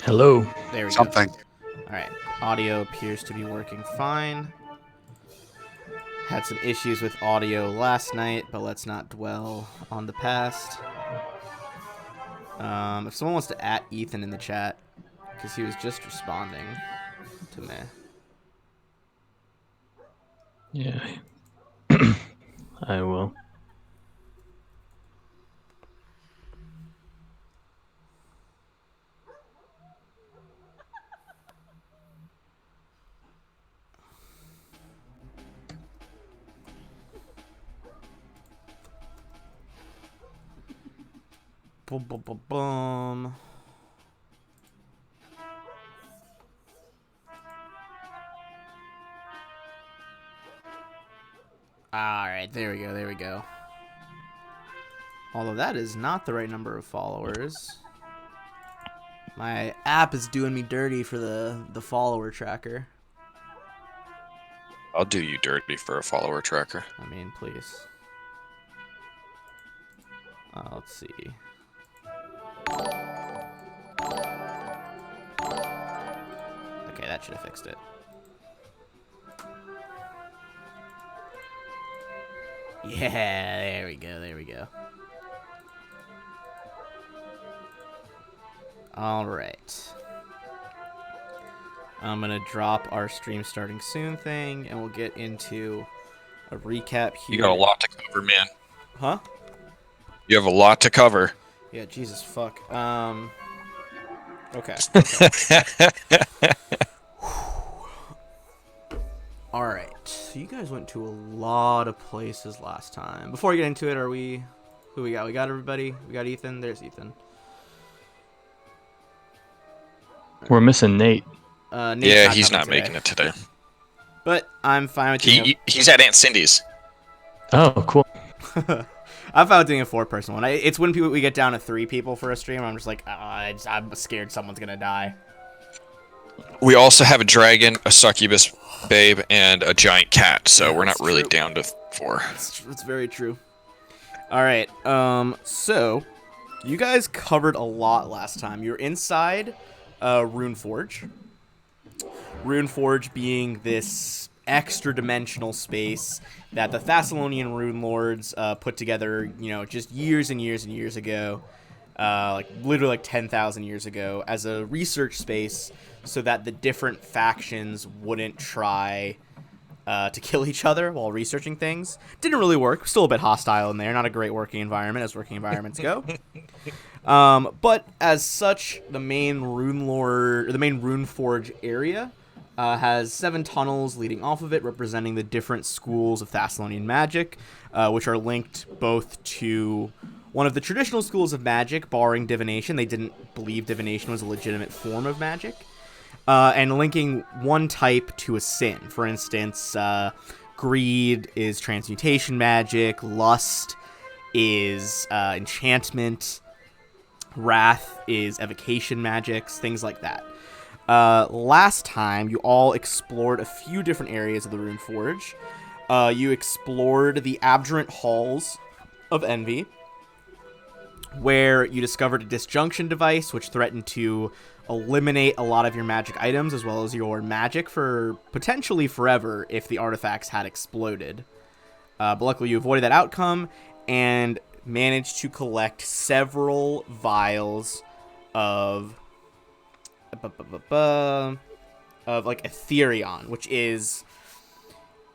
Hello. There we go. Something. Alright, audio appears to be working fine. Had some issues with audio last night, but let's not dwell on the past. If someone wants to @ Ethan in the chat, because he was just responding to me. Yeah. I will. Boom, boom, boom, boom. Alright, there we go, there we go. Although that is not the right number of followers. My app is doing me dirty for the follower tracker. I'll do you dirty for a follower tracker. I mean, please. Let's see. Okay, that should have fixed it. Yeah, there we go, there we go. Alright. I'm gonna drop our stream starting soon thing, and we'll get into a recap here. You got a lot to cover, man. Huh? You have a lot to cover. Yeah, Jesus fuck. Okay. Alright. So you guys went to a lot of places last time. Before we get into it, who we got? We got everybody? We got Ethan? There's Ethan. We're missing Nate. Yeah, he's not making it today. But I'm fine with doing He's at Aunt Cindy's. Oh, cool. I'm fine with doing a 4-person one. It's when we get down to 3 people for a stream, I'm just like, I'm scared someone's gonna die. We also have a dragon, a succubus babe, and a giant cat, so we're not really down to 4. That's very true. Alright, so you guys covered a lot last time. You're inside Runeforge. Runeforge being this extra-dimensional space that the Thessalonian Runrlords put together, just years and years and years ago, literally 10,000 years ago, as a research space so that the different factions wouldn't try to kill each other while researching things. Didn't really work. Still a bit hostile in there. Not a great working environment, as working environments go. But as such, the main Runeforge area has 7 tunnels leading off of it, representing the different schools of Thessalonian magic, which are linked both to one of the traditional schools of magic, barring divination. They didn't believe divination was a legitimate form of magic. And linking one type to a sin. For instance, greed is transmutation magic, lust is enchantment, wrath is evocation magics, things like that. Last time, you all explored a few different areas of the Runeforge. You explored the Abjurant Halls of Envy, where you discovered a disjunction device which threatened to eliminate a lot of your magic items as well as your magic for potentially forever if the artifacts had exploded. But luckily you avoided that outcome and managed to collect several vials of Etherion, which is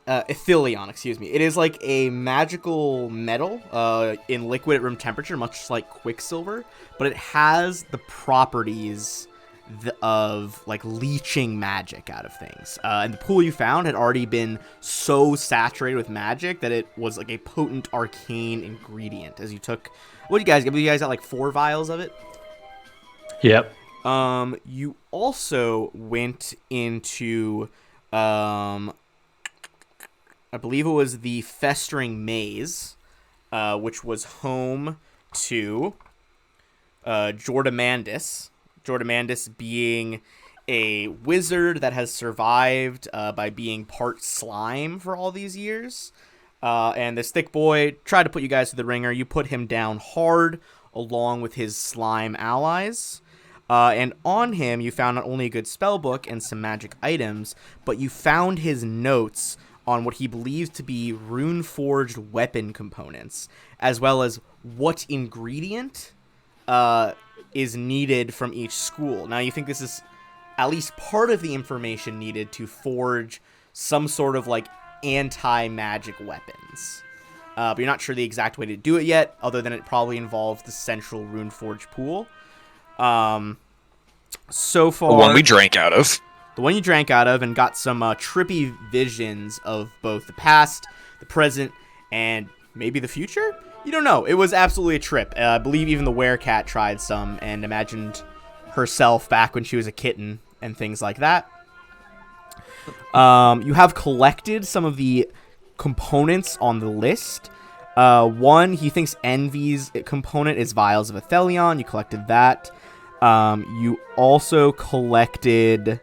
Ethelion, excuse me. It is like a magical metal in liquid at room temperature, much like Quicksilver, but it has the properties of leeching magic out of things. And the pool you found had already been so saturated with magic that it was like a potent arcane ingredient. As you took, what did you guys get? You guys got 4 vials of it? Yep. You also went into I believe it was the Festering Maze, which was home to Jordamandus. Jordamandus being a wizard that has survived by being part slime for all these years. And this thick boy tried to put you guys through the ringer. You put him down hard along with his slime allies. And on him, you found not only a good spell book and some magic items, but you found his notes on what he believes to be rune-forged weapon components, as well as what ingredient is needed from each school. Now, you think this is at least part of the information needed to forge some sort of, like, anti-magic weapons. But you're not sure the exact way to do it yet, other than it probably involves the central Runeforge pool. So far, The one we drank out of. the one you drank out of, and got some trippy visions of both the past, the present, and maybe the future? You don't know. It was absolutely a trip. I believe even the werecat tried some and imagined herself back when she was a kitten and things like that. You have collected some of the components on the list. One, he thinks Envy's component is Vials of Athelion. You collected that. You also collected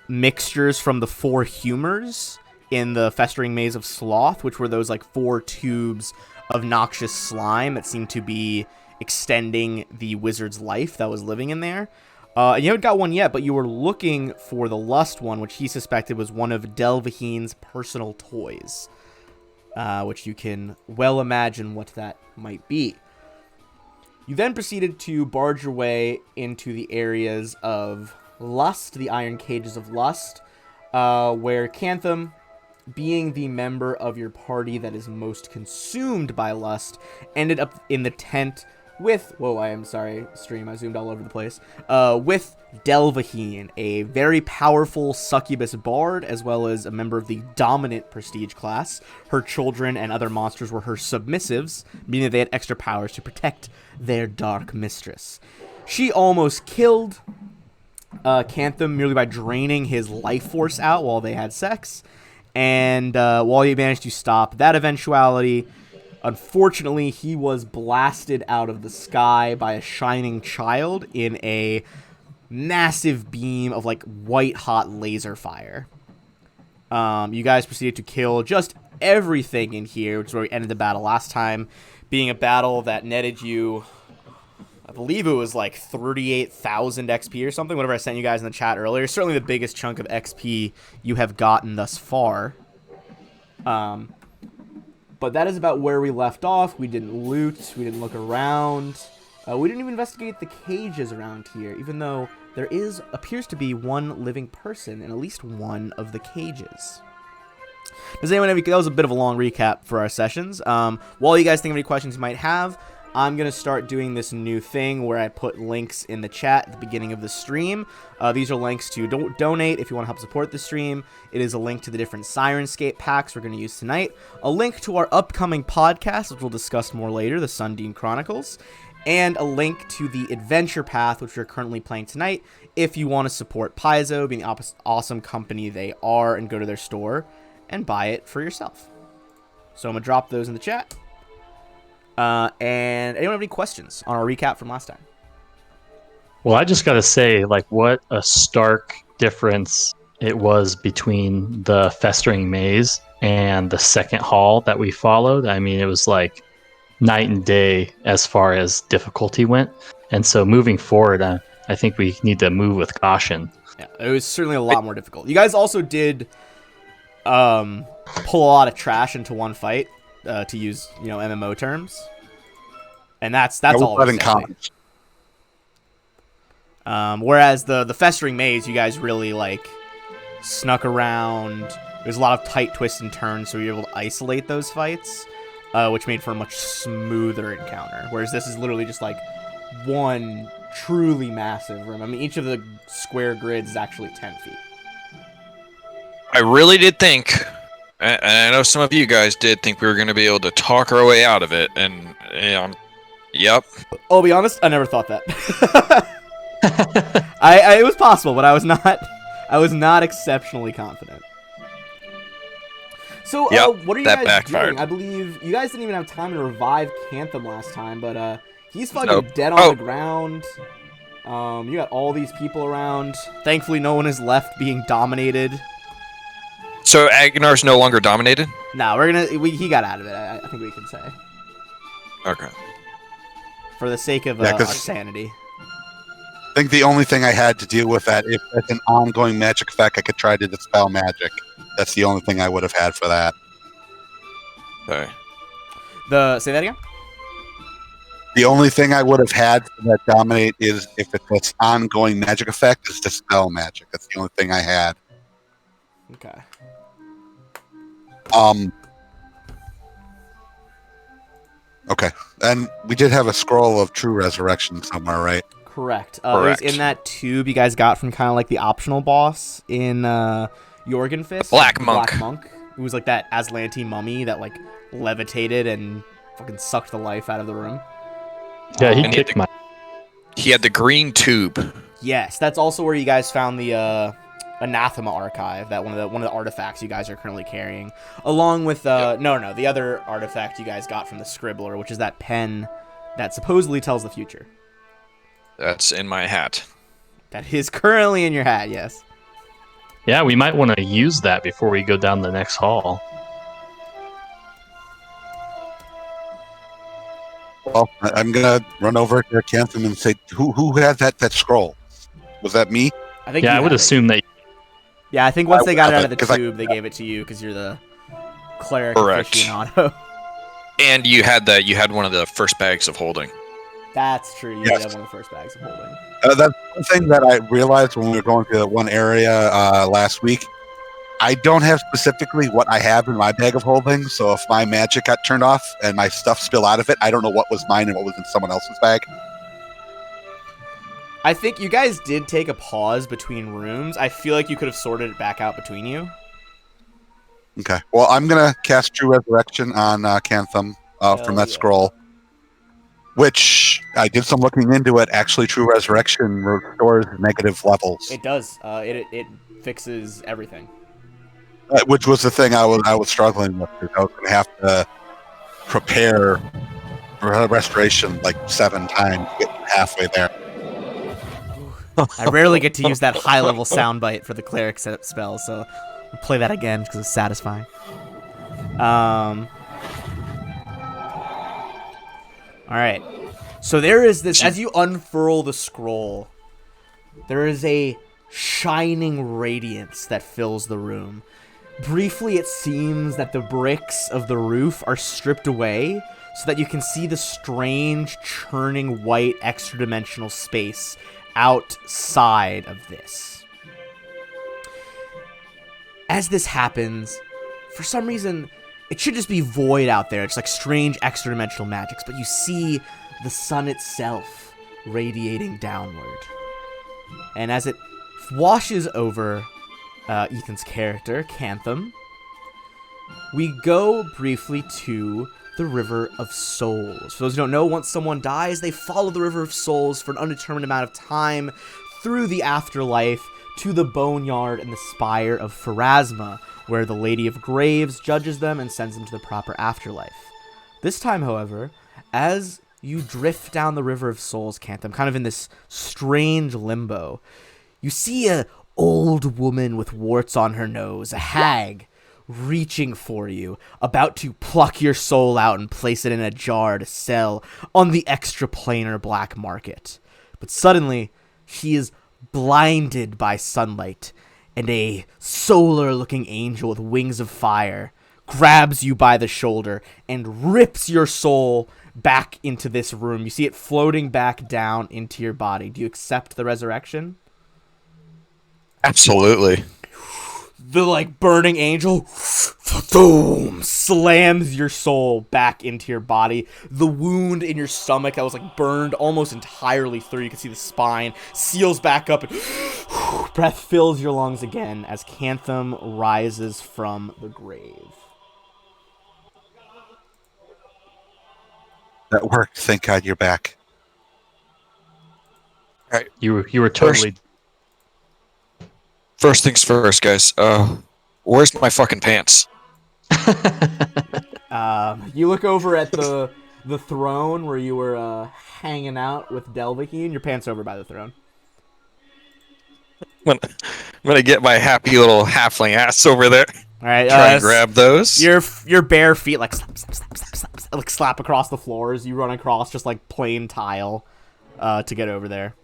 mixtures from the 4 humors in the Festering Maze of Sloth, which were those like 4 tubes of noxious slime that seemed to be extending the wizard's life that was living in there. And you haven't got one yet, but you were looking for the Lust one, which he suspected was one of Delvaheen's personal toys, which you can well imagine what that might be. You then proceeded to barge your way into the areas of Lust, the Iron Cages of Lust, where Cantham, being the member of your party that is most consumed by lust, ended up in the tent with, stream, I zoomed all over the place, with Delvaheen, a very powerful succubus bard, as well as a member of the dominant prestige class. Her children and other monsters were her submissives, meaning they had extra powers to protect their dark mistress. She almost killed Cantham merely by draining his life force out while they had sex. And while you managed to stop that eventuality, unfortunately, he was blasted out of the sky by a shining child in a massive beam of, like, white-hot laser fire. You guys proceeded to kill just everything in here, which is where we ended the battle last time, being a battle that netted you, I believe it was like 38,000 XP or something, whatever I sent you guys in the chat earlier. Certainly the biggest chunk of XP you have gotten thus far. But that is about where we left off. We didn't loot. We didn't look around. We didn't even investigate the cages around here, even though there appears to be one living person in at least one of the cages. Does anyone have any? That was a bit of a long recap for our sessions. While you guys think of any questions you might have, I'm going to start doing this new thing where I put links in the chat at the beginning of the stream. These are links to donate if you want to help support the stream. It is a link to the different Sirenscape packs we're going to use tonight. A link to our upcoming podcast, which we'll discuss more later, the Sundine Chronicles. And a link to the Adventure Path, which we're currently playing tonight, if you want to support Paizo, being the awesome company they are, and go to their store and buy it for yourself. So I'm going to drop those in the chat. And anyone have any questions on our recap from last time? Well, I just got to say, like, what a stark difference it was between the Festering Maze and the second hall that we followed. I mean, it was like night and day as far as difficulty went. And so moving forward, I think we need to move with caution. Yeah, it was certainly a lot more difficult. You guys also did pull a lot of trash into one fight. To use, MMO terms, and that's all. Whereas the Festering Maze, you guys really snuck around. There's a lot of tight twists and turns, so you're able to isolate those fights, which made for a much smoother encounter. Whereas this is literally just one truly massive room. I mean, each of the square grids is actually 10 feet. I really did think. And I know some of you guys did think we were going to be able to talk our way out of it, and yep. I'll be honest, I never thought that. It was possible, but I was not exceptionally confident. So, what are you guys doing? I believe you guys didn't even have time to revive Cantham last time, but he's fucking dead on the ground. You got all these people around. Thankfully, no one is left being dominated. So Agnar's no longer dominated? No, he got out of it, I think we can say. Okay. For the sake of our sanity. think the only thing I had to deal with that, if it's an ongoing magic effect, I could try to dispel magic. That's the only thing I would have had for that. Okay. Say that again? The only thing I would have had for that dominate is if it's an ongoing magic effect is dispel magic. That's the only thing I had. Okay. Okay. And we did have a scroll of true resurrection somewhere, right? Correct. Correct. It was in that tube you guys got from kind of like the optional boss in Jorgenfist. Black Monk. Black Monk. It was like that Aslanti mummy that like levitated and fucking sucked the life out of the room. Yeah, he And kicked my. He had the green tube. Yes, that's also where you guys found the anathema archive. That one of the artifacts you guys are currently carrying, along with no, the other artifact you guys got from the Scribbler, which is that pen that supposedly tells the future. That's in my hat. That is currently in your hat. Yes. Yeah, we might want to use that before we go down the next hall. Well, I'm gonna run over to Cantham and say, who had that scroll? Was that me? I think. Yeah, you I would have it. assume that. Yeah, I think once I they got it have out of it, the 'cause I- tube, they gave it to you because you're the cleric Correct. aficionado. And you had that. You had one of the first bags of holding. That's true. You Yes. did have one of the first bags of holding. That's one thing that I realized when we were going through that one area last week. I don't have specifically what I have in my bag of holding, so if my magic got turned off and my stuff spilled out of it, I don't know what was mine and what was in someone else's bag. I think you guys did take a pause between rooms. I feel like you could have sorted it back out between you. Okay. Well, I'm gonna cast True Resurrection on Cantham from that yeah. scroll, which I did some looking into it. Actually, True Resurrection restores negative levels, It does. It fixes everything. which was the thing I was struggling with. Because I was gonna have to prepare for restoration like 7 times to get halfway there. I rarely get to use that high level soundbite for the cleric setup spell, so I'll play that again because it's satisfying. Alright. So there is this, as you unfurl the scroll, there is a shining radiance that fills the room. Briefly, it seems that the bricks of the roof are stripped away so that you can see the strange, churning white extra-dimensional space outside of this. As this happens, for some reason, it should just be void out there. It's like strange extra-dimensional magics, but you see the sun itself radiating downward. And as it washes over Ethan's character, Cantham, we go briefly to the River of Souls. For those who don't know, once someone dies, they follow the River of Souls for an undetermined amount of time through the afterlife to the Boneyard and the Spire of Pharasma, where the Lady of Graves judges them and sends them to the proper afterlife. This time, however, as you drift down the River of Souls, Cantham, kind of in this strange limbo, you see a old woman with warts on her nose, a hag, reaching for you, about to pluck your soul out and place it in a jar to sell on the extraplanar black market. But suddenly, she is blinded by sunlight, and a solar-looking angel with wings of fire grabs you by the shoulder and rips your soul back into this room. You see it floating back down into your body. Do you accept the resurrection? Absolutely. The burning angel boom, slams your soul back into your body. The wound in your stomach that was burned almost entirely through, you can see the spine, seals back up, and breath fills your lungs again as Cantham rises from the grave. That worked. Thank God you're back. You were totally. First things first, guys. Where's my fucking pants? You look over at the throne where you were hanging out with Delvicine. Your pants over by the throne. I'm gonna get my happy little halfling ass over there. All right, Try and grab those. Your bare feet slap across the floor as you run across just plain tile to get over there.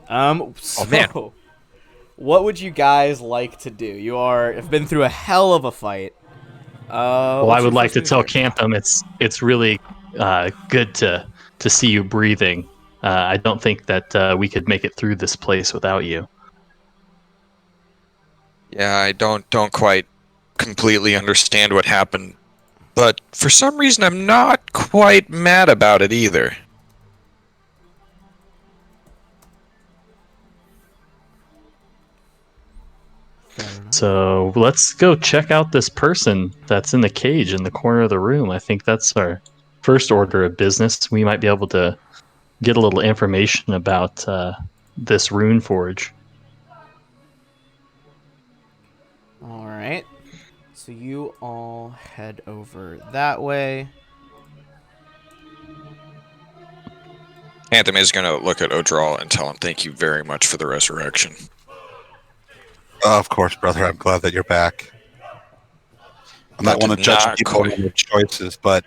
So, man. what would you guys like to do? You have been through a hell of a fight. Well, I What's your would like first to move tell here? Cantham it's really good to see you breathing. I don't think that we could make it through this place without you. Yeah, I don't quite completely understand what happened, but for some reason I'm not quite mad about it either. Fair enough. So let's go check out this person that's in the cage in the corner of the room. I think that's our first order of business. We might be able to get a little information about this rune forge. All right. So you all head over that way. Anthem is gonna look at Odral and tell him thank you very much for the resurrection. Of course, brother. I'm glad that you're back. I'm not That one to did judge not people quite. on their choices, but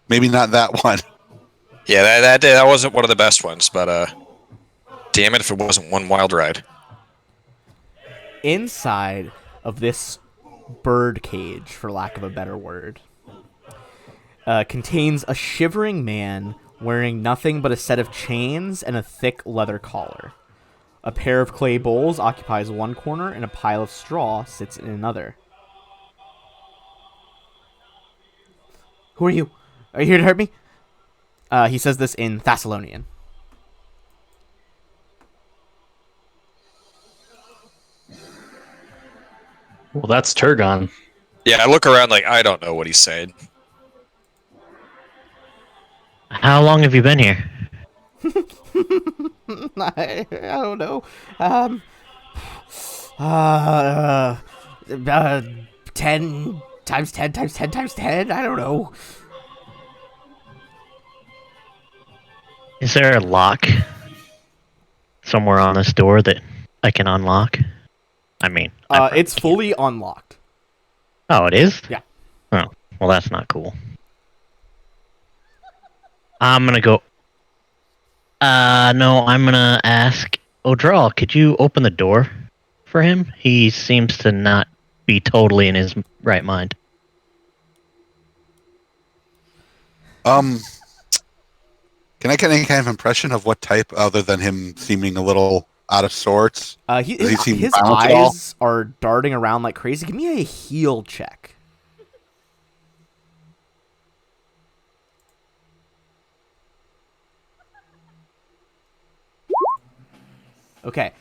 maybe not that one. Yeah, that wasn't one of the best ones, but damn it if it wasn't one wild ride. Inside of this bird cage, for lack of a better word, contains a shivering man wearing nothing but a set of chains and a thick leather collar. A pair of clay bowls occupies one corner, and a pile of straw sits in another. Who are you? Are you here to hurt me? He says this in Thessalonian. Well, that's Turgon. Yeah, I look around like I don't know what he's saying. How long have you been here? I don't know. 10 times 10 times 10 times 10? I don't know. Is there a lock somewhere on this door that I can unlock? I mean, I probably It's can't. fully unlocked. Oh, it is? Yeah. Oh, well, that's not cool. I'm gonna go. No, I'm gonna ask Odral, could you open the door for him? He seems to not be totally in his right mind. Can I get any kind of impression of what type, other than him seeming a little out of sorts? Does he seem His violent at all? eyes are darting around like crazy. Give me a heal check. Okay.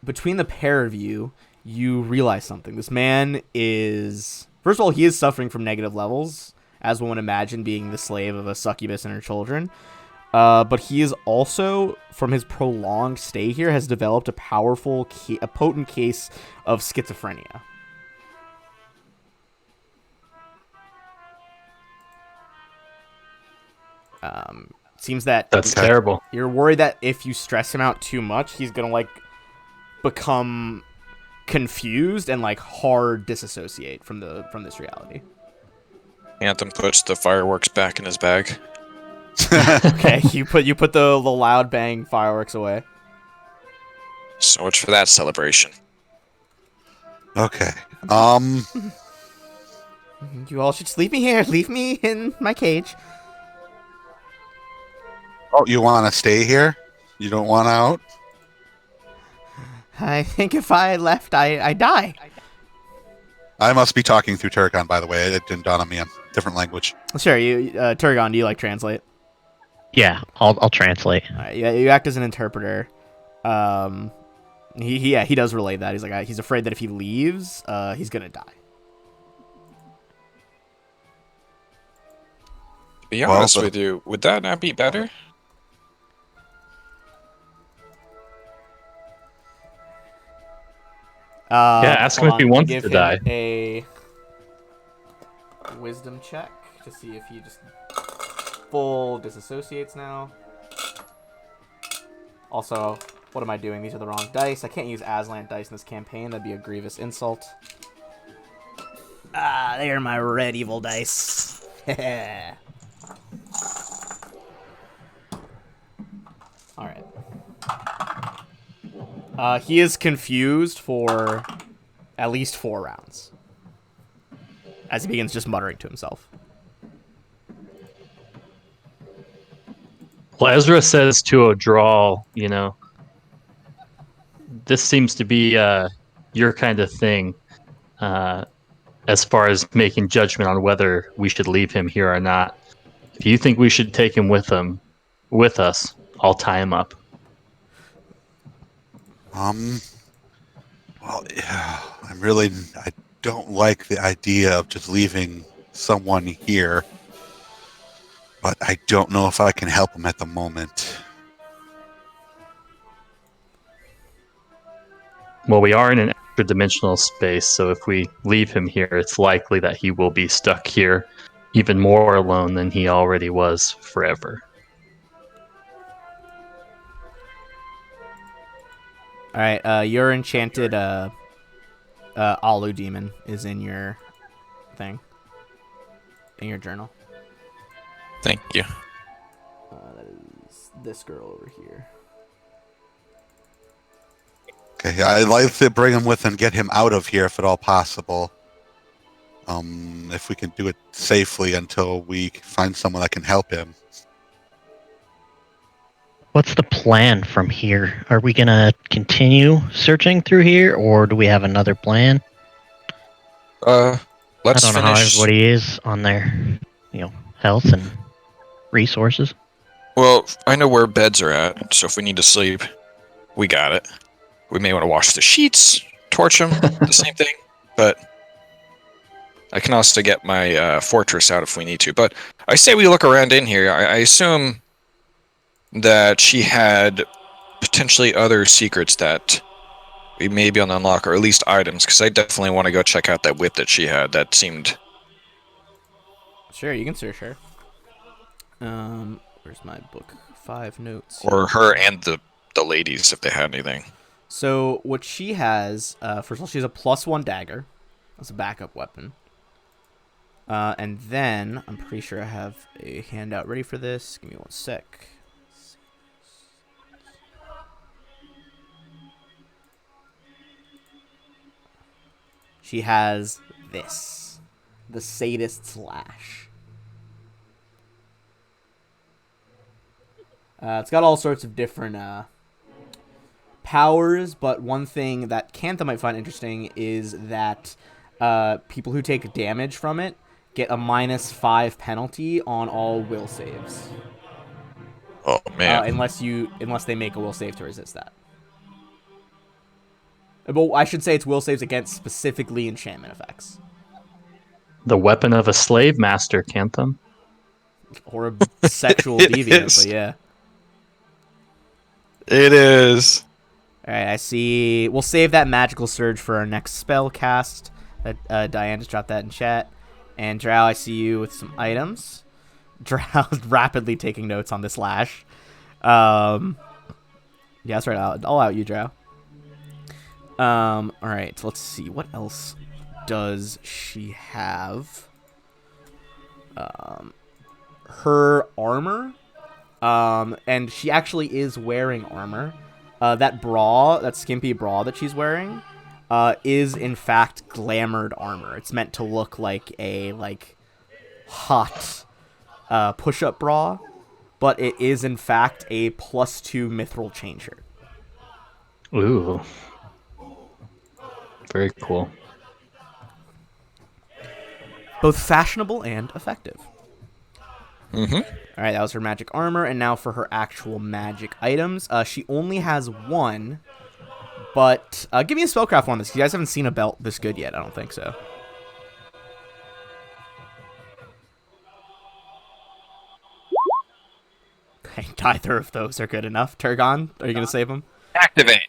Between the pair of you, you realize something. This man is... First of all, he is suffering from negative levels, as one would imagine, being the slave of a succubus and her children. But he is also, from his prolonged stay here, has developed a potent case of schizophrenia. Seems that That's terrible. you're worried that if you stress him out too much, he's gonna like become confused and like hard disassociate from this reality. Anthem puts the fireworks back in his bag. Okay, you put the loud bang fireworks away. So much for that celebration. Okay. You all should just leave me here. Leave me in my cage. Oh, you want to stay here? You don't want out? I think if I left, I die. I must be talking through Turgon, by the way. It didn't dawn on me in different language. Sure, you Turgon, do you like translate? Yeah, I'll translate. All right, you act as an interpreter. He does relay that. He's like he's afraid that if he leaves, he's gonna die. To be Well, honest but- with you, would that not be better? Ask him hold if he on, wants give to him die. A wisdom check to see if he just full disassociates now. Also, what am I doing? These are the wrong dice. I can't use Aslan dice in this campaign. That'd be a grievous insult. Ah, they are my red evil dice. All right. He is confused for at least 4 rounds as he begins just muttering to himself. Well, Ezra says to Odral, you know, this seems to be your kind of thing, as far as making judgment on whether we should leave him here or not. If you think we should take him with us, I'll tie him up. Well, yeah, I don't like the idea of just leaving someone here, but I don't know if I can help him at the moment. Well, we are in an extra dimensional space, so if we leave him here, it's likely that he will be stuck here even more alone than he already was forever. All right, your enchanted Alu demon is in your thing, in your journal. Thank you. That is this girl over here. Okay, I'd like to bring him with and get him out of here if at all possible. If we can do it safely until we find someone that can help him. What's the plan from here? Are we gonna continue searching through here, or do we have another plan? Let's I don't know how finish. everybody is on their, health and resources. Well, I know where beds are at, so if we need to sleep, we got it. We may want to wash the sheets, torch them, the same thing, but I can also get my fortress out if we need to. But I say we look around in here. I assume that she had potentially other secrets that we may be able to unlock, or at least items, because I definitely want to go check out that whip that she had. That seemed... Sure, you can search her. Where's my book? 5 notes. Or her and the ladies, if they had anything. So what she has, first of all, she has a +1 dagger. That's a backup weapon. And then, I'm pretty sure I have a handout ready for this. Give me one sec. She has this. The Sadist's Lash. It's got all sorts of different powers, but one thing that Kantha might find interesting is that people who take damage from it get a -5 penalty on all will saves. Oh, man. Unless they make a will save to resist that. Well, I should say it's will saves against specifically enchantment effects. The weapon of a slave master, Cantham. Or a sexual deviant, is. but yeah. It is. Alright, I see. We'll save that magical surge for our next spell cast. Diane just dropped that in chat. And Drow, I see you with some items. Drow's rapidly taking notes on this lash. Yeah, that's right. I'll out you, Drow. Alright, let's see. What else does she have? Her armor. And she actually is wearing armor. That skimpy bra that she's wearing, is in fact glamored armor. It's meant to look like a hot push-up bra, but it is in fact a +2 mithril chain shirt. Ooh. Very cool. Both fashionable and effective. Mm-hmm. All right, that was her magic armor, and now for her actual magic items. She only has 1, but give me a spellcraft on this. You guys haven't seen a belt this good yet. I don't think so. Okay, neither of those are good enough. Turgon, are you gonna save them? Activate.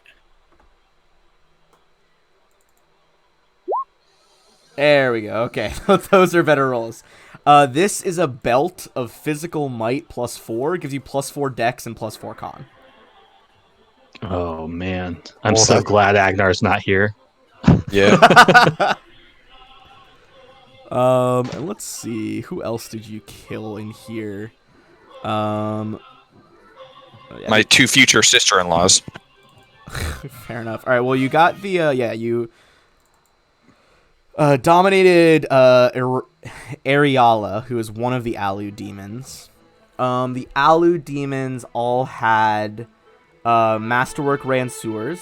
There we go. Okay, those are better rolls. This is a belt of physical might +4. It gives you +4 dex and +4 con. Oh, man. I'm so glad Agnar's not here. Yeah. And let's see. Who else did you kill in here? My 2 future sister-in-laws. Fair enough. All right. Well, you got the you dominated Ariala, who is one of the Alu demons. The Alu demons all had Masterwork Ray and Sewers.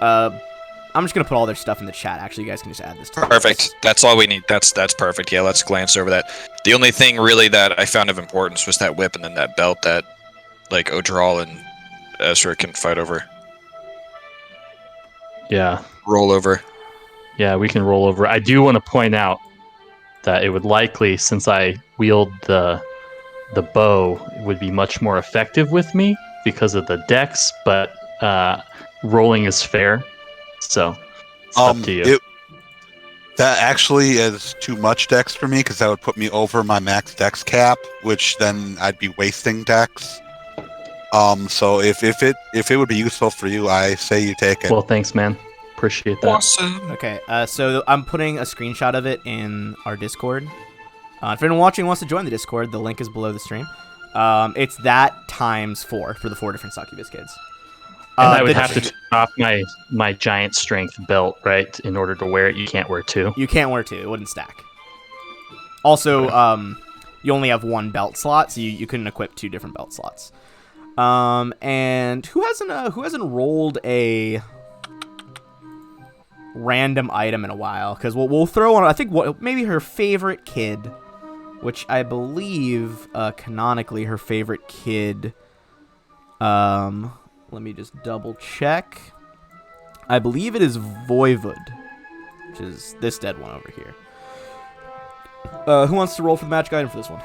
I'm just gonna put all their stuff in the chat. Actually, you guys can just add this to Perfect. That's all we need. That's perfect. Yeah, let's glance over that. The only thing really that I found of importance was that whip and then that belt that like Odral and Ezra can fight over. Yeah. Roll over. Yeah, we can roll over. I do want to point out that it would likely, since I wield the bow, it would be much more effective with me because of the dex, but rolling is fair. So it's up to you. That actually is too much dex for me because that would put me over my max dex cap, which then I'd be wasting dex. So if it would be useful for you, I say you take it. Well, thanks, man. Appreciate that. Awesome. Okay, so I'm putting a screenshot of it in our Discord. If anyone watching wants to join the Discord, the link is below the stream. It's that times 4 for the 4 different succubus kids. And I would have to take off my giant strength belt, right, in order to wear it. You can't wear 2. You can't wear 2. It wouldn't stack. Also, you only have 1 belt slot, so you couldn't equip 2 different belt slots. And who hasn't rolled a random item in a while? Because we'll throw on, I think, maybe her favorite kid, which I believe canonically her favorite kid. Let me just double check. I believe it is Voivod, which is this dead one over here. Who wants to roll for the magic item for this one?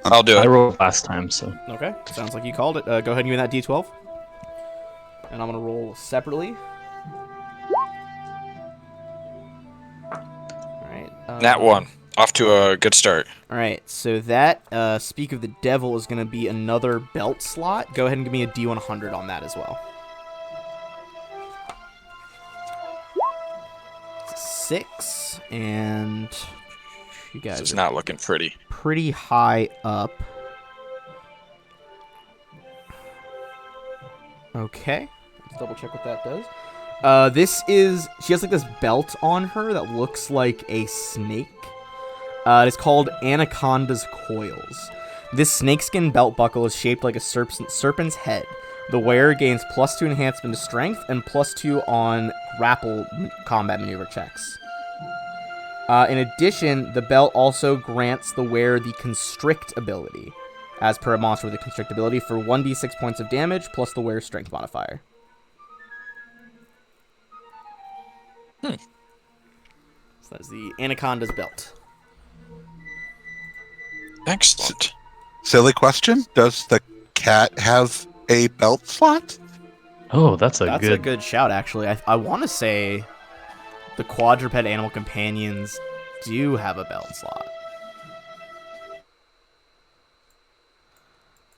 I'll do I it. rolled last time, so. Okay, sounds like you called it. Go ahead and give me that D12. And I'm going to roll separately. Alright. Nat 1. Off to a good start. Alright, so that Speak of the Devil is going to be another belt slot. Go ahead and give me a D100 on that as well. 6, and you guys This is are not looking pretty. pretty high up. Okay, let's double check what that does. She has like this belt on her that looks like a snake. It is called Anaconda's Coils. This snakeskin belt buckle is shaped like a serpent's head. The wearer gains +2 enhancement to strength and +2 on grapple combat maneuver checks. In addition, the belt also grants the wearer the Constrict ability, as per a monster with a Constrict ability, for 1d6 points of damage plus the wearer's strength modifier. So that's the Anaconda's belt. Excellent. Silly question: does the cat have a belt slot? Oh, that's a That's a good shout, actually. I want to say the quadruped animal companions do have a belt slot.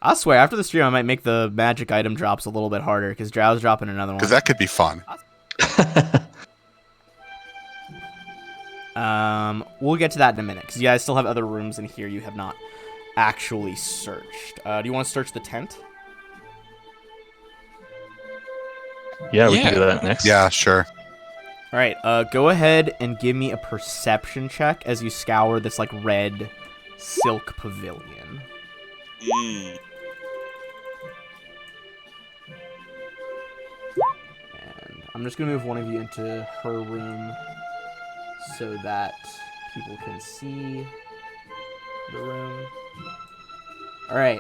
I swear, after the stream, I might make the magic item drops a little bit harder, because Drow's dropping another one. Because that could be fun. We'll get to that in a minute, because you guys still have other rooms in here you have not actually searched. Do you want to search the tent? Yeah, we can do that next. Yeah, sure. All right, go ahead and give me a perception check as you scour this, like, red silk pavilion. And I'm just going to move one of you into her room so that people can see the room. All right,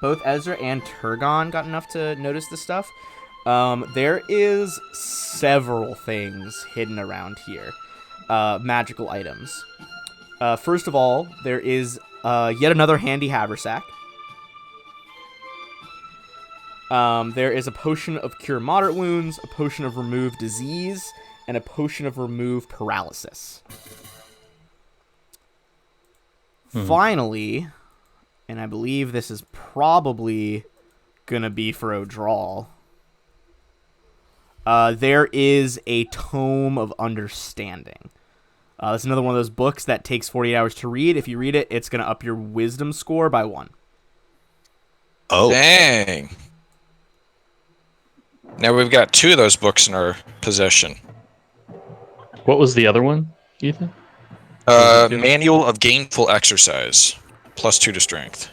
both Ezra and Turgon got enough to notice this stuff. There is several things hidden around here. Magical items. First of all, there is yet another handy haversack. There is a potion of cure moderate wounds, a potion of remove disease, and a potion of remove paralysis. Finally, and I believe this is probably gonna be for Odral, there is a Tome of Understanding. That's another one of those books that takes 48 hours to read. If you read it, it's going to up your wisdom score by 1. Oh, Dang. Now we've got 2 of those books in our possession. What was the other one, Ethan? Was it two? Manual of Gainful Exercise. +2 to strength.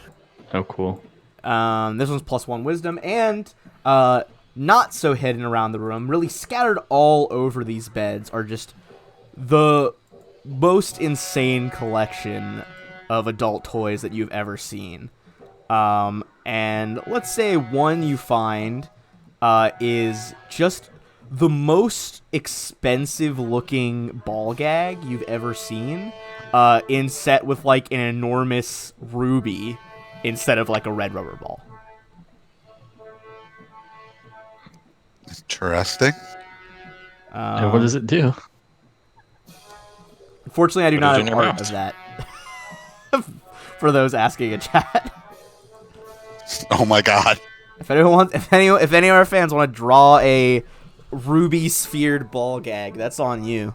Oh, cool. This one's +1 wisdom, and not so hidden around the room, really scattered all over these beds, are just the most insane collection of adult toys that you've ever seen. And let's say one you find is just the most expensive looking ball gag you've ever seen, in set with like an enormous ruby instead of like a red rubber ball. interesting. And what does it do? Unfortunately, I do Put not it in have your art mouth. of that. For those asking in chat. Oh my god. If anyone wants, if any of our fans want to draw a ruby sphered ball gag, that's on you.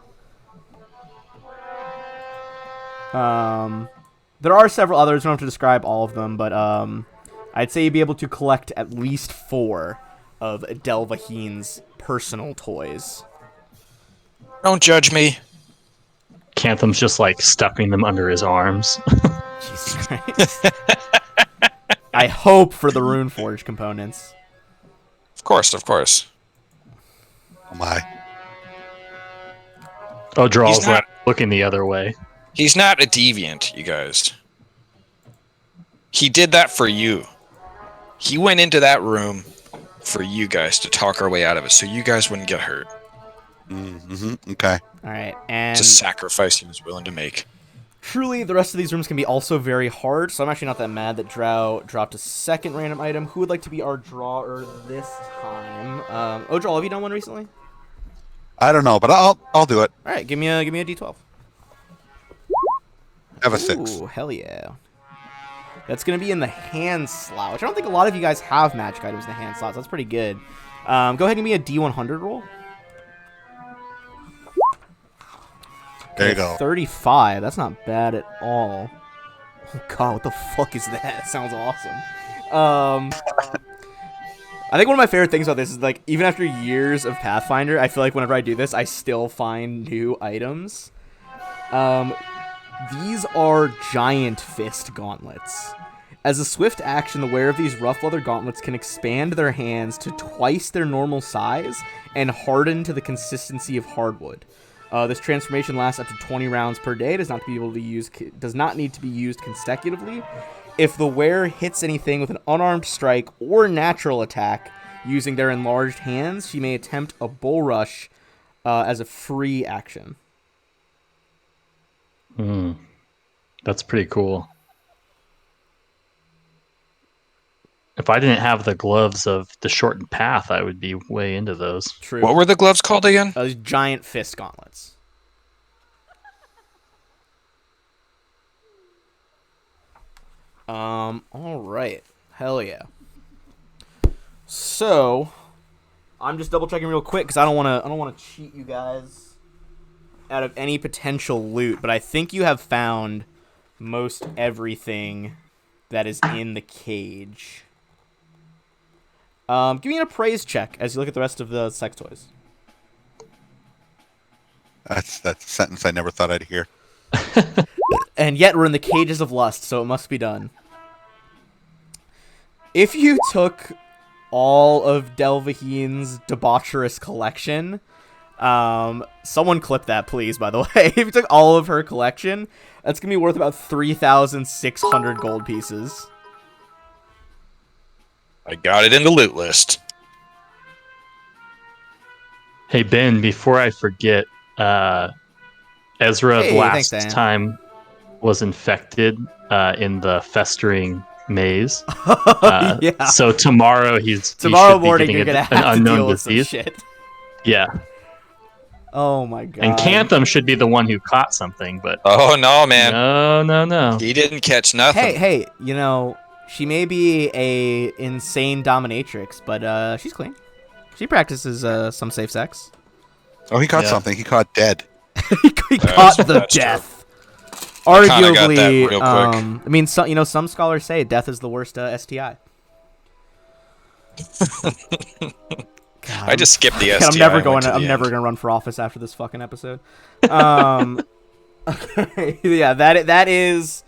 There are several others. I don't have to describe all of them, but I'd say you'd be able to collect at least 4 of Delvahin's personal toys. Don't judge me. Cantham's just like stuffing them under his arms. Jesus Christ. I hope for the Runeforge components. Of course, of course. Oh my. Oh, Draw's He's not- looking the other way. He's not a deviant, you guys. He did that for you. He went into that room for you guys to talk our way out of it, so you guys wouldn't get hurt. Mm-hmm. Okay. All right, and It's a sacrifice he was willing to make. truly, the rest of these rooms can be also very hard, so I'm actually not that mad that Drow dropped a second random item. Who would like to be our drawer this time? Oh, Drow, have you done one recently? I don't know, but I'll do it. All right, give me a D12. Have a 6. Ooh, hell yeah. That's going to be in the hand slot, which I don't think a lot of you guys have magic items in the hand slots. That's pretty good. Go ahead and give me a D100 roll. There you go. 35. That's not bad at all. Oh god, what the fuck is that? That sounds awesome. I think one of my favorite things about this is, like, even after years of Pathfinder, I feel like whenever I do this, I still find new items. These are giant fist gauntlets. As a swift action, the wearer of these rough leather gauntlets can expand their hands to twice their normal size and harden to the consistency of hardwood. This transformation lasts up to 20 rounds per day. Does not need to be used consecutively. If the wearer hits anything with an unarmed strike or natural attack using their enlarged hands, she may attempt a bull rush as a free action. That's pretty cool. If I didn't have the gloves of the shortened path, I would be way into those. True. What were the gloves called again? These giant fist gauntlets. All right. Hell yeah. So, I'm just double checking real quick because I don't want to cheat you guys out of any potential loot, but I think you have found most everything that is in the cage. Give me an appraise check as you look at the rest of the sex toys. That's a sentence I never thought I'd hear. And yet we're in the cages of lust, so it must be done. If you took all of Delvahin's debaucherous collection, someone clip that, please, by the way. If you took all of her collection, that's going to be worth about 3,600 gold pieces. I got it in the loot list. Hey, Ben, before I forget, Ezra Hey, last thanks, Dan. time was infected in the festering maze. Yeah. So tomorrow he Tomorrow should be morning getting you're going to an have to unknown deal with some disease. shit. Yeah. Oh my god. And Cantham should be the one who caught something, but Oh no, man. no. He didn't catch nothing. Hey, you know, she may be a insane dominatrix, but she's clean. She practices some safe sex. Oh, he caught Yeah. something. He caught dead. He caught the that's true. death. I kinda got that Arguably, real quick. I mean, some scholars say death is the worst STI. God, I just skipped the God, STI. I'm never and going. went to the I'm never end. going to run for office after this fucking episode. Okay, yeah, that is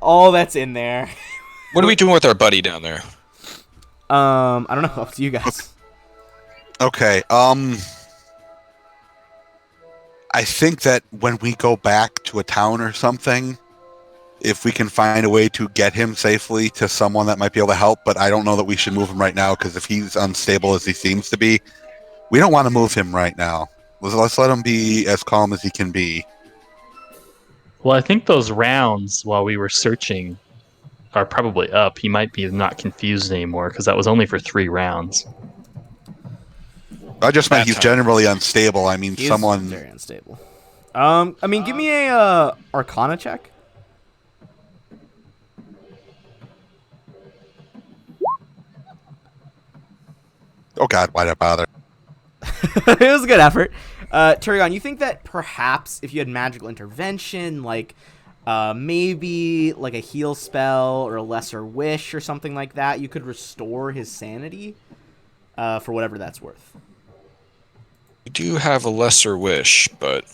all that's in there. What are we doing with our buddy down there? I don't know. Up to you guys. Okay. I think that when we go back to a town or something, if we can find a way to get him safely to someone that might be able to help, but I don't know that we should move him right now because if he's unstable as he seems to be, we don't want to move him right now. Let's let him be as calm as he can be. Well, I think those rounds while we were searching are probably up. He might be not confused anymore because that was only for 3 rounds. I just meant That he's time. generally unstable. I mean, He is someone. very unstable. I mean, give me a Arcana check. Oh God, why'd I bother? It was a good effort. Turion, you think that perhaps if you had magical intervention, like maybe like a heal spell or a lesser wish or something like that, you could restore his sanity for whatever that's worth. We do have a lesser wish, but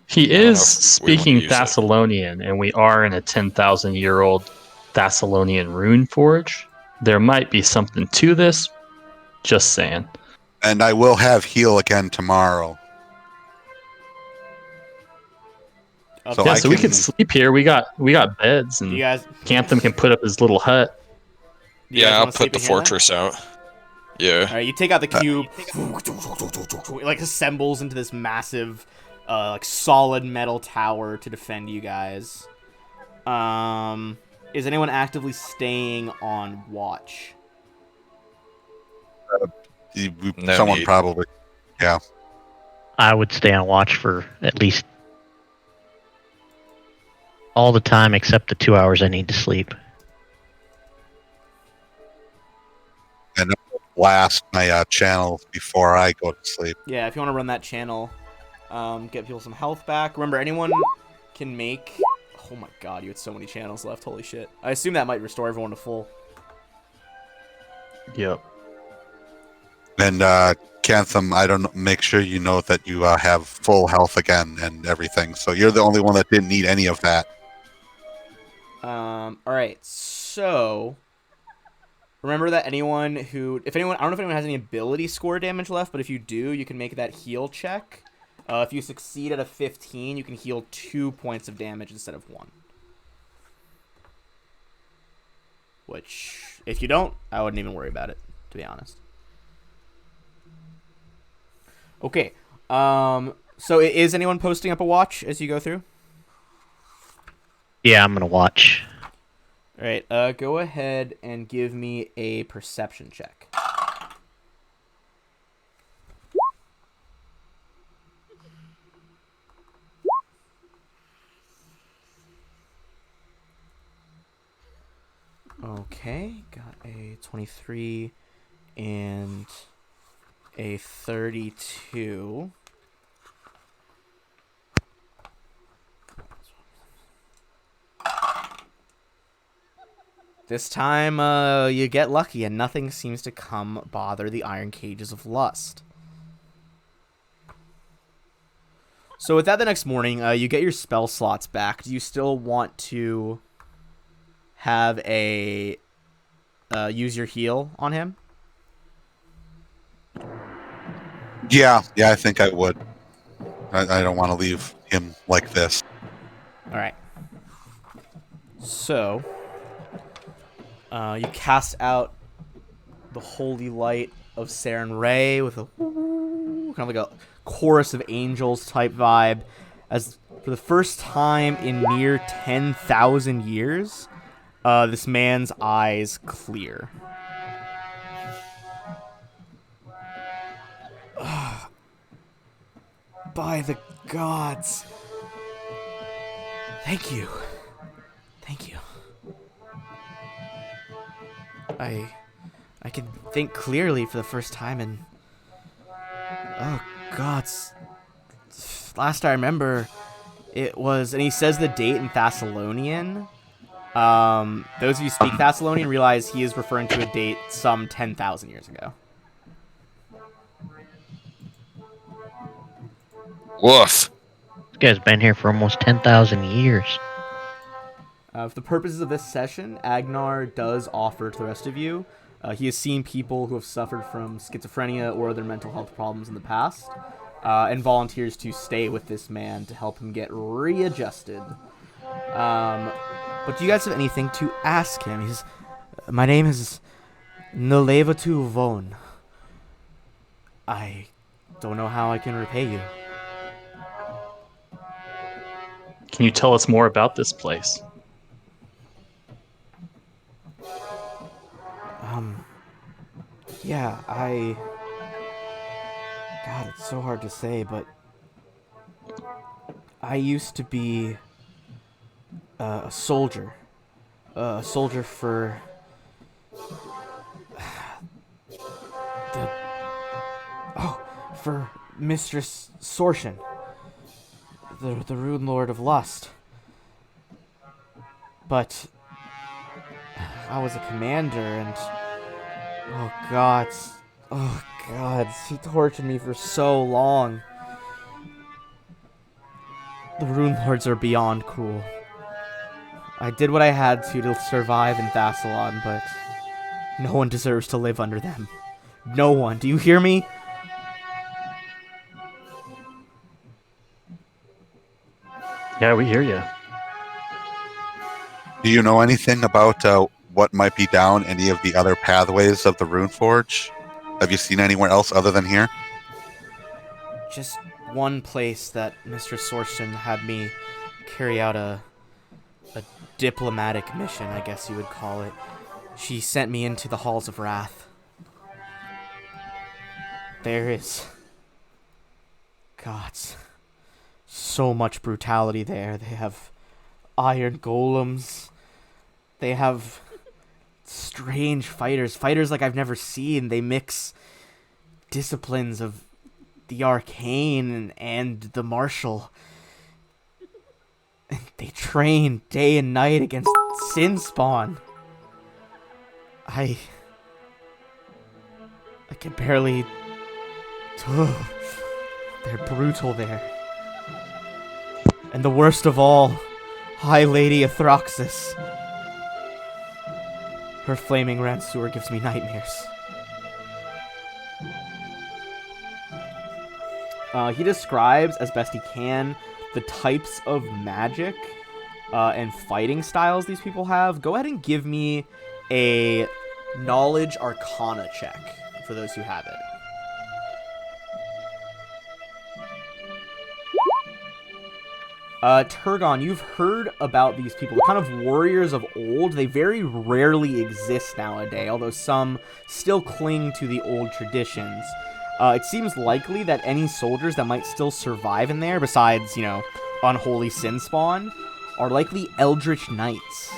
He I don't know is if we want to speaking use it. Thessalonian, and we are in a 10,000-year-old Thessalonian rune forge. There might be something to this. Just saying. And I will have heal again tomorrow. So Yeah, I so we can. could sleep here. We got beds, Do and you guys? Cantham can put up his little hut. Do you guys Yeah, I'll wanna put sleep the in here, then? fortress out. Yeah. All right, you take out the cube. It like assembles into this massive, like solid metal tower to defend you guys. Is anyone actively staying on watch? No Someone need. probably. Yeah. I would stay on watch for at least all the time except the 2 hours I need to sleep. And I'll blast my channel before I go to sleep. Yeah, if you want to run that channel, get people some health back. Remember, anyone can make. Oh my god, you had so many channels left. Holy shit! I assume that might restore everyone to full. Yep. And Cantham, I don't know, make sure you know that you have full health again and everything. So you're the only one that didn't need any of that. All right, so remember that anyone who, if anyone, I don't know if anyone has any ability score damage left, but if you do, you can make that heal check. If you succeed at a 15, you can heal 2 points of damage instead of 1. Which, if you don't, I wouldn't even worry about it, to be honest. Okay, so is anyone posting up a watch as you go through? Yeah, I'm gonna watch. All right, go ahead and give me a perception check. Okay, got a 23 and a 32. This time, you get lucky and nothing seems to come bother the iron cages of lust. So with that, the next morning, you get your spell slots back. Do you still want to have a use your heal on him? Yeah, I think I would. I don't want to leave him like this. All right. So, you cast out the holy light of Saren Ray with a kind of like a chorus of angels type vibe, as for the first time in near 10,000 years, this man's eyes clear. By the gods. Thank you. Thank you. I can think clearly for the first time in, oh gods. Last I remember, it was, and he says the date in Thessalonian. Those of you who speak Thessalonian realize he is referring to a date some 10,000 years ago. Woof. This guy's been here for almost 10,000 years. For the purposes of this session, Agnar does offer to the rest of you. He has seen people who have suffered from schizophrenia or other mental health problems in the past, and volunteers to stay with this man to help him get readjusted. But do you guys have anything to ask him? My name is Nolevatu Von. I don't know how I can repay you. Can you tell us more about this place? Yeah, God, it's so hard to say, but I used to be a soldier. A soldier for for Mistress Sorshin, the Runelord of Lust. But I was a commander, and oh god, she tortured me for so long. The Runelords are beyond cruel. I did what I had to survive in Thassalon, but no one deserves to live under them. No one. Do you hear me? Yeah, we hear you. Do you know anything about what might be down any of the other pathways of the Runeforge? Have you seen anywhere else other than here? Just one place that Mr. Sorston had me carry out a diplomatic mission, I guess you would call it. She sent me into the Halls of Wrath. There is... gods. So much brutality there. They have iron golems. They have strange fighters. Fighters like I've never seen. They mix disciplines of the arcane and the martial. And they train day and night against Sin Spawn. I can barely... They're brutal there. And the worst of all, High Lady Athroxis. Her flaming Ransur gives me nightmares. He describes, as best he can, the types of magic and fighting styles these people have. Go ahead and give me a Knowledge Arcana check for those who have it. Turgon, you've heard about these people. They're kind of warriors of old. They very rarely exist nowadays, although some still cling to the old traditions. It seems likely that any soldiers that might still survive in there, besides, Unholy Sin Spawn, are likely Eldritch Knights,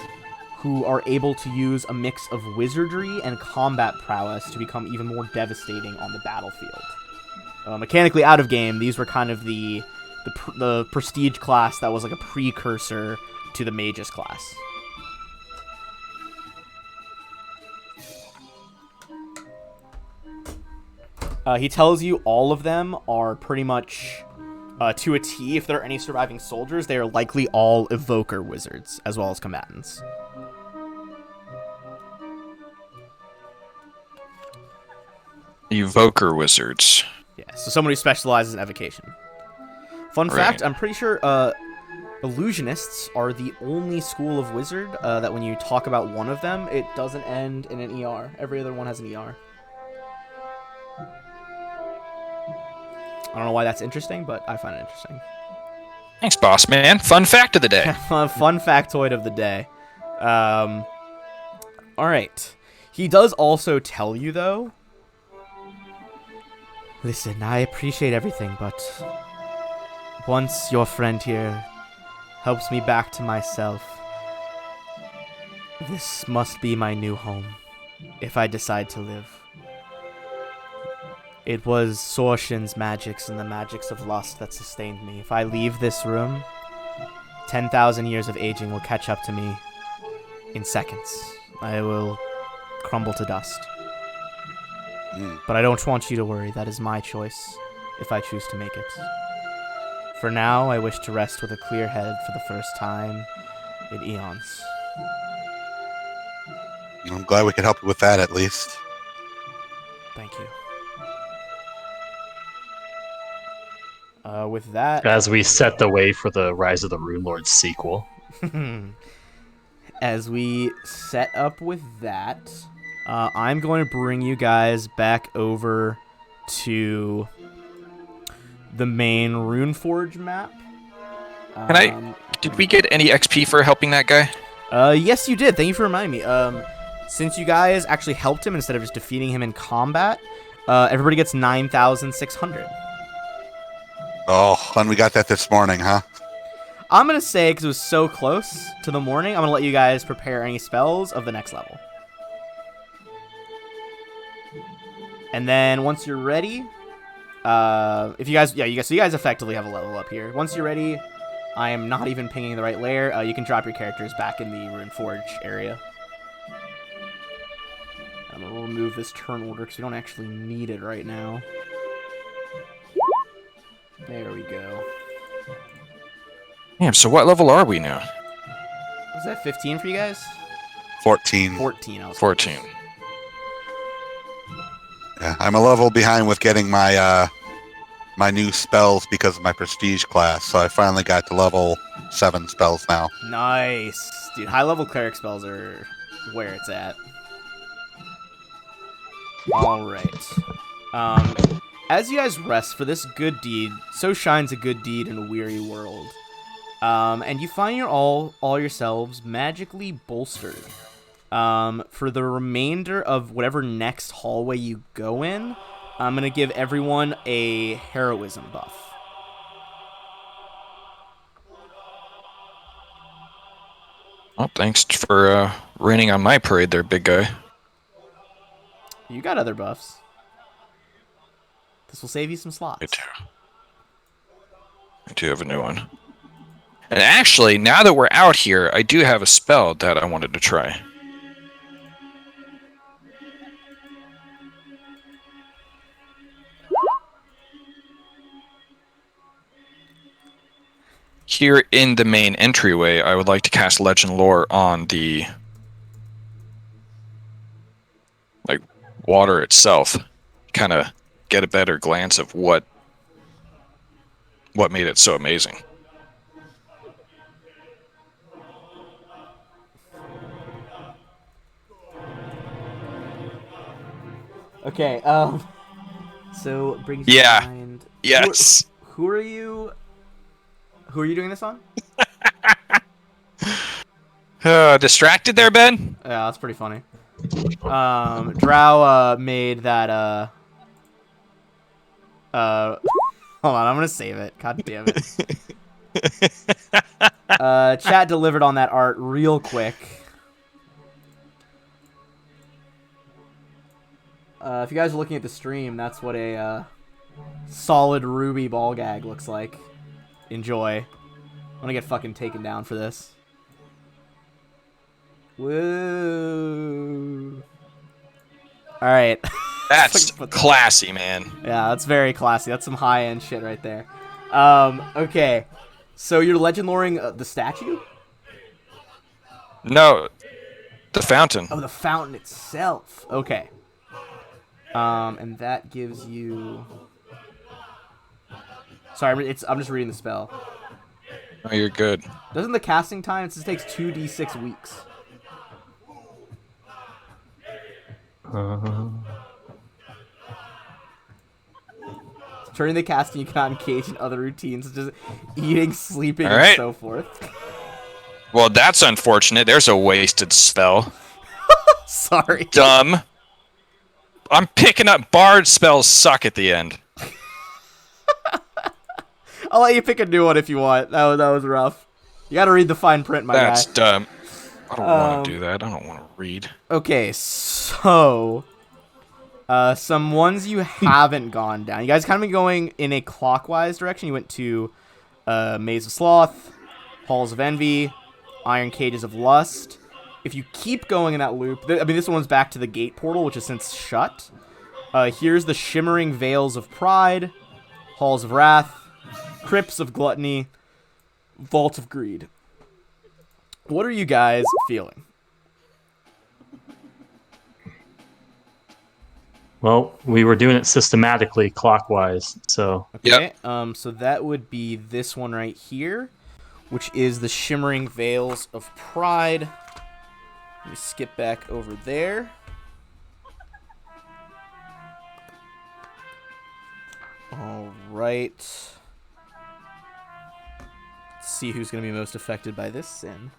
who are able to use a mix of wizardry and combat prowess to become even more devastating on the battlefield. Mechanically out of game, these were kind of the prestige class that was like a precursor to the magus class. He tells you all of them are pretty much, to a T, if there are any surviving soldiers, they are likely all evoker wizards, as well as combatants. Evoker wizards. Yeah, so someone who specializes in evocation. Fun fact, I'm pretty sure illusionists are the only school of wizard that when you talk about one of them, it doesn't end in an ER. Every other one has an ER. I don't know why that's interesting, but I find it interesting. Thanks, boss man. Fun fact of the day. Fun factoid of the day. Alright. He does also tell you, though... Listen, I appreciate everything, but... once your friend here helps me back to myself, this must be my new home, if I decide to live. It was Sorshin's magics and the magics of lust that sustained me. If I leave this room, 10,000 years of aging will catch up to me, in seconds. I will crumble to dust. Mm. But I don't want you to worry. That is my choice, if I choose to make it. For now, I wish to rest with a clear head for the first time in eons. I'm glad we could help you with that at least. Thank you. With that, As we set the way for the Rise of the Runelords sequel. as we set up with that, I'm going to bring you guys back over to the main Runeforge map. Did we get any XP for helping that guy? Yes, you did. Thank you for reminding me. Since you guys actually helped him instead of just defeating him in combat, everybody gets 9,600. Oh, and we got that this morning, huh? I'm going to say, because it was so close to the morning, I'm going to let you guys prepare any spells of the next level. And then once you're ready, if you guys, so you guys effectively have a level up here. Once you're ready, I am not even pinging the right layer. You can drop your characters back in the Runeforge area. I'm going to remove this turn order because we don't actually need it right now. There we go. Damn, so what level are we now? Was that 15 for you guys? 14. 14. I was 14. Yeah, I'm a level behind with getting my my new spells because of my prestige class. So I finally got to level 7 spells now. Nice. Dude, high-level cleric spells are where it's at. Alright. As you guys rest for this good deed, so shines a good deed in a weary world. And you find you're all yourselves magically bolstered. For the remainder of whatever next hallway you go in, I'm going to give everyone a heroism buff. Well, thanks for raining on my parade there, big guy. You got other buffs. This will save you some slots. Me too. I do have a new one. And actually, now that we're out here, I do have a spell that I wanted to try. Here in the main entryway, I would like to cast Legend Lore on the water itself. Kind of get a better glance of what made it so amazing. Okay, so brings Yeah. to mind. Yes. Who are you doing this on? Distracted there, Ben? Yeah, that's pretty funny. Drow made that hold on, I'm gonna save it. God damn it. Chat delivered on that art real quick. If you guys are looking at the stream, that's what a solid ruby ball gag looks like. Enjoy. I'm gonna get fucking taken down for this. Woo. Alright. That's classy, man. Yeah, that's very classy. That's some high-end shit right there. Okay. So you're legend loring the statue? No, the fountain. Oh, the fountain itself. Okay. And that gives you... Sorry, I'm just reading the spell. Oh, you're good. Doesn't the casting time, it just takes 2d6 weeks. During the casting, you cannot engage in other routines, such as eating, sleeping, All right. and so forth. Well, that's unfortunate. There's a wasted spell. Sorry. Dumb. I'm picking up bard spells suck at the end. I'll let you pick a new one if you want. That was rough. You gotta read the fine print, my That's guy. dumb. I don't want to do that. I don't want to read. Okay, so... some ones you haven't gone down. You guys kind of been going in a clockwise direction. You went to Maze of Sloth, Halls of Envy, Iron Cages of Lust, if you keep going in that loop, I mean, this one's back to the gate portal, which is since shut. Here's the Shimmering Veils of Pride, Halls of Wrath, Crypts of Gluttony, Vault of Greed. What are you guys feeling? Well, we were doing it systematically, clockwise. So Okay. So that would be this one right here, which is the Shimmering Veils of Pride. Let me skip back over there. All right. Let's see who's going to be most affected by this sin.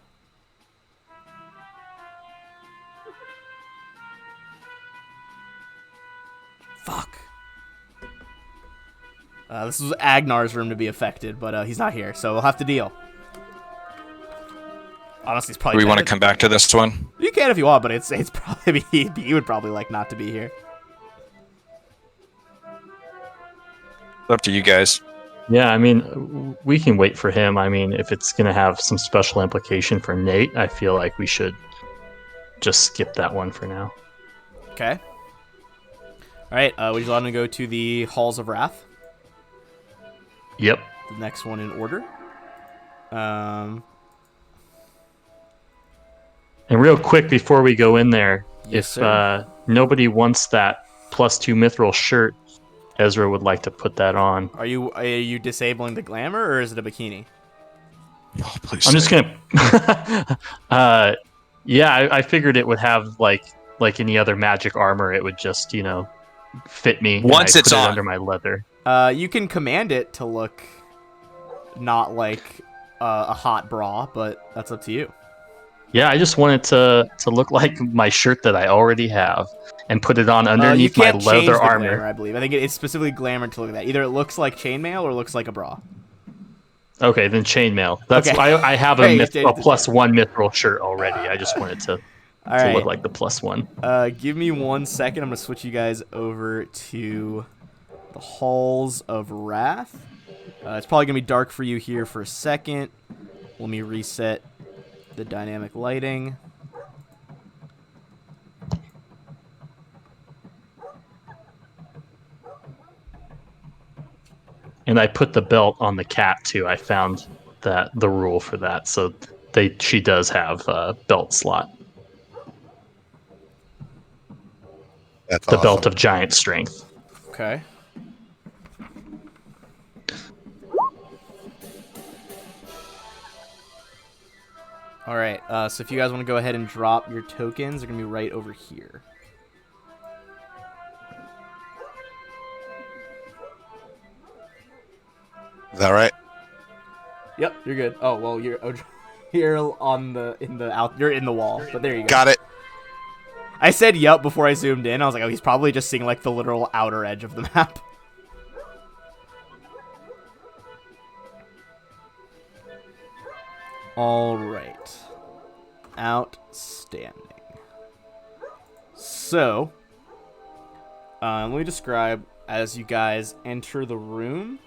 Fuck. This was Agnar's room to be affected, but he's not here, so we'll have to deal. Honestly, it's probably. Do we want to come back to this one? You can if you want, but it's probably he would probably like not to be here. It's up to you guys. yeah, I mean, we can wait for him. I mean, if it's going to have some special implication for Nate, I feel like we should just skip that one for now. Okay. All right. Would you allow me to go to the Halls of Wrath? Yep. The next one in order. And real quick before we go in there, Yes, if nobody wants that +2 mithril shirt, Ezra would like to put that on. Are you disabling the glamour, or is it a bikini? Oh, please. I'm just gonna. Yeah, I figured it would have like any other magic armor. It would just fit me. and Once I it's put it on. under my leather. You can command it to look not like a hot bra, but that's up to you. Yeah, I just wanted to look like my shirt that I already have and put it on You underneath my can't change leather the armor. glamour, I believe. I think it's specifically glamour to look at that. Either it looks like chainmail or it looks like a bra. Okay, then chainmail. That's Okay. I have a Hey, you changed it. +1 mithril shirt already. I just wanted to All right. look like the +1. Give me 1 second. I'm going to switch you guys over to the Halls of Wrath. It's probably going to be dark for you here for a second. Let me reset the dynamic lighting. And I put the belt on the cat too. I found that the rule for that, so she does have a belt slot. That's The awesome. belt of giant strength. Okay. All right. So if you guys want to go ahead and drop your tokens, they're going to be right over here. Is that right? Yep, you're good. Oh well, you're you're in the wall, but there you go. Got it. I said yep before I zoomed in. I was like, oh, he's probably just seeing like the literal outer edge of the map. All right. Outstanding. So, let me describe as you guys enter the room.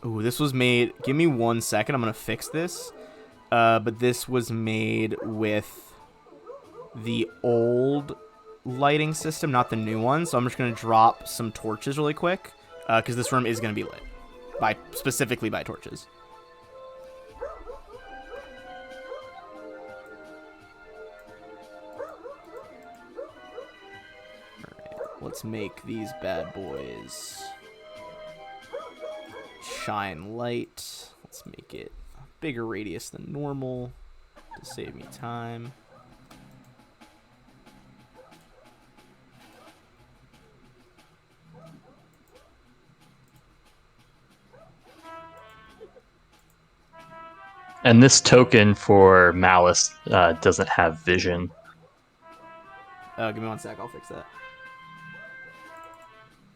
Ooh, this was made. Give me 1 second. I'm gonna fix this. But this was made with the old lighting system, not the new one. So I'm just gonna drop some torches really quick, because this room is gonna be lit specifically by torches. Let's make these bad boys shine light. Let's make it a bigger radius than normal to save me time. And this token for Malice doesn't have vision. Give me 1 sec. I'll fix that.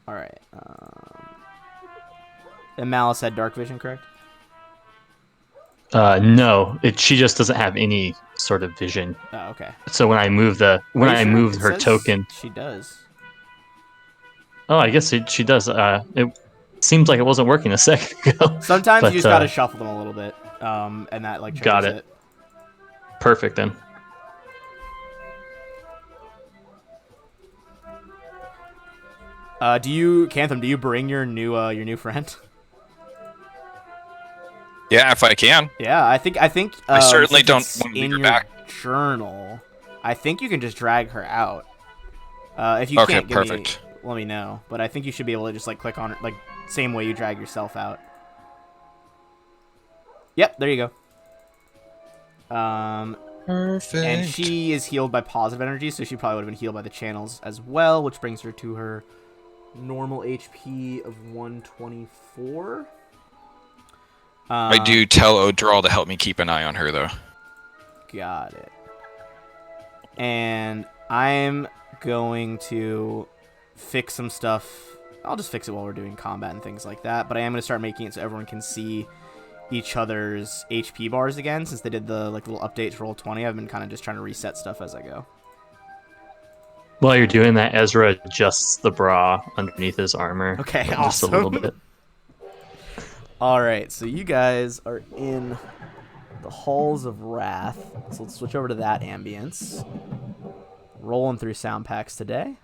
All right. And Malice had dark vision, correct? No, she just doesn't have any sort of vision. Oh, okay. So when I move her It says token, she does. oh, I guess she does. It seems like it wasn't working a second ago. Sometimes But, you just gotta shuffle them a little bit, and that like changes got it. it. Perfect then. Cantham, do you bring your new friend? Yeah, if I can. Yeah, I think I certainly since don't it's want to leave in her your back. journal. I think you can just drag her out. If you Okay, can't, perfect. let me know. But I think you should be able to just like click on it, like same way you drag yourself out. Yep, there you go. Perfect. And she is healed by positive energy, so she probably would have been healed by the channels as well, which brings her to her normal HP of 124. I do tell O'Dral to help me keep an eye on her, though. Got it. And I'm going to fix some stuff. I'll just fix it while we're doing combat and things like that. But I am going to start making it so everyone can see each other's HP bars again. Since they did the like little updates for Roll20, I've been kind of just trying to reset stuff as I go. While you're doing that, Ezra adjusts the bra underneath his armor. Okay, just awesome. a little bit. All right, so you guys are in the Halls of Wrath. So let's switch over to that ambience. Rolling through sound packs today.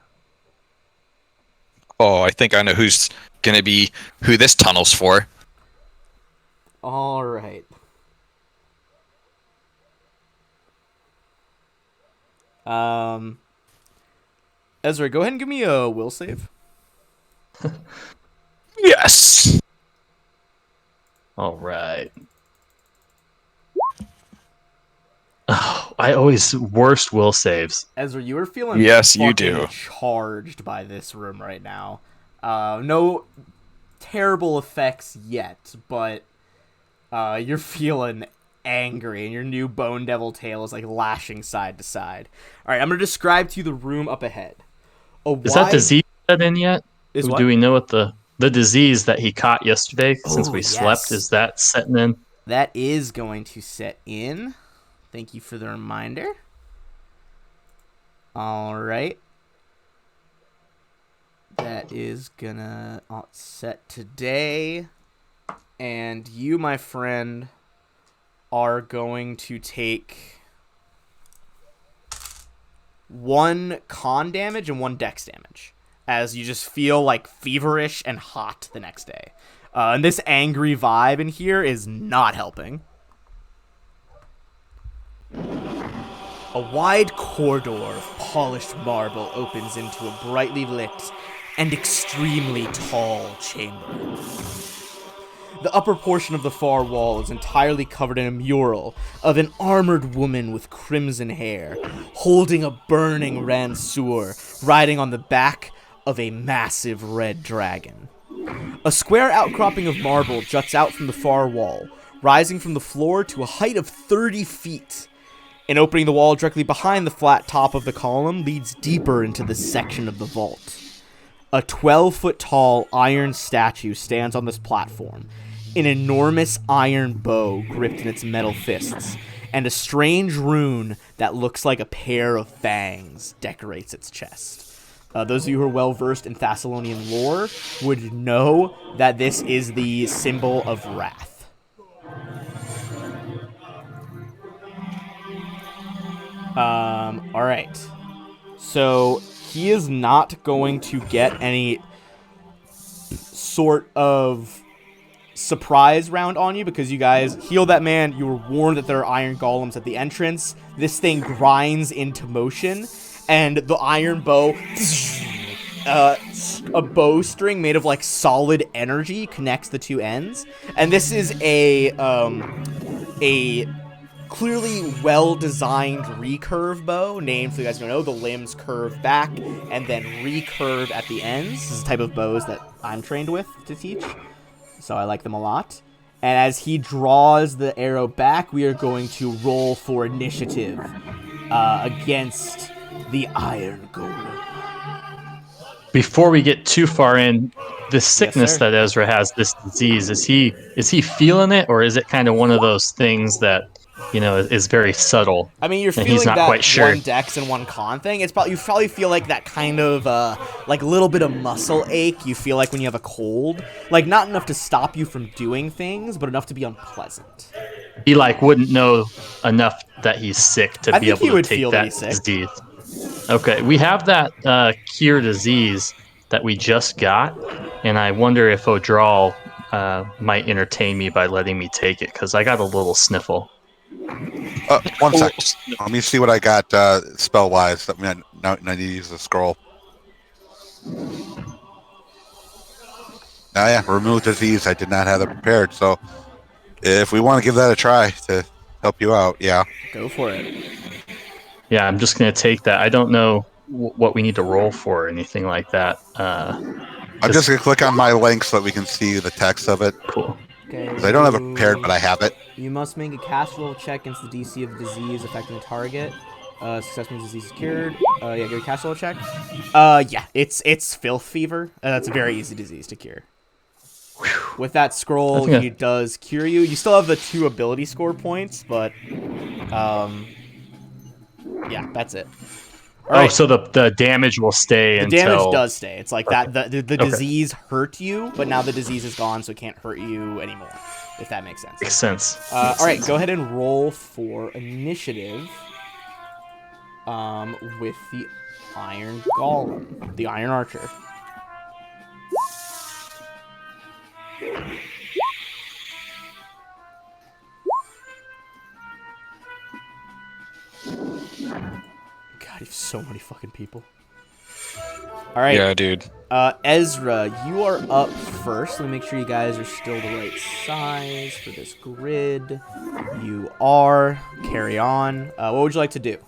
Oh, I think I know who's gonna be who this tunnel's for. All right. Ezra, go ahead and give me a will save. Yes. All right. Oh, I always worst will saves. Ezra, you are feeling Yes, you fucking do. charged by this room right now. No terrible effects yet, but you're feeling angry, and your new Bone Devil tail is like lashing side to side. All right, I'm gonna describe to you the room up ahead. Is that disease set in yet? Is what? Do we know what the disease that he caught yesterday since Oh, we yes. slept, is that setting in? That is going to set in. Thank you for the reminder. All right. That is gonna set today. And you, my friend, are going to take 1 con damage and 1 dex damage, as you just feel like feverish and hot the next day. And this angry vibe in here is not helping. A wide corridor of polished marble opens into a brightly lit and extremely tall chamber. The upper portion of the far wall is entirely covered in a mural of an armored woman with crimson hair, holding a burning ranseur, riding on the back of a massive red dragon. A square outcropping of marble juts out from the far wall, rising from the floor to a height of 30 feet. An opening in the wall directly behind the flat top of the column leads deeper into this section of the vault. A 12-foot-tall iron statue stands on this platform, an enormous iron bow gripped in its metal fists, and a strange rune that looks like a pair of fangs decorates its chest. Those of you who are well-versed in Thessalonian lore would know that this is the symbol of wrath. All right. So he is not going to get any sort of surprise round on you because you guys healed that man. You were warned that there are iron golems at the entrance. This thing grinds into motion, and the iron bow, a bowstring made of like solid energy connects the two ends. And this is a clearly well-designed recurve bow, named, for you guys who don't know, the limbs curve back and then recurve at the ends. This is the type of bows that I'm trained with to teach, so I like them a lot. And as he draws the arrow back, we are going to roll for initiative against the Iron Golem. Before we get too far in, the sickness sir. that Ezra has, this disease, is he feeling it, or is it kind of one of those things that is very subtle, I mean, you're and he's feeling not that quite sure. one dex and one con thing. It's probably you probably feel like that kind of like a little bit of muscle ache. You feel like when you have a cold, like not enough to stop you from doing things, but enough to be unpleasant. He wouldn't know enough that he's sick to I be think he able to would take feel that that he's sick. disease. Okay, we have that cure disease that we just got, and I wonder if Odral might entertain me by letting me take it, because I got a little sniffle. One sec. Let me see what I got spell wise. Now I need to use the scroll. Oh yeah, remove disease. I did not have it prepared. So if we want to give that a try to help you out, yeah. Go for it. Yeah, I'm just going to take that. I don't know what we need to roll for or anything like that. I'm just going to click on my link so that we can see the text of it. Cool. Okay. 'Cause I don't have it prepared, but I have it. You must make a cast roll check against the DC of the disease affecting the target. Success means disease is cured. Yeah, give a cast roll check. Yeah, it's filth fever. That's a very easy disease to cure. With that scroll, he does cure you. You still have the 2 ability score points, but yeah, that's it. All right. So the damage will stay The until... damage does stay. It's like that. The disease hurt you, but now the disease is gone, so it can't hurt you anymore. If that makes sense. Makes sense. All right, go ahead and roll for initiative. With the Iron Golem, the Iron Archer. God, you have so many fucking people. All right. Yeah, dude. Ezra, you are up first. Let me make sure you guys are still the right size for this grid. You are. Carry on. What would you like to do?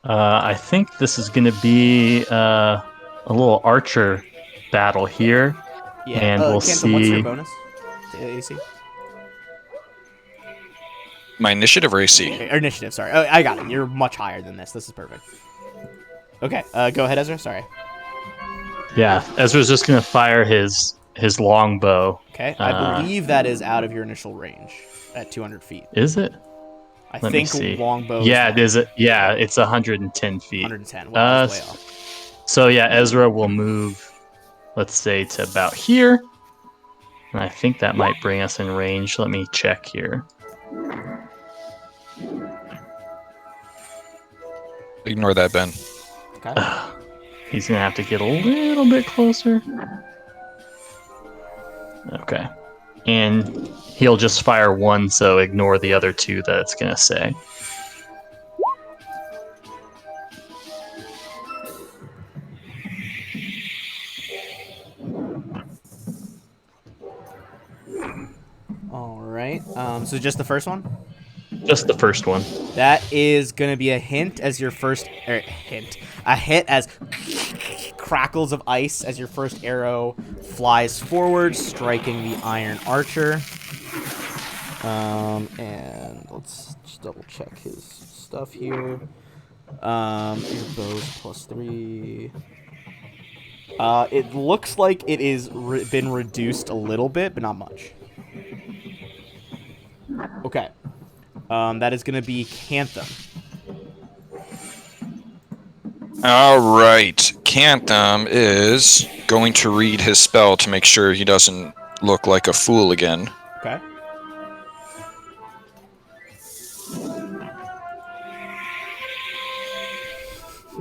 I think this is going to be a little archer battle here. Yeah. And we'll see. What's your bonus to AC? My initiative or AC? Or initiative, sorry. Oh, I got it. You're much higher than this. This is perfect. Okay, go ahead, Ezra. Sorry. Yeah, Ezra's just going to fire his longbow. Okay, I believe that is out of your initial range at 200 feet. Is it? I Let me think see. longbow. Yeah, it is. Yeah, it's 110 feet. 110. Well, I was way off. So yeah, Ezra will move, let's say, to about here. And I think that might bring us in range. Let me check here. Ignore that, Ben. Okay. He's going to have to get a little bit closer. Okay. And he'll just fire one, so ignore the other 2 that it's going to say. All right. So just the first one? Just the first one. That is going to be a hint as your first... hint. A hit as crackles of ice as your first arrow flies forward, striking the Iron Archer. And let's just double check his stuff here. Your bow's +3. It looks like it is been reduced a little bit, but not much. Okay. That is going to be Cantham. All right. Cantham is going to read his spell to make sure he doesn't look like a fool again. Okay.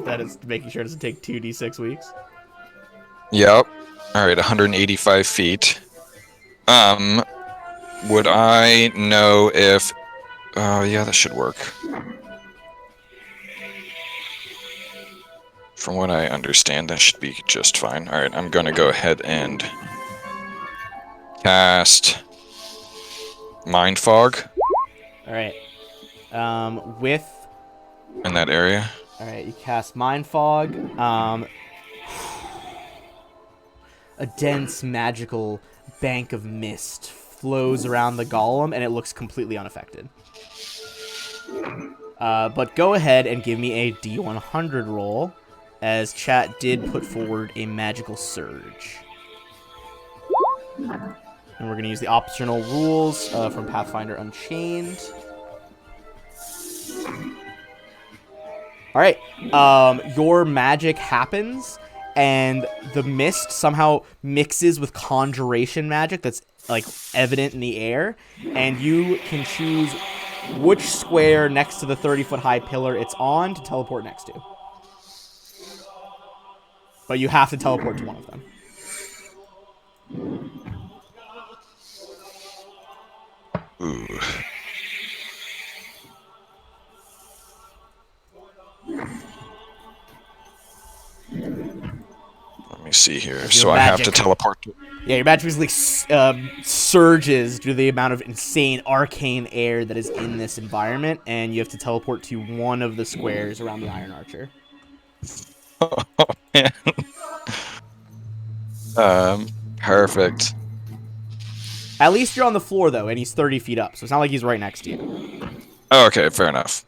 That is making sure it doesn't take 2d6 weeks. Yep. All right, 185 feet. Would I know if... yeah, that should work. From what I understand, that should be just fine. All right, I'm going to go ahead and cast Mind Fog All right. With... in that area. All right, you cast Mind Fog. A dense, magical bank of mist flows around the golem, and it looks completely unaffected. But go ahead and give me a D100 roll, as chat did put forward a magical surge. And we're going to use the optional rules from Pathfinder Unchained. All right. Your magic happens, and the mist somehow mixes with conjuration magic that's like evident in the air, and you can choose which square next to the 30-foot high pillar it's on to teleport next to. But you have to teleport to one of them. Ooh. Let me see here. So I have to teleport to... Yeah, your magic basically surges due to the amount of insane arcane air that is in this environment, and you have to teleport to one of the squares around the Iron Archer. Oh, man. Perfect. At least you're on the floor, though, and he's 30 feet up, so it's not like he's right next to you. Oh, okay, fair enough.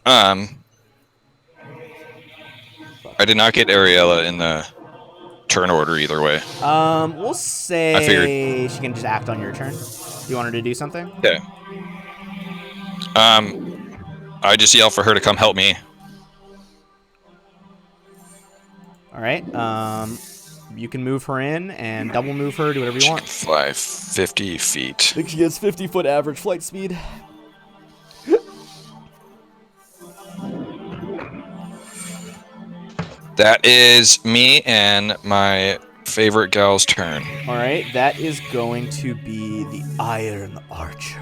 I did not get Ariella in the turn order either way. We'll say I figured she can just act on your turn. You want her to do something? Yeah. I just yell for her to come help me. All right. You can move her in and double move her. Do whatever you She want. can fly 50 feet. I think she gets 50-foot average flight speed. That is me and my favorite gal's turn. All right. That is going to be the Iron Archer.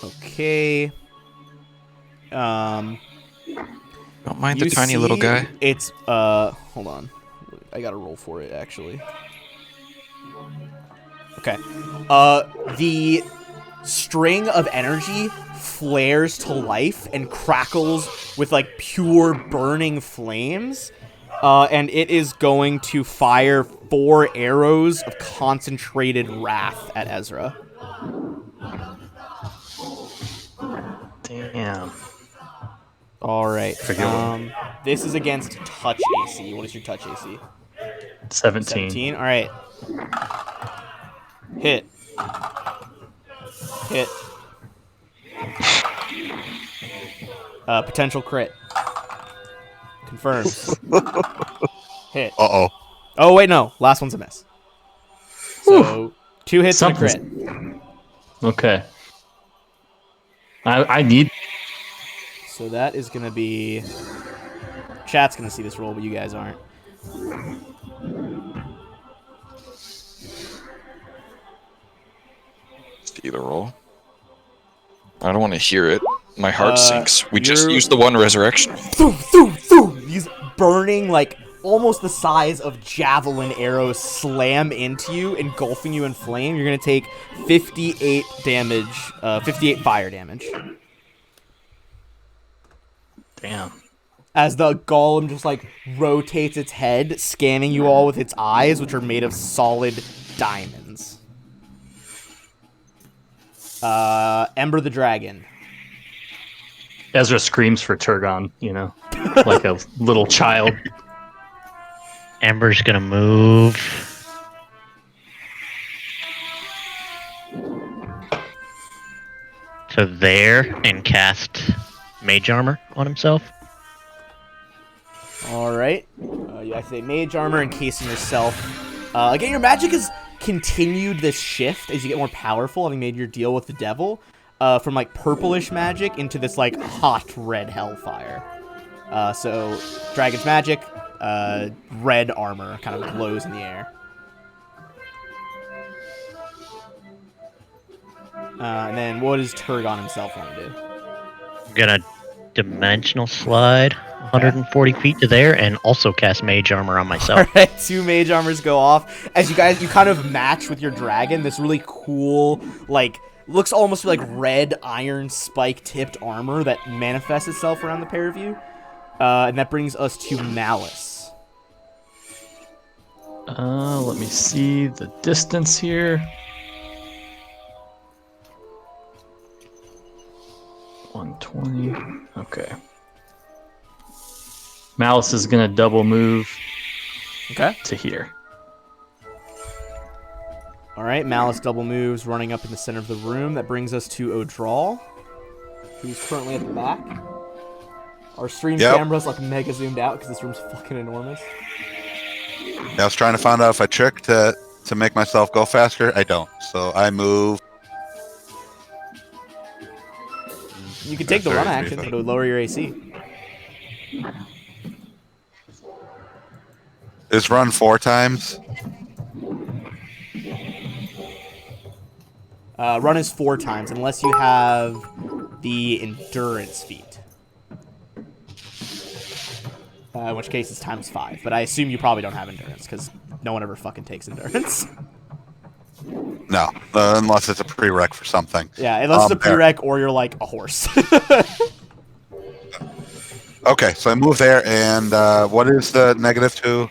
Okay. Don't mind the You tiny little see guy. It's hold on. I gotta roll for it actually. Okay. The string of energy flares to life and crackles with like pure burning flames. And it is going to fire 4 arrows of concentrated wrath at Ezra. Damn. All right. This is against touch AC. What is your touch AC? 17. 17. All right. Hit. Hit. Potential crit. Confirms. Hit. Uh-oh. Oh, wait, no. Last one's a miss. So, 2 hits and a crit. Okay. I need... So that is going to be... Chat's going to see this roll, but you guys aren't. See the roll. I don't want to hear it. My heart sinks. We just you're- used the one resurrection. These burning, like, almost the size of javelin arrows slam into you, engulfing you in flame. You're going to take 58 damage, 58 fire damage. Damn. As the golem just, like, rotates its head, scanning you all with its eyes, which are made of solid diamonds. Ember the Dragon. Ezra screams for Turgon, you know, like a little child. Ember's gonna move. To there and cast Mage Armor on himself. Alright. You activate Mage Armor, encasing yourself. Again, your magic has continued this shift as you get more powerful, having made your deal with the devil. From, like, purplish magic into this, like, hot red hellfire. So, Dragon's magic, red armor kind of glows in the air. And then what does Turgon himself want to do? I'm gonna dimensional slide 140 feet to there and also cast Mage Armor on myself. Alright, 2 mage armors go off. As you kind of match with your dragon, this really cool, like, looks almost like red iron spike tipped armor that manifests itself around the pair of you. And that brings us to Malice. Let me see the distance here. 120. Okay. Malice is gonna double move Okay. to here. Alright, Malice double moves, running up in the center of the room. That brings us to Odral. who's currently at the back. Our stream Yep. camera's like mega zoomed out because this room's fucking enormous. Yeah, I was trying to find out if I trick to make myself go faster. I don't. So I move. You can take the Sorry, run action, but it would lower your AC. Is run 4 times? Run is 4 times, unless you have the endurance feat. In which case it's times 5. But I assume you probably don't have endurance, because no one ever fucking takes endurance. No, unless it's a prereq for something. Yeah, unless it's a prereq or you're like a horse. Okay, so I move there, and what is the -2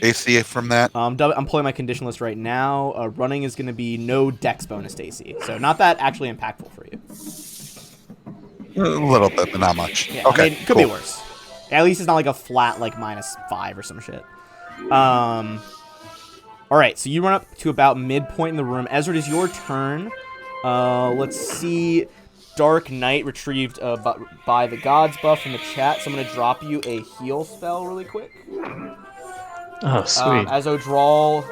AC from that? I'm pulling my condition list right now. Running is going to be no dex bonus to AC. So not that actually impactful for you. A little bit, but not much. Yeah, Okay, I mean, could be worse. At least it's not like a flat like -5 or some shit. All right, so you run up to about midpoint in the room. Ezra, it is your turn. Let's see. Dark Knight retrieved by the gods buff from the chat. So I'm going to drop you a heal spell really quick. Oh, sweet. As Odral...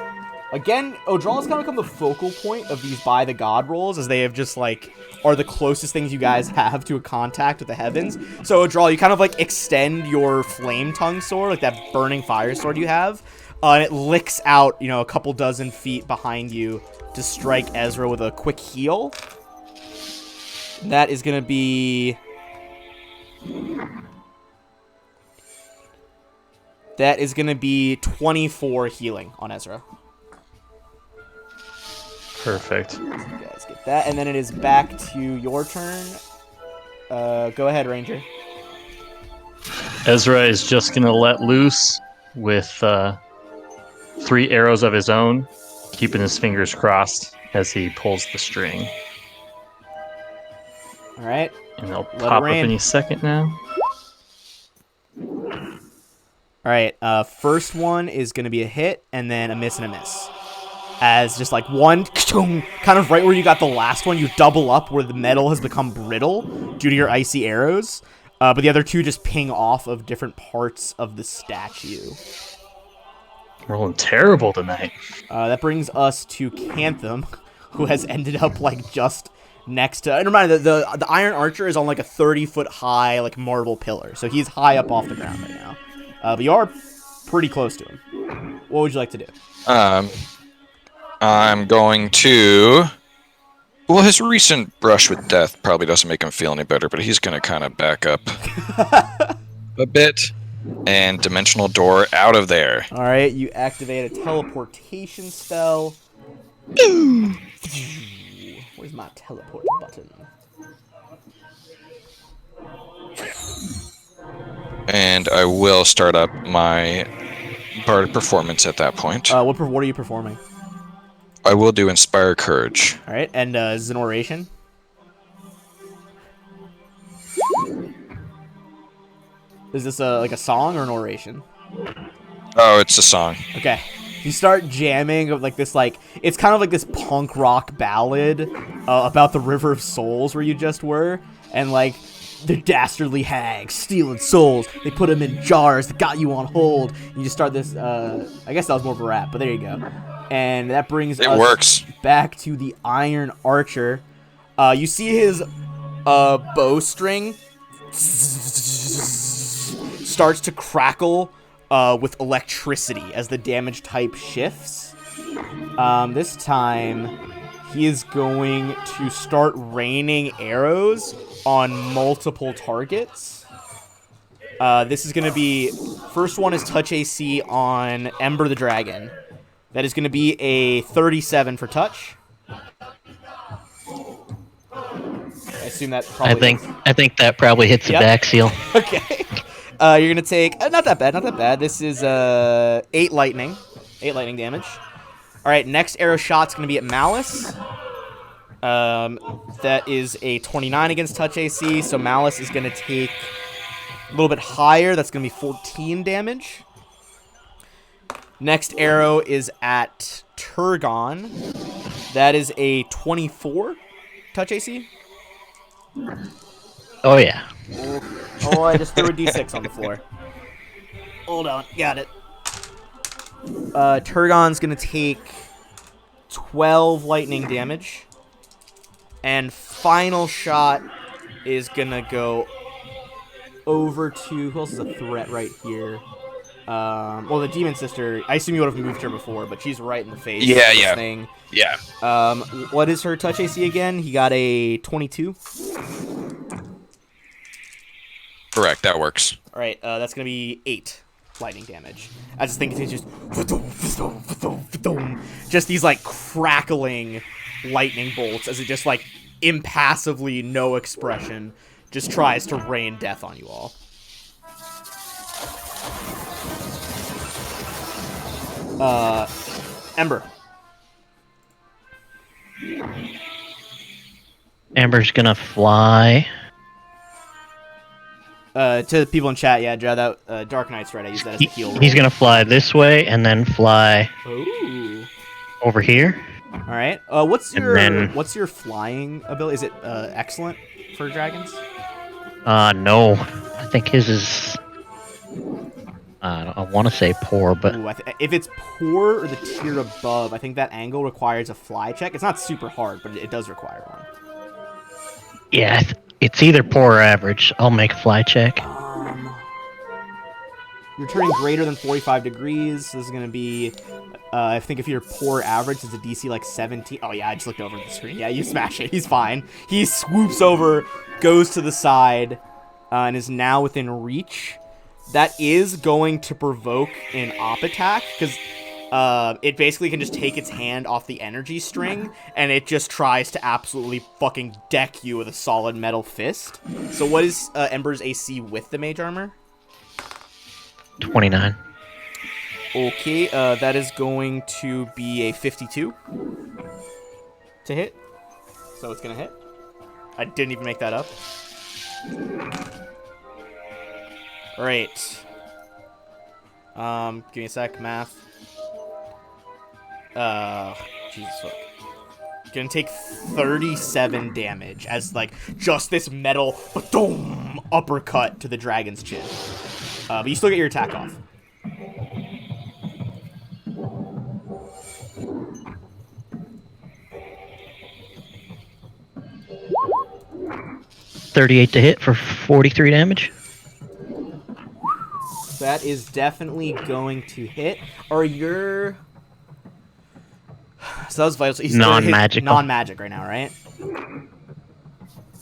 Again, Odral has kind of become the focal point of these by the god rolls, as they have just, like, are the closest things you guys have to a contact with the heavens. So, Odral, you kind of, like, extend your flame tongue sword, like that burning fire sword you have, and it licks out, you know, a couple dozen feet behind you to strike Ezra with a quick heal. That is going to be... That is going to be 24 healing on Ezra. Perfect. You guys get that. And then it is back to your turn. Go ahead, Ranger. Ezra is just going to let loose with 3 arrows of his own, keeping his fingers crossed as he pulls the string. All right. And they'll Let pop it up rain. any second now. All right. First one is going to be a hit, and then a miss and a miss. As just like one, kind of right where you got the last one, you double up where the metal has become brittle due to your icy arrows. But the other 2 just ping off of different parts of the statue. Rolling terrible tonight. That brings us to Cantham, who has ended up like just next to. And remember, the Iron Archer is on like a 30-foot high like marble pillar, so he's high up off the ground right now. But you are pretty close to him. What would you like to do? I'm going to... Well, his recent brush with death probably doesn't make him feel any better, but he's going to kind of back up a bit and dimensional door out of there. All right, you activate a teleportation spell. Where's my teleport button? And I will start up my Bard performance at that point. What are you performing? I will do Inspire Courage. All right, and is it an oration? Is this like a song or an oration? Oh, it's a song. Okay. You start jamming like this, like it's kind of like this punk rock ballad about the River of Souls where you just were, and like the dastardly hags stealing souls. They put them in jars that got you on hold. You just start this. I guess that was more of a rap, but there you go. And that brings us back to the Iron Archer. You see his bowstring starts to crackle with electricity as the damage type shifts. This time, he is going to start raining arrows on multiple targets. This is going to be... First one is touch AC on Ember the Dragon. That is going to be a 37 for touch. I assume that probably... I think that probably hits the back seal. Okay. You're going to take... not that bad. This is 8 lightning. 8 lightning damage. Alright, next arrow shot's going to be at Malice. That is a 29 against touch AC, so Malice is going to take a little bit higher. That's going to be 14 damage. Next arrow is at Turgon. That is a 24 touch AC. Oh yeah. Oh, I just threw a d6 on the floor. Hold on, got it. Turgon's gonna take 12 lightning damage. And final shot is gonna go over to... Who else is a threat right here? Well, the Demon Sister, I assume you would have moved her before, but she's right in the face Yeah, of this yeah. thing. Yeah. What is her touch AC again? He got a 22. Correct. That works. All right, that's gonna be 8 lightning damage. As this thing continues, just these like crackling lightning bolts as it just like impassively, no expression, just tries to rain death on you all. Ember. Amber's gonna fly. To the people in chat, yeah, that Dark Knight's right. I use that as a heal. He's gonna fly this way and then fly Ooh. over here. All right. What's And your then- what's your flying ability? Is it excellent for dragons? No. I think his is. I want to say poor, but Ooh, if it's poor or the tier above, I think that angle requires a fly check. It's not super hard, but it does require one. yeah, it's either poor or average. I'll make a fly check. You're turning greater than 45 degrees. This is going to be, I think if you're poor average, it's a DC like 17. Oh, yeah, I just looked over the screen. Yeah, you smash it. He's fine. He swoops over, goes to the side, and is now within reach. That is going to provoke an op attack, because it basically can just take its hand off the energy string, and it just tries to absolutely fucking deck you with a solid metal fist. So what is Ember's AC with the mage armor? 29. Okay, that is going to be a 52 to hit. So it's going to hit. I didn't even make that up. Alright. Give me a sec, math. Jesus fuck. Gonna take 37 damage as, like, just this metal boom, uppercut to the dragon's chin. But you still get your attack off. $38 to hit for 43 damage. That is definitely going to hit. Or your... So that was vital. He's Non-magical. Non-magic right now, right?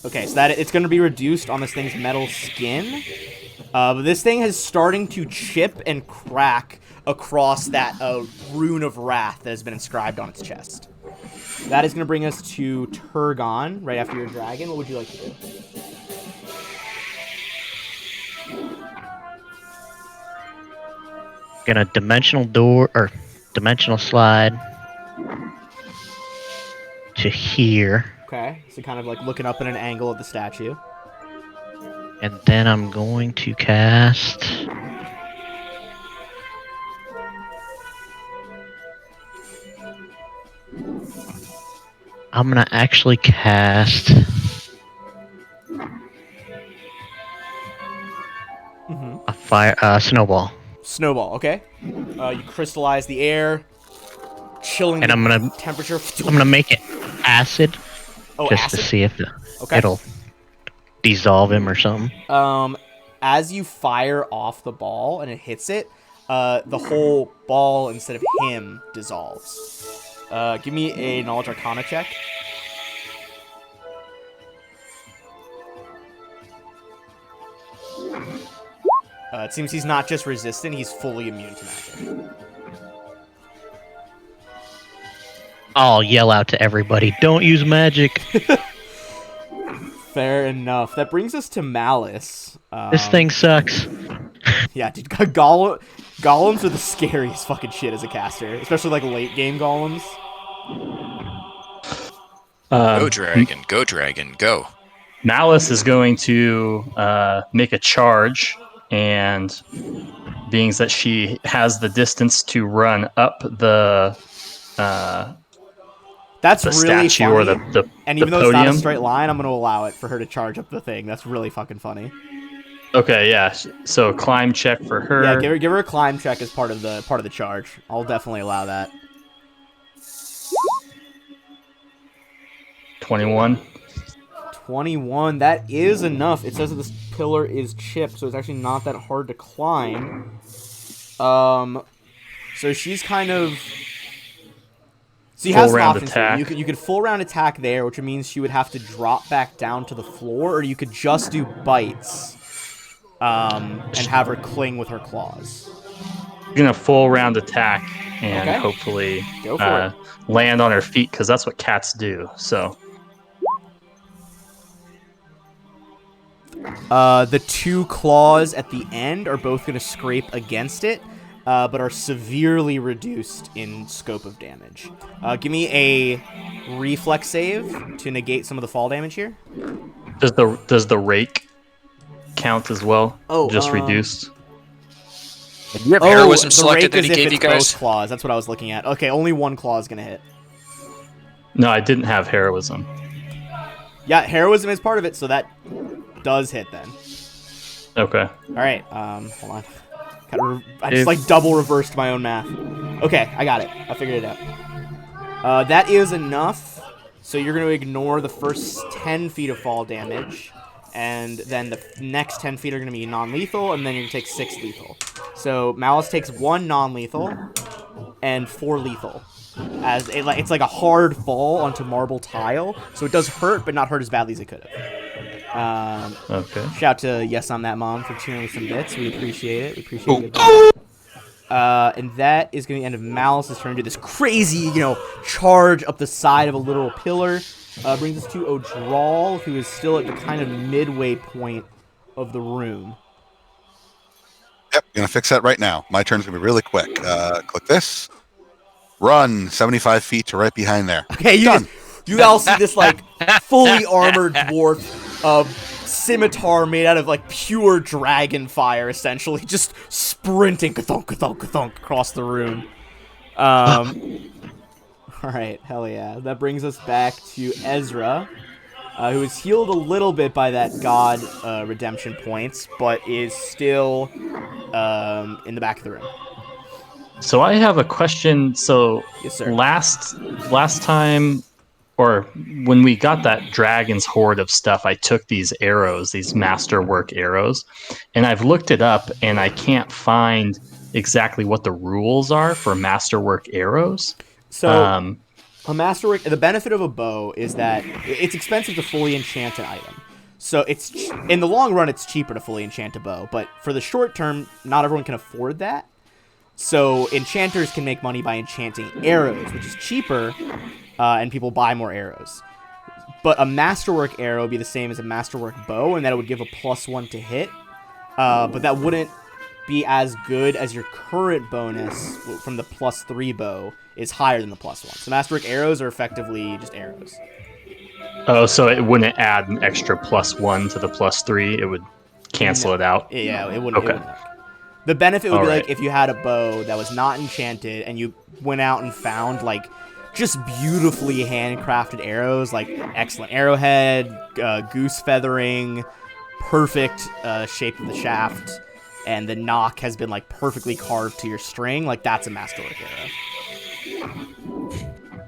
Okay, so that it's going to be reduced on this thing's metal skin. But this thing is starting to chip and crack across that rune of wrath that has been inscribed on its chest. That is going to bring us to Turgon, right after your dragon. What would you like to do? Gonna dimensional door or dimensional slide to here, Okay, so kind of like looking up at an angle at the statue. and then I'm going to cast. I'm gonna actually cast a fire snowball, Snowball, okay. You crystallize the air, chilling and the I'm gonna temperature. make it acid Oh, just acid? to see if Okay. it'll dissolve him or something. As you fire off the ball and it hits it, the whole ball instead of him dissolves. Give me a Knowledge Arcana check. It seems he's not just resistant, he's fully immune to magic. I'll yell out to everybody, "Don't use magic." Fair enough. That brings us to Malice. This thing sucks. Yeah, dude, golems are the scariest fucking shit as a caster, especially like late game golems. Go dragon, go dragon, go. Malice is going to make a charge, and being that she has the distance to run up the That's the really statue funny. or the And the even though it's not a podium. straight line, I'm going to allow it for her to charge up the thing. That's really fucking funny. Okay, yeah. So climb check for her. Yeah, give her a climb check as part of the charge. I'll definitely allow that. 21. 21. That is enough. It says that this pillar is chipped, so it's actually not that hard to climb. So she's kind of. So you have Full some round options here. attack. You could full round attack there, which means she would have to drop back down to the floor, or you could just do bites, and have her cling with her claws. You're gonna full round attack and Okay. hopefully Go for it. land on her feet because that's what cats do. So The two claws at the end are both going to scrape against it, but are severely reduced in scope of damage. Give me a reflex save to negate some of the fall damage here. does the rake count as well? Oh, just reduced. Do you have heroism the selected rake that is he if gave it's you guys? both claws. That's what I was looking at. Okay, only one claw is going to hit. No, I didn't have heroism. Yeah, heroism is part of it, so that does hit then. Okay. All right, hold on. I just like double reversed my own math. Okay, I got it. I figured it out. That is enough. So you're going to ignore the first 10 feet of fall damage, and then the next 10 feet are going to be non-lethal, and then you're going to take 6 lethal. So Malice takes 1 non-lethal and 4 lethal. It's like a hard fall onto marble tile, so it does hurt, but not hurt as badly as it could have. Okay. Shout out to Yes on That Mom for cheering with some bits. We appreciate it. We appreciate it. And that is going to be the end of Malice's turn. Do this crazy, charge up the side of a literal pillar. Brings us to Odral, who is still at the kind of midway point of the room. Yep, gonna fix that right now. My turn's gonna be really quick. Click this. Run 75 feet to right behind there. Okay, you all see this like fully armored dwarf scimitar made out of like pure dragon fire, essentially, just sprinting ka-thunk, ka-thunk, ka-thunk across the room. All right, hell yeah. That brings us back to Ezra, who is healed a little bit by that god redemption points, but is still in the back of the room. So I have a question. So Yes, sir. last time, or when we got that dragon's hoard of stuff, I took these arrows, these masterwork arrows, and I've looked it up, and I can't find exactly what the rules are for masterwork arrows. So a masterwork, the benefit of a bow is that it's expensive to fully enchant an item. So it's in the long run, it's cheaper to fully enchant a bow, but for the short term, not everyone can afford that. So enchanters can make money by enchanting arrows, which is cheaper, and people buy more arrows. But a masterwork arrow would be the same as a masterwork bow, and that it would give a +1 to hit. But that wouldn't be as good as your current bonus from the +3 bow is higher than the +1. So masterwork arrows are effectively just arrows. Oh, so it wouldn't add an extra +1 to the +3. It would cancel it out. Yeah, it wouldn't. Okay. It wouldn't work. The benefit would be Alright. like if you had a bow that was not enchanted and you went out and found like just beautifully handcrafted arrows, like excellent arrowhead, goose feathering, perfect shape of the shaft, and the knock has been like perfectly carved to your string. Like that's a masterwork arrow.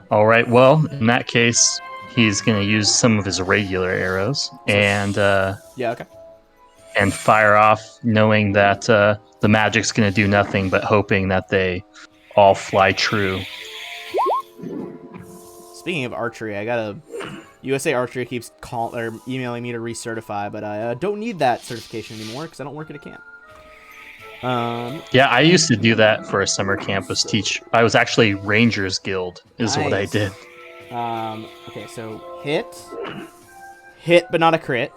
All right. Well, in that case, he's going to use some of his regular arrows and Yeah. Okay. and fire off, knowing that the magic's going to do nothing, but hoping that they all fly true. Speaking of archery, I got a USA Archery keeps emailing me to recertify, but I don't need that certification anymore because I don't work at a camp. Yeah, I used to do that for a summer camp. I was actually Rangers Guild is what I Nice. did. Okay, so hit, but not a crit.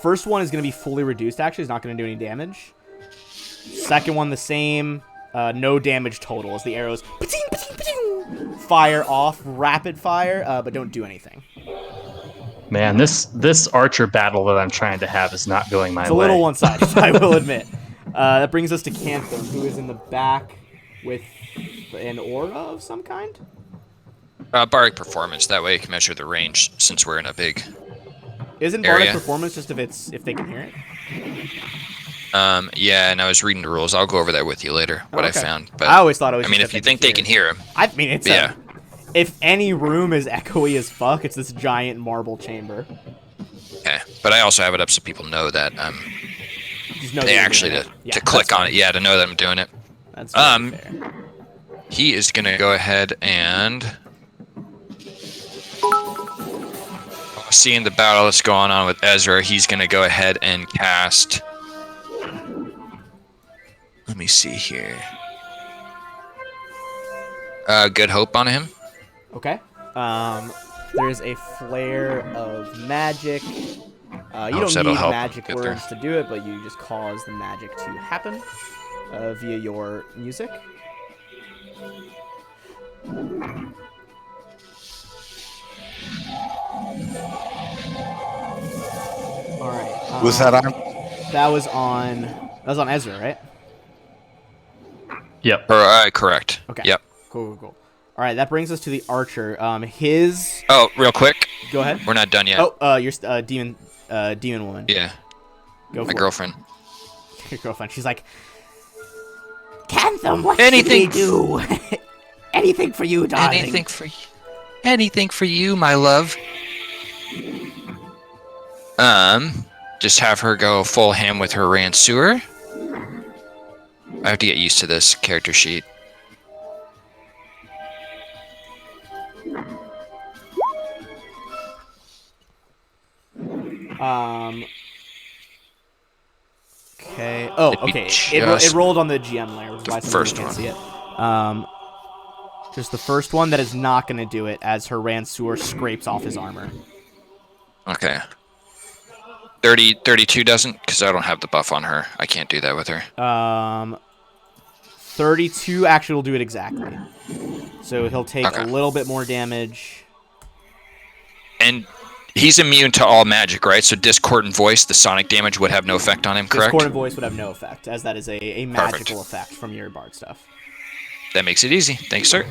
First one is going to be fully reduced. Actually, it's not going to do any damage. Second one, the same. No damage total as the arrows fire off, rapid fire, but don't do anything. Man, this archer battle that I'm trying to have is not going my way. It's a little one-sided, I will admit. That brings us to Cantham, who is in the back with an aura of some kind. Bardic performance. That way, you can measure the range since we're in a big. Isn't area. Bardic performance just if they can hear it? Yeah, and I was reading the rules. I'll go over that with you later. What I found. But I always thought it was. I mean, just if you think they can hear him, I mean, it's yeah. If any room is echoey as fuck, it's this giant marble chamber. Okay, but I also have it up so people know that they actually to click on it. Yeah, to know that I'm doing it. That's very fair. He is gonna go ahead and seeing the battle that's going on with Ezra, he's gonna go ahead and cast. Let me see here. Good Hope on him. Okay. There's a flare of magic. You don't need magic words to do it, but you just cause the magic to happen via your music. All right. Was that on? That was on Ezra, right? Yep. Correct. Okay. Yep. Cool. All right, that brings us to the archer. His. Oh, real quick. Go ahead. We're not done yet. Oh, your demon woman. Yeah. Go for My girlfriend. Your girlfriend. She's like, Cantham, what Anything should we do? Anything for you, darling. Anything for you, my love. Just have her go full ham with her Ransuer. I have to get used to this character sheet. Okay. Oh, okay. It rolled on the GM layer, which is why first can't one. see it. Just the first one that is not going to do it, as her Ransuer scrapes off his armor. Okay. 32 doesn't, because I don't have the buff on her. I can't do that with her. 32 actually will do it exactly. So he'll take a little bit more damage. And he's immune to all magic, right? So Discordant Voice, the sonic damage, would have no effect on him, correct? Discordant Voice would have no effect, as that is a magical effect from your bard stuff. That makes it easy. Thanks, sir.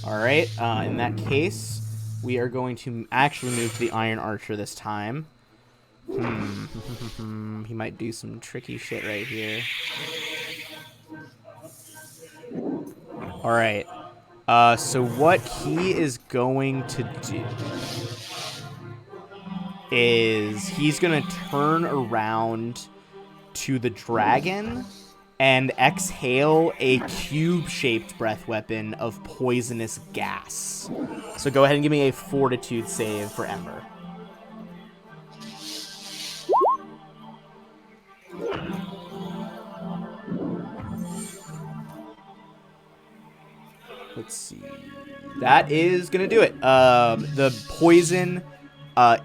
All right. In that case, we are going to actually move to the Iron Archer this time. He might do some tricky shit right here. All right. So what he is going to do is he's going to turn around to the dragon and exhale a cube-shaped breath weapon of poisonous gas. So go ahead and give me a fortitude save for Ember. Let's see. That is going to do it. The poison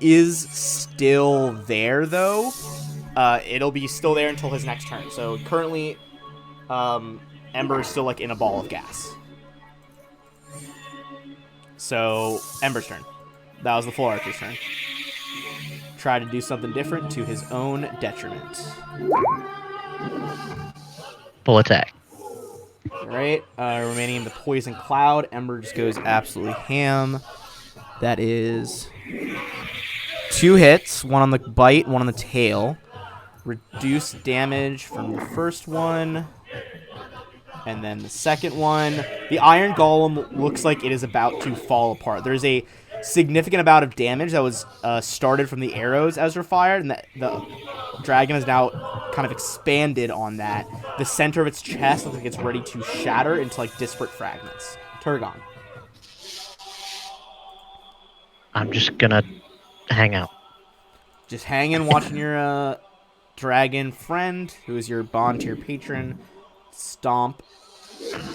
is still there, though. It'll be still there until his next turn. So currently, Ember is still like in a ball of gas. So Ember's turn. That was the full archer's turn. Try to do something different to his own detriment. Full attack. All right. Remaining in the poison cloud, Ember just goes absolutely ham. That is 2 hits, one on the bite, one on the tail. Reduce damage from the first one. And then the second one. The Iron Golem looks like it is about to fall apart. There's a significant amount of damage that was started from the arrows Ezra fired, and the dragon is now kind of expanded on that. The center of its chest looks like it's ready to shatter into like disparate fragments. Turgon. I'm just gonna hang out. Just hanging, watching your dragon friend, who is your bond to your patron, stomp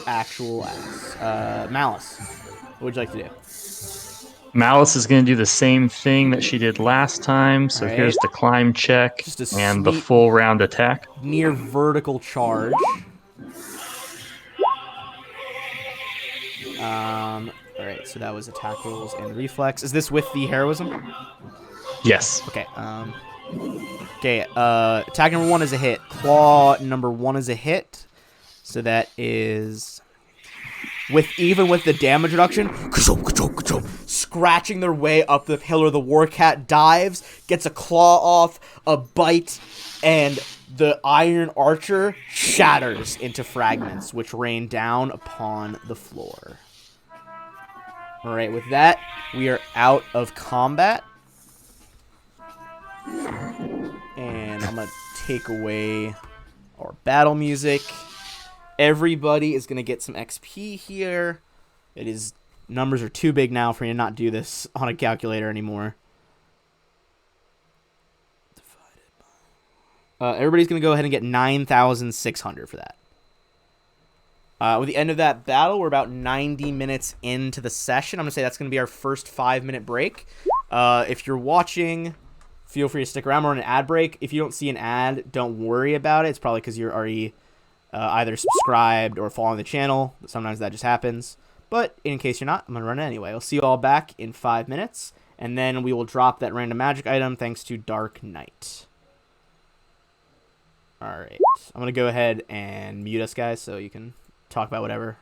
actual ass. Malice, what would you like to do? Malice is going to do the same thing that she did last time. So Alright. here's the climb check Just a and the sweet- full round attack. Near vertical charge. Alright, so that was attack rolls and reflex. Is this with the heroism? Yes. Okay, attack number 1 is a hit. Claw number 1 is a hit. So that is even with the damage reduction, scratching their way up the pillar. The Warcat dives, gets a claw off, a bite, and the Iron Archer shatters into fragments, which rain down upon the floor. Alright, with that, we are out of combat. And I'm going to take away our battle music. Everybody is going to get some XP here. Numbers are too big now for me to not do this on a calculator anymore. Everybody's going to go ahead and get 9,600 for that. With the end of that battle, we're about 90 minutes into the session. I'm going to say that's going to be our first 5-minute break. If you're watching, feel free to stick around. We're on an ad break. If you don't see an ad, don't worry about it. It's probably because you're already either subscribed or following the channel. Sometimes that just happens. But in case you're not, I'm going to run it anyway. I'll see you all back in 5 minutes. And then we will drop that random magic item thanks to Dark Knight. Alright. I'm going to go ahead and mute us, guys, so you can talk about whatever.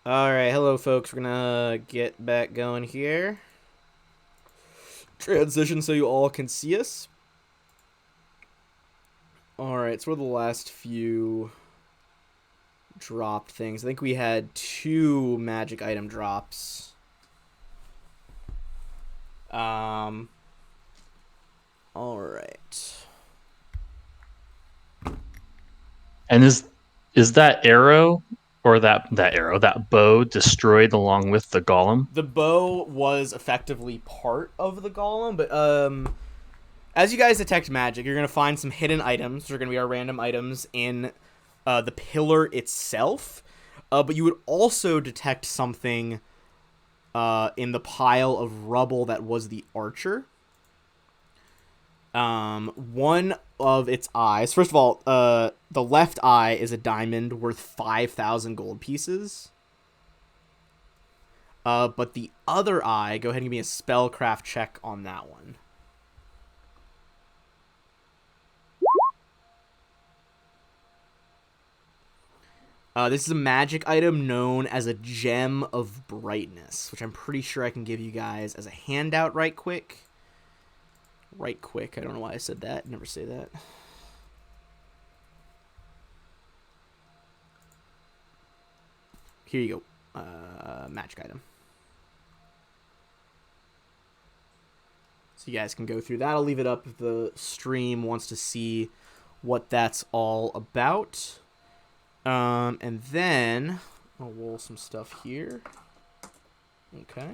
Alright, hello folks. We're gonna get back going here. Transition so you all can see us. Alright, so what are the last few dropped things? I think we had 2 magic item drops. Alright. And is that arrow or that bow destroyed along with the golem? The bow was effectively part of the golem, but as you guys detect magic, you're going to find some hidden items, which are going to be our random items in the pillar itself. But you would also detect something in the pile of rubble that was the archer. One of its eyes. First of all, the left eye is a diamond worth 5,000 gold pieces. But the other eye, go ahead and give me a spellcraft check on that one. This is a magic item known as a Gem of Brightness, which I'm pretty sure I can give you guys as a handout right quick. Right quick. I don't know why I said that. Never say that. Here you go. Magic item. So you guys can go through that. I'll leave it up if the stream wants to see what that's all about. And then I'll roll some stuff here. Okay.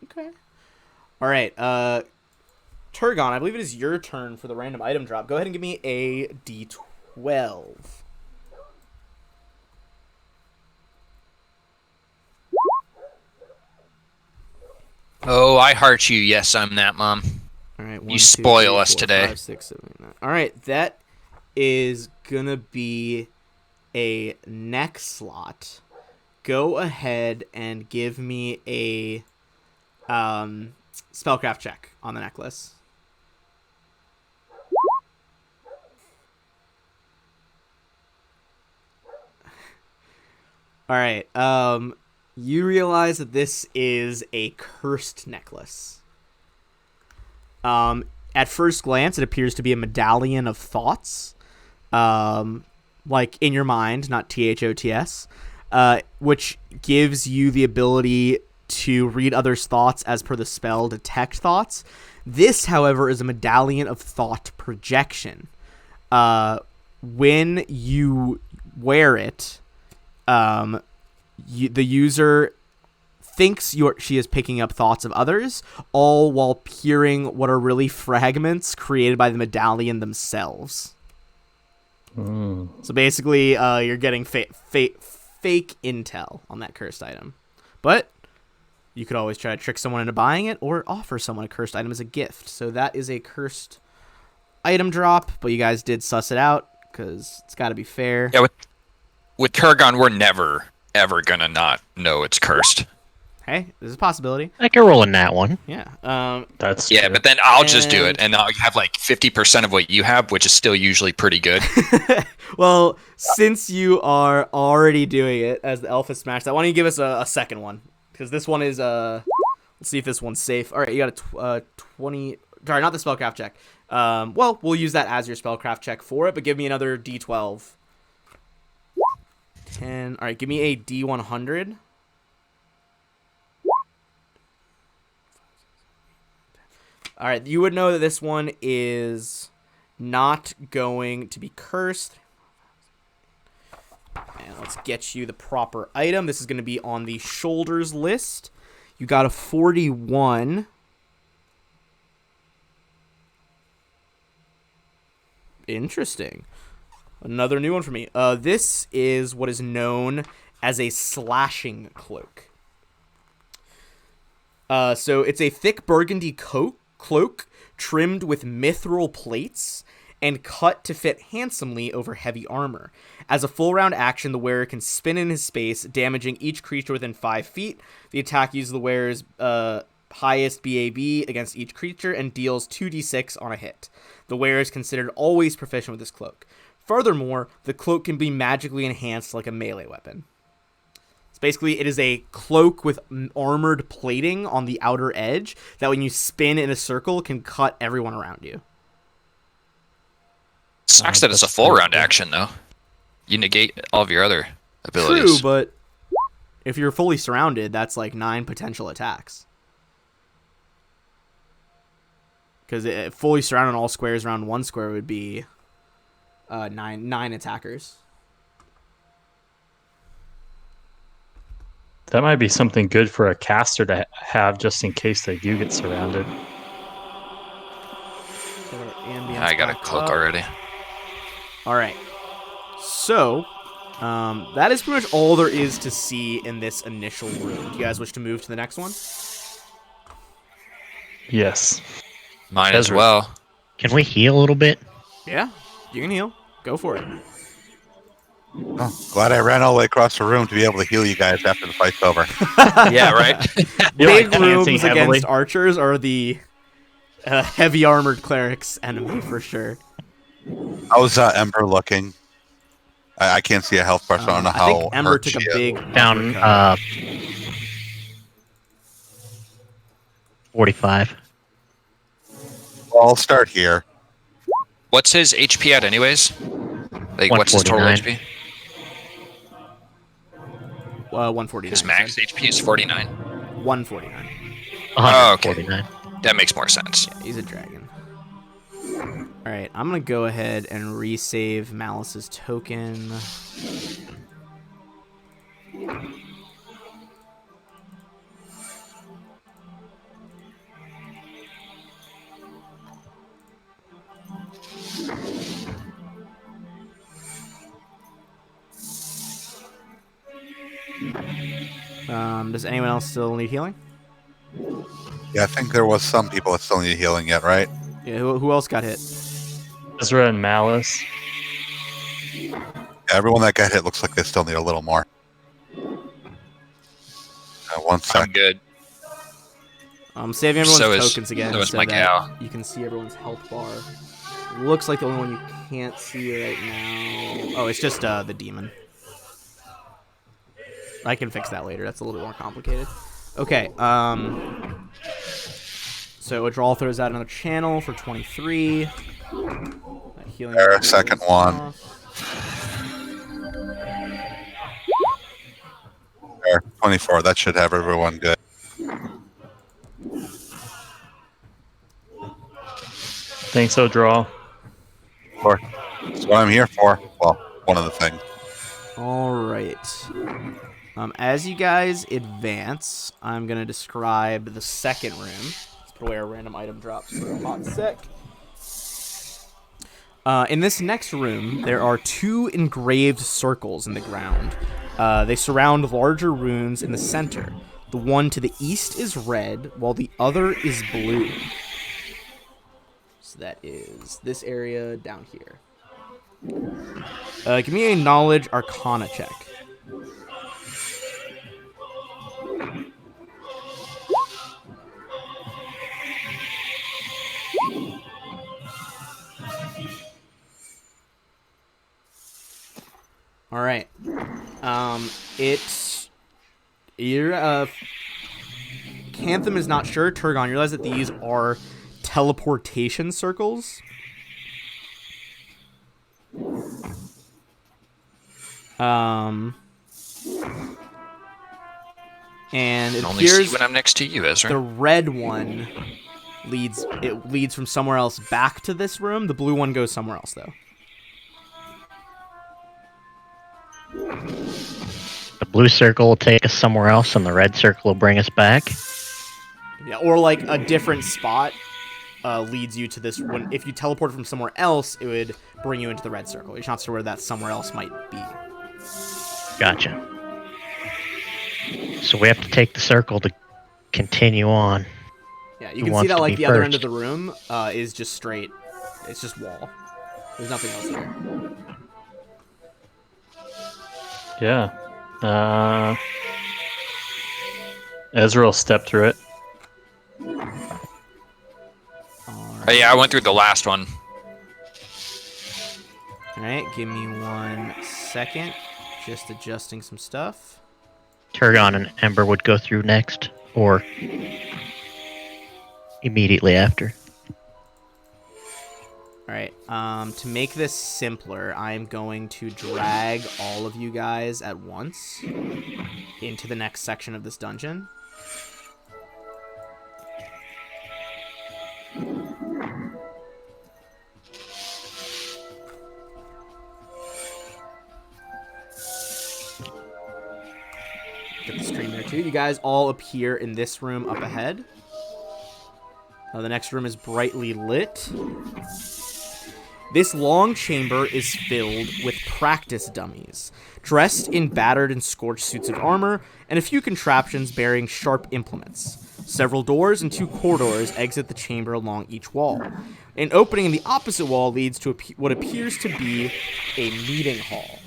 Okay. All right. Turgon, I believe it is your turn for the random item drop. Go ahead and give me a D12. Oh, I heart you. Yes, I'm that, Mom. All right. 1, You 2, spoil 3, us 4, today. 5, 6, 7, 8, 9. All right. That is going to be a neck slot. Go ahead and give me a spellcraft check on the necklace. All right. You realize that this is a cursed necklace. At first glance, it appears to be a medallion of thoughts. Like in your mind, not THOTS, which gives you the ability to read others' thoughts as per the spell Detect Thoughts. This, however, is a medallion of thought projection. When you wear it, the user thinks she is picking up thoughts of others, all while peering what are really fragments created by the medallion themselves. So basically, you're getting fake intel on that cursed item. But you could always try to trick someone into buying it or offer someone a cursed item as a gift. So that is a cursed item drop, but you guys did suss it out because it's got to be fair. Yeah, with Turgon, we're never, ever going to not know it's cursed. Hey, there's a possibility. I can roll in that one. Yeah. That's Yeah, true. but then I'll just do it, and I'll have like 50% of what you have, which is still usually pretty good. Well, since you are already doing it as the Alpha Smash, why don't you give us a second one? Because this one is, let's see if this one's safe. All right, you got a 20, sorry, not the spellcraft check. Well, we'll use that as your spellcraft check for it, but give me another D12. 10, all right, give me a D100. All right, you would know that this one is not going to be cursed. And let's get you the proper item. This is going to be on the shoulders list. You got a 41. Interesting. Another new one for me. This is what is known as a slashing cloak. So it's a thick burgundy cloak trimmed with mithril plates and cut to fit handsomely over heavy armor. As a full round action, the wearer can spin in his space, damaging each creature within 5 feet. The attack uses the wearer's highest BAB against each creature and deals 2d6 on a hit. The wearer is considered always proficient with this cloak. Furthermore, the cloak can be magically enhanced like a melee weapon. It's basically, it is a cloak with armored plating on the outer edge that when you spin in a circle can cut everyone around you. Sucks that it's a That's full pretty round cool. action, though. You negate all of your other True, abilities. but if you're fully surrounded, that's like 9 potential attacks. Because fully surrounded on all squares around 1 square would be nine attackers. That might be something good for a caster to have just in case they do get surrounded. Get our ambience I got a back cloak up. already. All right. So, that is pretty much all there is to see in this initial room. Do you guys wish to move to the next one? Yes. Mine as Ezra. well. Can we heal a little bit? Yeah, you can heal. Go for it. Oh, glad I ran all the way across the room to be able to heal you guys after the fight's over. Yeah, right? You're Big like rooms panting heavily. against archers are the heavy armored clerics enemy for sure. How's Ember looking? I can't see a health bar, so I don't know I think how Ember hurt took she a is. big Down uppercut. 45. Well, I'll start here. What's his HP at, anyways? Like, what's his total 149. HP? 149. His max HP is 49. 149. Oh, okay. 149. That makes more sense. Yeah, he's a dragon. Alright, I'm going to go ahead and resave Malice's token. Does anyone else still need healing? Yeah, I think there was some people that still need healing yet, right? Yeah, who else got hit? Ezra and Malice. Yeah, everyone that got hit looks like they still need a little more. 1 I'm sec. good. I'm saving everyone's So is- tokens again so is so my that gal. you can see everyone's health bar. Looks like the only one you can't see right now. Oh, it's just the demon. I can fix that later. That's a little bit more complicated. Okay. So Adral throws out another channel for 23. That healing There, level second is one. off. There, 24. That should have everyone good. Thanks, O'Draw. Sure. That's what I'm here for. Well, one of the things. All right. As you guys advance, I'm going to describe the second room. Let's put away our random item drops for a hot sec. In this next room, there are 2 engraved circles in the ground. They surround larger runes in the center. The one to the east is red, while the other is blue. So that is this area down here. Give me a knowledge arcana check. All right. Cantham is not sure. Turgon, you realize that these are teleportation circles. And it Only see appears when I'm next to you, Ezra. the red one leads from somewhere else back to this room. The blue one goes somewhere else, though. The blue circle will take us somewhere else, and the red circle will bring us back. Yeah, or like a different spot leads you to this one. If you teleport from somewhere else, it would bring you into the red circle. You're not sure where that somewhere else might be. Gotcha. So we have to take the circle to continue on. Yeah, you Who can see wants that to like be the other end first? of the room is just straight. It's just wall. There's nothing else there. Yeah. Ezra will step through it. Oh, yeah, I went through the last one. All right, give me 1 second. Just adjusting some stuff. Turgon and Ember would go through next, or immediately after. Alright, to make this simpler, I'm going to drag all of you guys at once into the next section of this dungeon. Get the stream there too. You guys all appear in this room up ahead. The next room is brightly lit. This long chamber is filled with practice dummies, dressed in battered and scorched suits of armor, and a few contraptions bearing sharp implements. Several doors and 2 corridors exit the chamber along each wall. An opening in the opposite wall leads to what appears to be a meeting hall.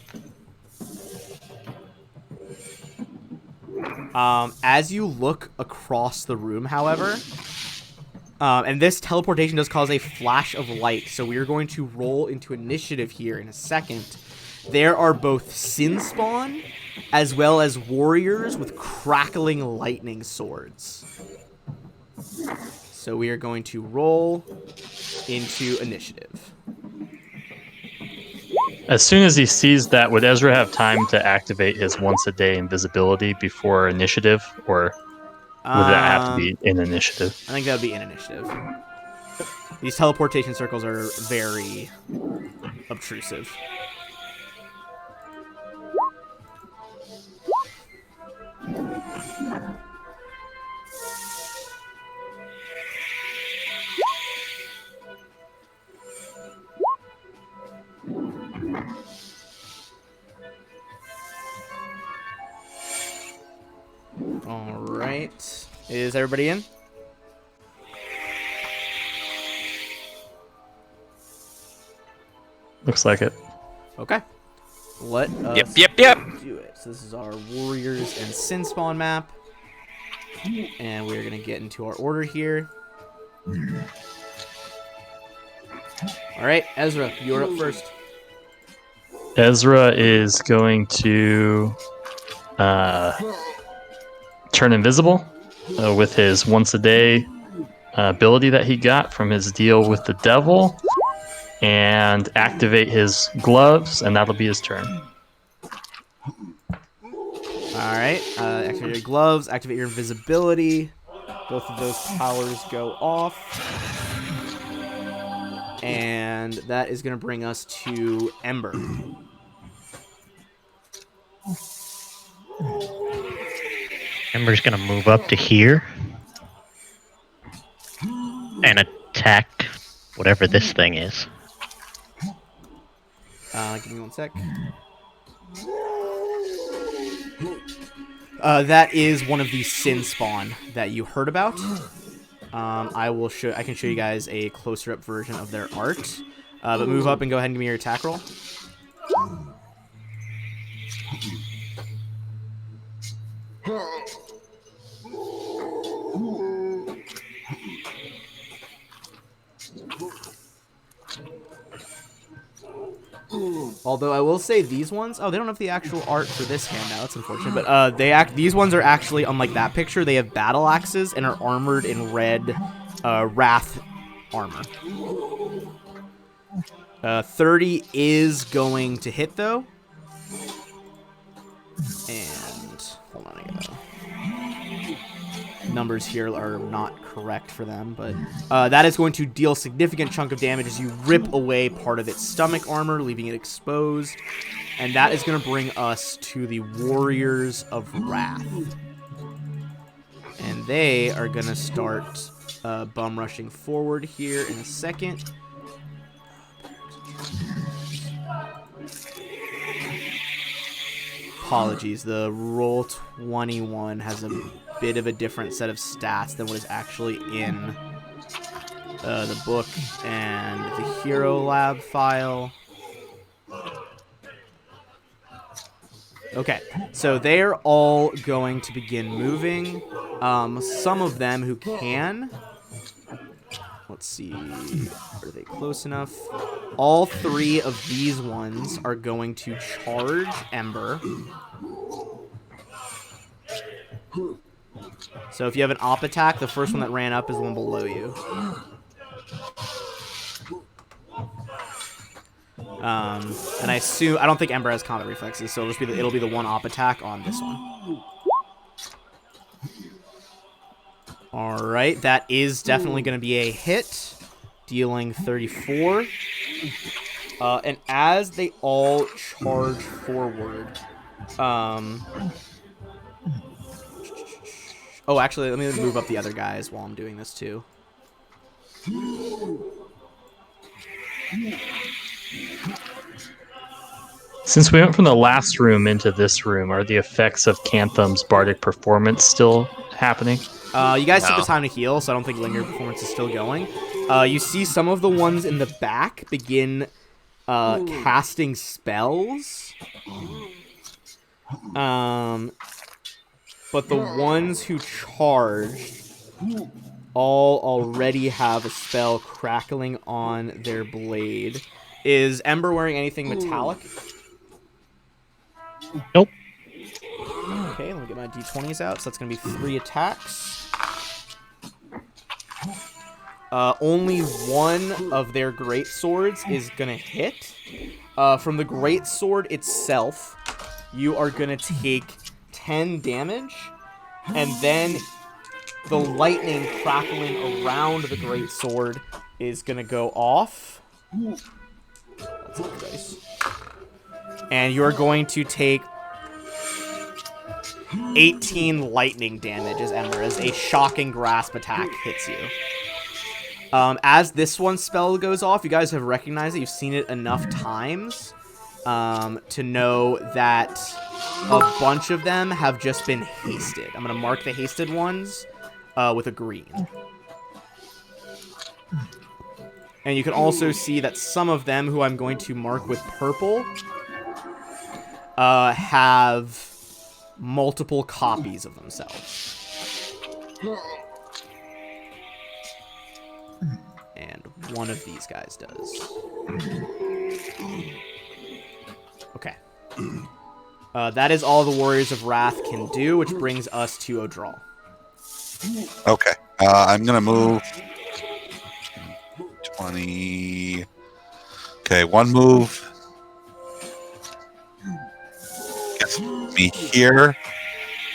As you look across the room, however, and this teleportation does cause a flash of light, so we are going to roll into initiative here in a second. There are both Sin Spawn as well as warriors with crackling lightning swords. So we are going to roll into initiative. As soon as he sees that, would Ezra have time to activate his once-a-day invisibility before initiative, or would that have to be in initiative? I think that would be in initiative. These teleportation circles are very obtrusive. All right. Is everybody in? Looks like it. Okay. Let us Yep. do it. So this is our Warriors and Sin Spawn map. And we're going to get into our order here. All right, Ezra, you're up first. Ezra is going to turn invisible with his once-a-day ability that he got from his deal with the devil, and activate his gloves, and that'll be his turn. All right, activate your gloves, activate your invisibility. Both of those powers go off. And that is going to bring us to Ember. Ember's gonna move up to here and attack whatever this thing is. Give me one sec. That is one of the Sin Spawn that you heard about. I can show you guys a closer up version of their art. But move up and go ahead and give me your attack roll. Although I will say these ones, they don't have the actual art for this handout. That's unfortunate. But these ones are actually, unlike that picture, they have battle axes and are armored in red Wrath armor. 30 is going to hit though. And hold on, I gotta. Numbers here are not correct for them, but that is going to deal a significant chunk of damage as you rip away part of its stomach armor, leaving it exposed. And that is going to bring us to the Warriors of Wrath. And they are going to start bum rushing forward here in a second. Apologies, the roll 21 has a bit of a different set of stats than what is actually in the book and the Hero Lab file. Okay, so they're all going to begin moving. Some of them who can. Let's see. Are they close enough? All 3 of these ones are going to charge Ember. So if you have an op attack, the first one that ran up is the one below you. And I don't think Ember has combat reflexes, so it'll be the one op attack on this one. All right, that is definitely going to be a hit, dealing 34. And as they all charge forward, oh, actually, let me move up the other guys while I'm doing this too. Since we went from the last room into this room, are the effects of Cantham's bardic performance still happening? You guys took the time to heal, so I don't think Linger performance is still going. You see some of the ones in the back begin casting spells. But the ones who charged all already have a spell crackling on their blade. Is Ember wearing anything metallic? Nope. Okay, let me get my d20s out. So that's going to be 3 attacks. Only one of their great swords is going to hit. From the great sword itself, you are going to take 10 damage. And then the lightning crackling around the great sword is going to go off. That's a dice. And you're going to take 18 lightning damage as Ember, as a shocking grasp attack hits you. As this one spell goes off, you guys have recognized it. You've seen it enough times to know that a bunch of them have just been hasted. I'm going to mark the hasted ones with a green. And you can also see that some of them, who I'm going to mark with purple, have multiple copies of themselves. And one of these guys does. Okay. That is all the Warriors of Wrath can do, which brings us to Odral. Okay. I'm going to move 20. Okay, one move. Gets me here.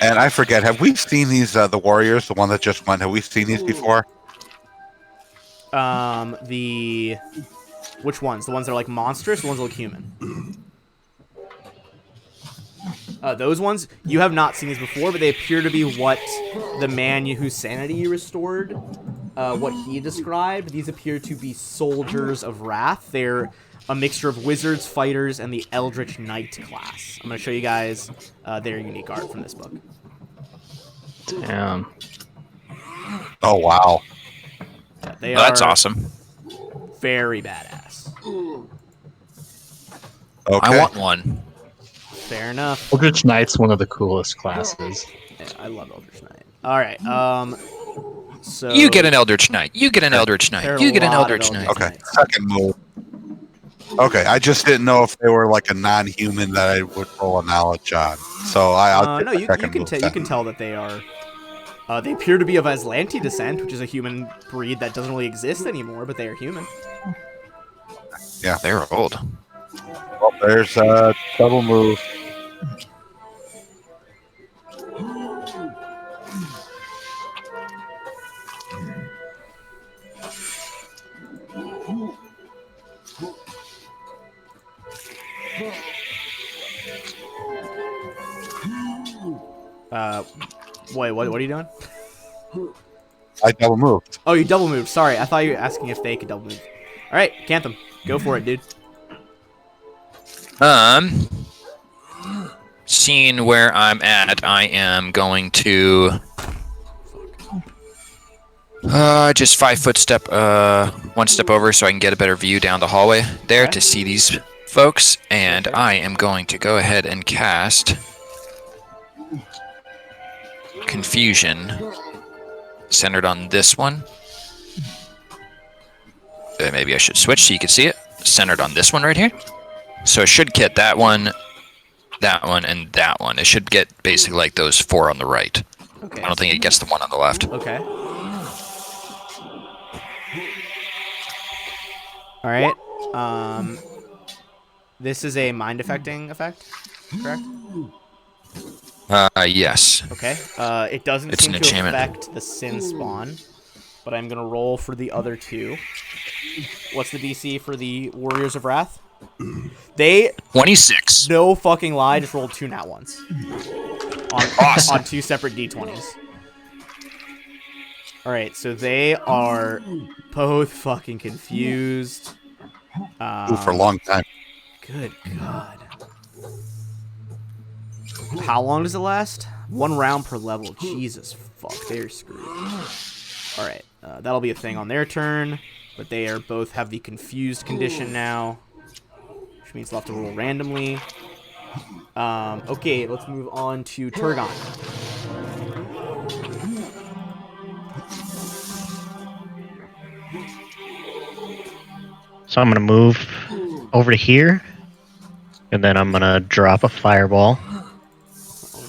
And I forget, have we seen these, the Warriors, the one that just went, have we seen these before? Which ones? The ones that are like monstrous, the ones that look human? Those ones, you have not seen these before, but they appear to be what the man whose sanity you restored, what he described. These appear to be soldiers of wrath. They're a mixture of wizards, fighters, and the Eldritch Knight class. I'm going to show you guys their unique art from this book. Damn. Oh, wow. Yeah, That's awesome. Very badass. Okay. I want one. Fair enough. Eldritch Knight's one of the coolest classes. Yeah, I love Eldritch Knight. All right. So You get an Eldritch Knight. You get an Eldritch There Knight. are You a get an lot of Eldritch Eldritch Knight. Okay, Knights. second move. Okay, I just didn't know if they were like a non-human that I would roll a knowledge on. So I'll take No, the you second can move tell. You then. can tell that they are. They appear to be of Aslanti descent, which is a human breed that doesn't really exist anymore, but they are human. They're old. Well, there's a double move. Wait, what are you doing? I double moved. Oh, you double moved. Sorry, I thought you were asking if they could double move. All right, Cantham, go for it, dude. Seeing where I'm at, I am going to just 5-foot step, one step over so I can get a better view down the hallway there to see these folks, and I am going to go ahead and cast Confusion centered on this one. Maybe I should switch so you can see it. Centered on this one right here. So it should get that one, and that one. It should get basically like those 4 on the right. Okay. I don't think it gets the one on the left. Okay. All right. This is a mind affecting effect, correct? Yes. Okay. It doesn't It's seem an to enchantment. affect the sin spawn, but I'm gonna roll for the other two. What's the DC for the Warriors of Wrath? They 26. no fucking lie, just rolled 2 nat ones on Awesome. on 2 separate d20s. All right, so they are both fucking confused. Ooh, for a long time. Good God. How long does it last? 1 round per level. Jesus fuck, they're screwed. All right, that'll be a thing on their turn, but they are both have the confused condition now, which means they'll have to roll randomly. Okay, let's move on to Turgon. So I'm gonna move over to here, and then I'm gonna drop a fireball, Oh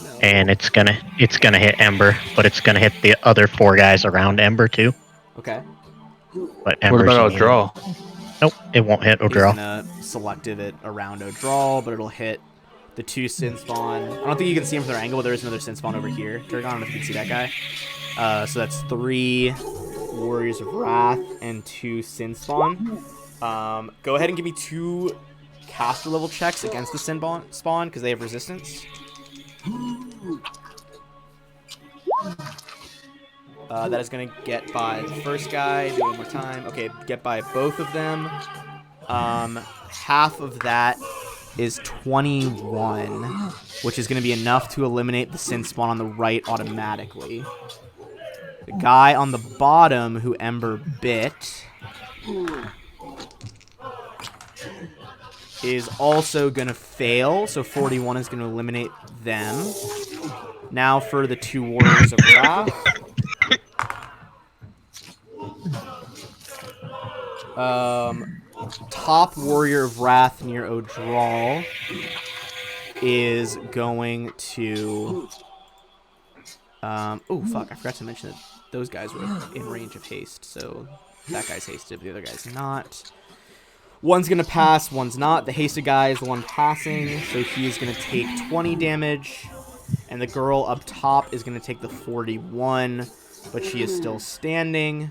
no. and it's gonna hit Ember, but it's gonna hit the other 4 guys around Ember too. Okay. But What Ember's about immune. O'Draw? Nope, it won't hit He's O'Draw. gonna selective it around O'Draw, but it'll hit the 2 sin spawn. I don't think you can see him from their angle, but there is another sin spawn over here. Turgon, I don't know if you can see that guy. So that's 3 Warriors of Wrath and 2 sin spawn. Go ahead and give me 2 caster level checks against the sin spawn because they have resistance. That is going to get by the first guy. Do it one more time. Okay, get by both of them. Half of that is 21, which is going to be enough to eliminate the sin spawn on the right automatically. The guy on the bottom who Ember bit is also going to fail, so 41 is going to eliminate them. Now for the 2 Warriors of Wrath. Top Warrior of Wrath near O'Draw is going to... oh, fuck, I forgot to mention that those guys were in range of haste, so that guy's hasted, but the other guy's not. One's going to pass, one's not. The hasted guy is the one passing, so he's going to take 20 damage, and the girl up top is going to take the 41, but she is still standing.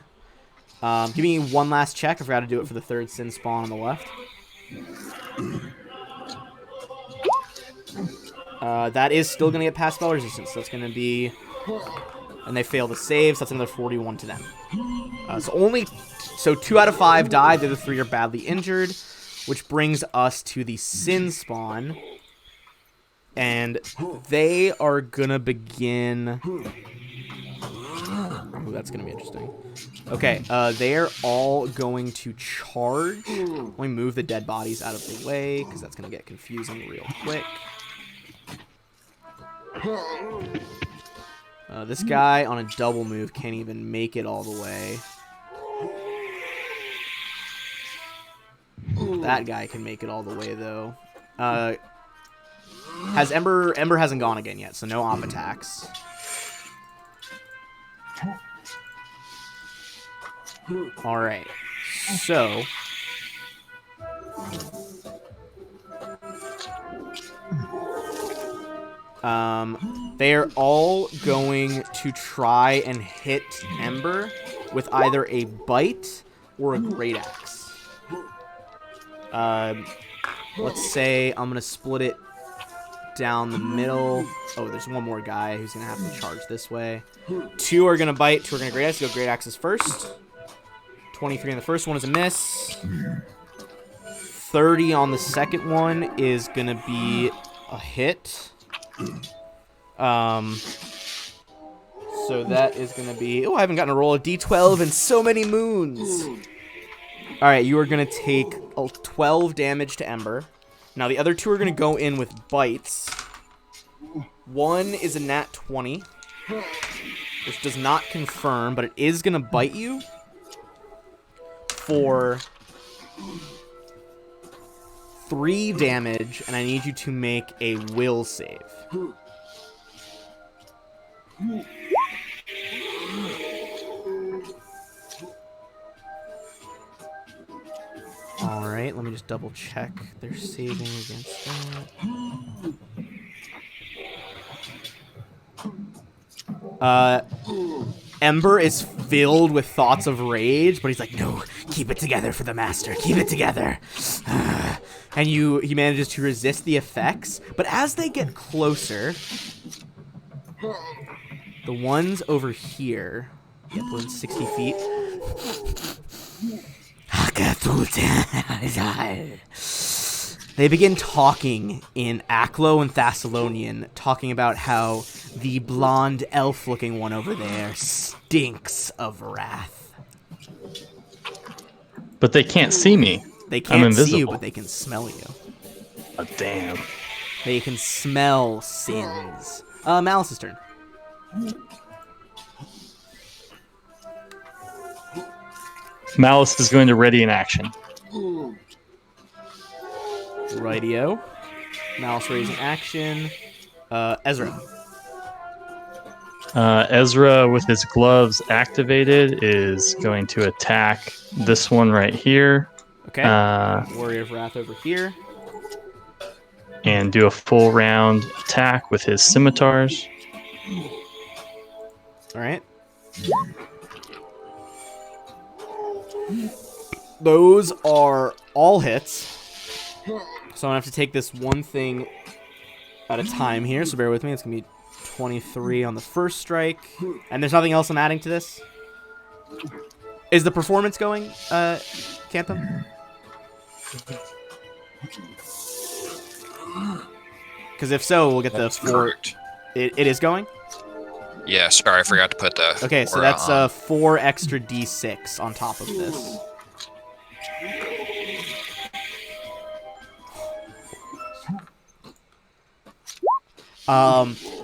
Give me one last check. I forgot to do it for the 3rd sin spawn on the left. That is still going to get past spell resistance. So that's going to be... And they fail to save, so that's another 41 to them. So 2 out of 5 died. The other 3 are badly injured, which brings us to the sin spawn. And they are going to begin... Ooh, that's going to be interesting. Okay, they're all going to charge. Let me move the dead bodies out of the way, because that's going to get confusing real quick. This guy on a double move can't even make it all the way. That guy can make it all the way, though. Ember hasn't gone again yet, so no op attacks. Alright, so... they're all going to try and hit Ember with either a bite or a great axe. Let's say I'm going to split it down the middle. Oh, there's one more guy who's going to have to charge this way. 2 are going to bite, 2 are going to great axe. Go great axes first. 23 on the first one is a miss. 30 on the second one is going to be a hit. So that is going to be... Oh, I haven't gotten a roll of D12 in so many moons. All right, you are going to take 12 damage to Ember. Now, the other 2 are going to go in with bites. 1 is a nat 20, which does not confirm, but it is going to bite you for 3 damage, and I need you to make a will save. All right, let me just double check. They're saving against that. Ember is filled with thoughts of rage, but he's like, no, keep it together for the master. Keep it together. And he manages to resist the effects. But as they get closer, the ones over here, get within 60 feet. They begin talking in Aklo and Thessalonian, talking about how the blonde elf-looking one over there stinks of wrath. But they can't see me. They I'm can't invisible. see you, but they can smell you. Oh, damn. They can smell sins. Malice's turn. Malice is going to ready in action. Rightio. Malice raising action. Ezra. Ezra, with his gloves activated, is going to attack this one right here. Okay. Warrior of Wrath over here. And do a full round attack with his scimitars. All right. Those are all hits. So I'm going to have to take this one thing at a time here, so bear with me. It's going to be 23 on the first strike. And there's nothing else I'm adding to this? Is the performance going, Cantham? Because if so, we'll get That's the 4. correct. It is going? Yeah, sorry, I forgot to put the. Okay, so 4 that's on. 4 extra d6 on top of this.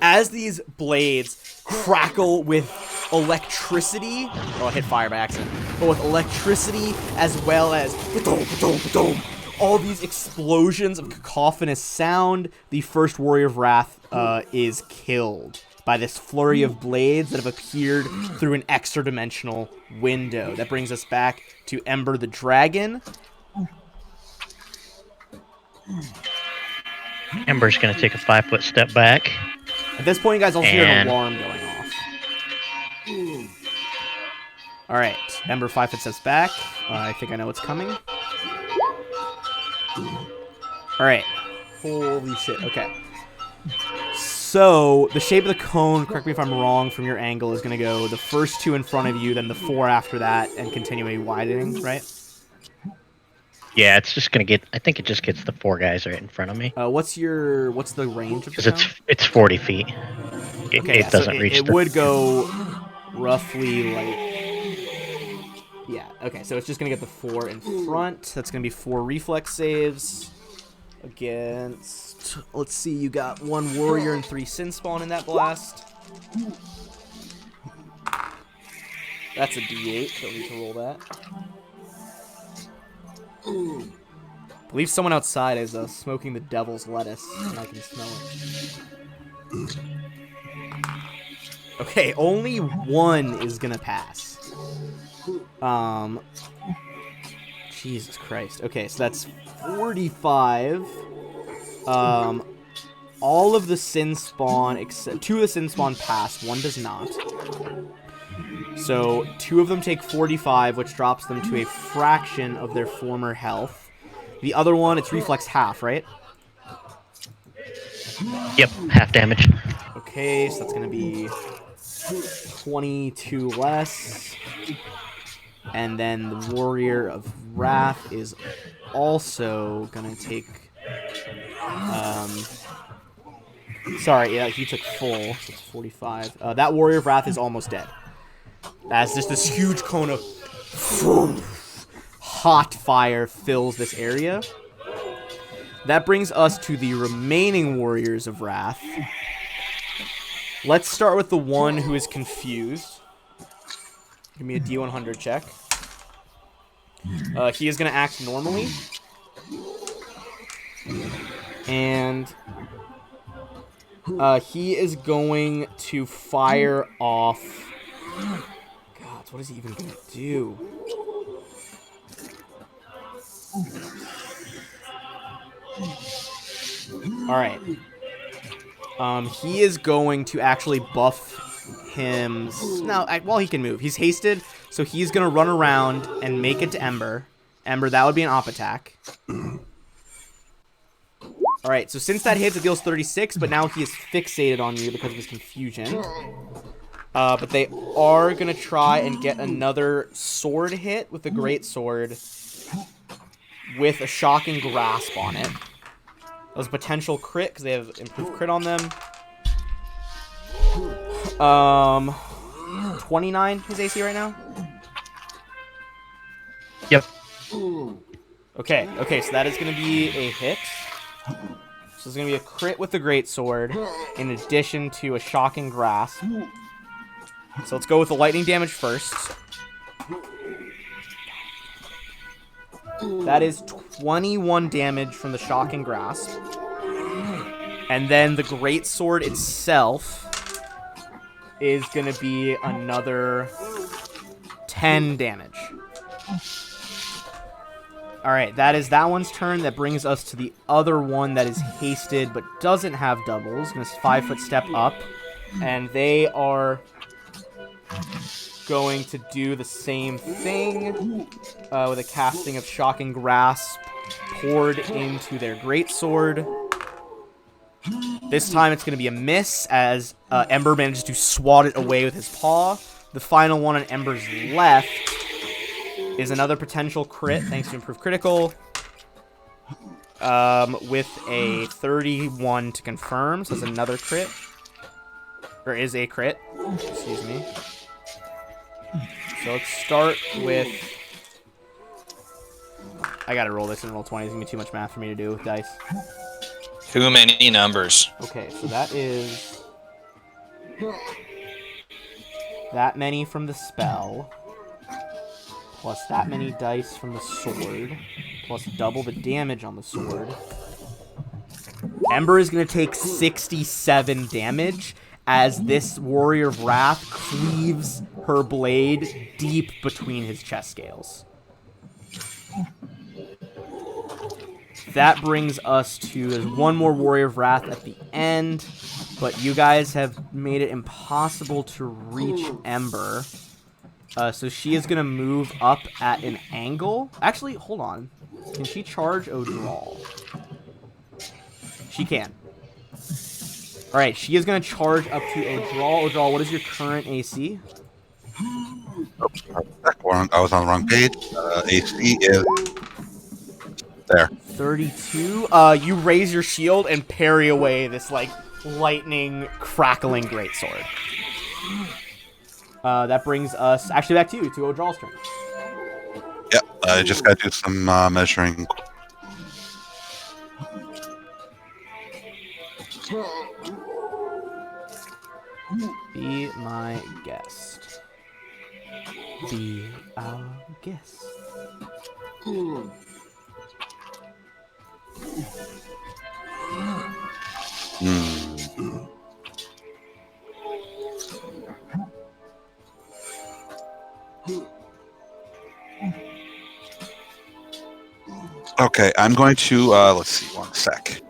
As these blades crackle with electricity, oh, I hit fire by accident, but with electricity as well as all these explosions of cacophonous sound, the first Warrior of Wrath is killed by this flurry of blades that have appeared through an extra-dimensional window. That brings us back to Ember the Dragon. Ember's going to take a 5-foot step back. At this point, you guys also hear an And- alarm going off. Alright, Ember 5 foot steps back. I think I know what's coming. Alright. Holy shit, okay. So, the shape of the cone, correct me if I'm wrong from your angle, is going to go the first 2 in front of you, then the 4 after that, and continually widening, right? Yeah, it's just going to get... I think it just gets the 4 guys right in front of me. What's the range of the Because cone? it's 40 feet. Okay, It doesn't so reach it the... would go roughly like... Yeah, okay, so it's just going to get the 4 in front. That's going to be 4 reflex saves against... Let's see, you got 1 warrior and 3 sin spawn in that blast. That's a d8, don't need to roll that. I believe someone outside is smoking the devil's lettuce, and I can smell it. Okay, only 1 is gonna pass. Jesus Christ. Okay, so that's 45. All of the sin spawn, except 2 of the sin spawn pass, 1 does not. So 2 of them take 45, which drops them to a fraction of their former health. The other one, it's reflex half, right? Yep, half damage. Okay, so that's going to be 22 less. And then the Warrior of Wrath is also going to take... sorry, yeah, he took full, so it's 45. That Warrior of Wrath is almost dead. As just this huge cone of hot fire fills this area. That brings us to the remaining Warriors of Wrath. Let's start with the one who is confused. Give me a D100 check. He is going to act normally. And he is going to fire off... God, what is he even going to do? All right. He is going to actually buff him. No, well, he can move. He's hasted, so he's going to run around and make it to Ember. Ember, that would be an op attack. All right, so since that hits, it deals 36, but now he is fixated on you because of his confusion. But they are going to try and get another sword hit with the Great Sword with a shocking grasp on it. That was a potential crit because they have improved crit on them. 29 his AC right now? Yep. Okay, so that is going to be a hit. So it's going to be a crit with the Great Sword in addition to a shocking grasp. So let's go with the lightning damage first. That is 21 damage from the shocking grasp. And then the Great Sword itself is going to be another 10 damage. Alright, that is that one's turn. That brings us to the other one that is hasted but doesn't have doubles. Going to 5-foot step up. And they are going to do the same thing with a casting of Shocking Grasp poured into their greatsword. This time it's going to be a miss as Ember manages to swat it away with his paw. The final one on Ember's left is another potential crit thanks to improved critical with a 31 to confirm, so it's another crit. Or is a crit. Excuse me. So let's start with... I gotta roll this in roll 20. It's gonna be too much math for me to do with dice. Too many numbers. Okay, so that is... that many from the spell. Plus that many dice from the sword. Plus double the damage on the sword. Ember is gonna take 67 damage as this Warrior of Wrath cleaves her blade deep between his chest scales. That brings us to, there's one more Warrior of Wrath at the end, but you guys have made it impossible to reach Ember. So she is going to move up at an angle. Actually, hold on. Can she charge O'Drawl? She can. Alright, she is going to charge up to O'Drawl. O'Drawl, what is your current AC? Oops, I was on the wrong page. AC is there. 32. You raise your shield and parry away this, like, lightning, crackling greatsword. That brings us actually back to you, to O'Draw's turn. Yep, I just got to do some measuring. Be my guest. Be our guest. Okay, I'm going to let's see, one sec.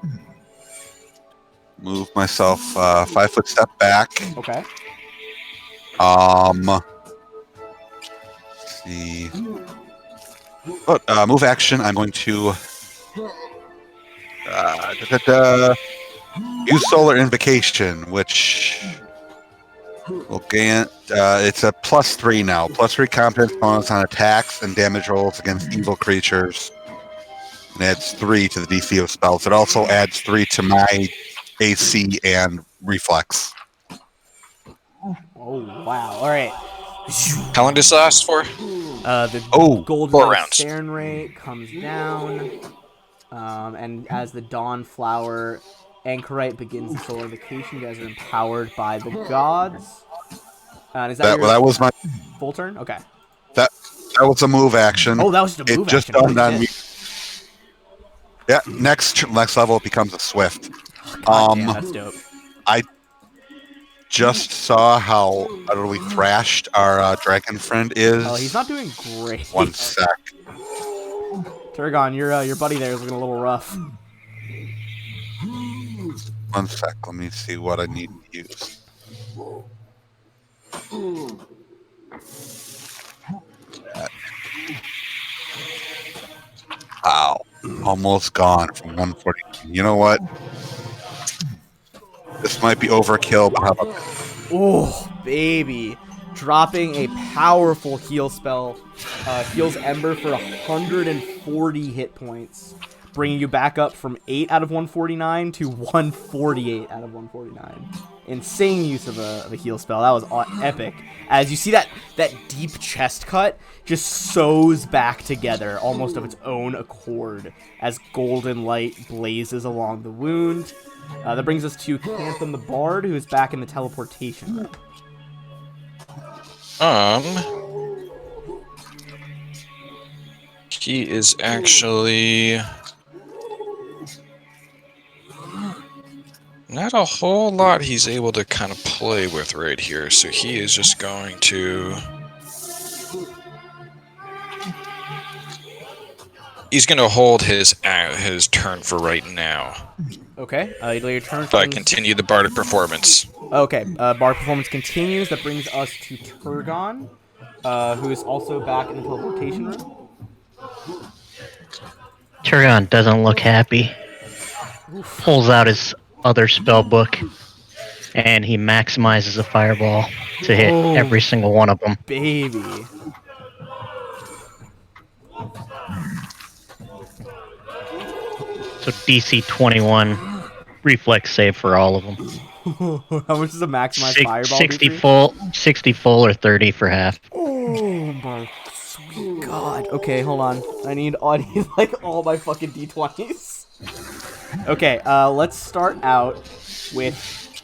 Move myself 5-foot step back. Okay. Let's see. Move action. I'm going to use Solar Invocation, which will gain. It's a +3 now. +3 competence bonus on attacks and damage rolls against evil creatures. And adds 3 to the DC of spells. It also adds 3 to my AC and reflex. Oh, wow. All right. How long does this last for? The golden 4 rounds. Stern rate comes down. And as the Dawn Flower Anchorite begins the solar invocation, you guys are empowered by the gods. Is that That was my full turn? Okay. that was a move action. Oh, that was just a move It just action. dawned on me. Yeah, next level it becomes a swift. God damn, that's dope. I just saw how utterly thrashed our dragon friend is. Oh, he's not doing great. One sec. Turgon, your buddy there is looking a little rough. 1 sec. Let me see what I need to use. Wow. Almost gone from 140. You know what? This might be overkill, but how about this? Oh, baby. Dropping a powerful heal spell. Heals Ember for 140 hit points. Bringing you back up from 8 out of 149 to 148 out of 149. Insane use of a heal spell. That was epic. As you see that deep chest cut just sews back together almost of its own accord as golden light blazes along the wound. That brings us to Cantham the Bard, who is back in the teleportation room. He is actually not a whole lot he's able to kind of play with right here, so he is just going to... He's going to hold his turn for right now. Okay, your turn. But continue the bardic performance. Okay, bar performance continues. That brings us to Turgon, who is also back in the teleportation room. Turgon doesn't look happy. Pulls out his other spell book, and he maximizes a fireball to hit every single one of them. Baby. So DC 21 reflex save for all of them. How much is a maximized fireball? 60 full or 30 for half. Oh my sweet god. Okay, hold on. I need like all my fucking d20s. Okay, let's start out with...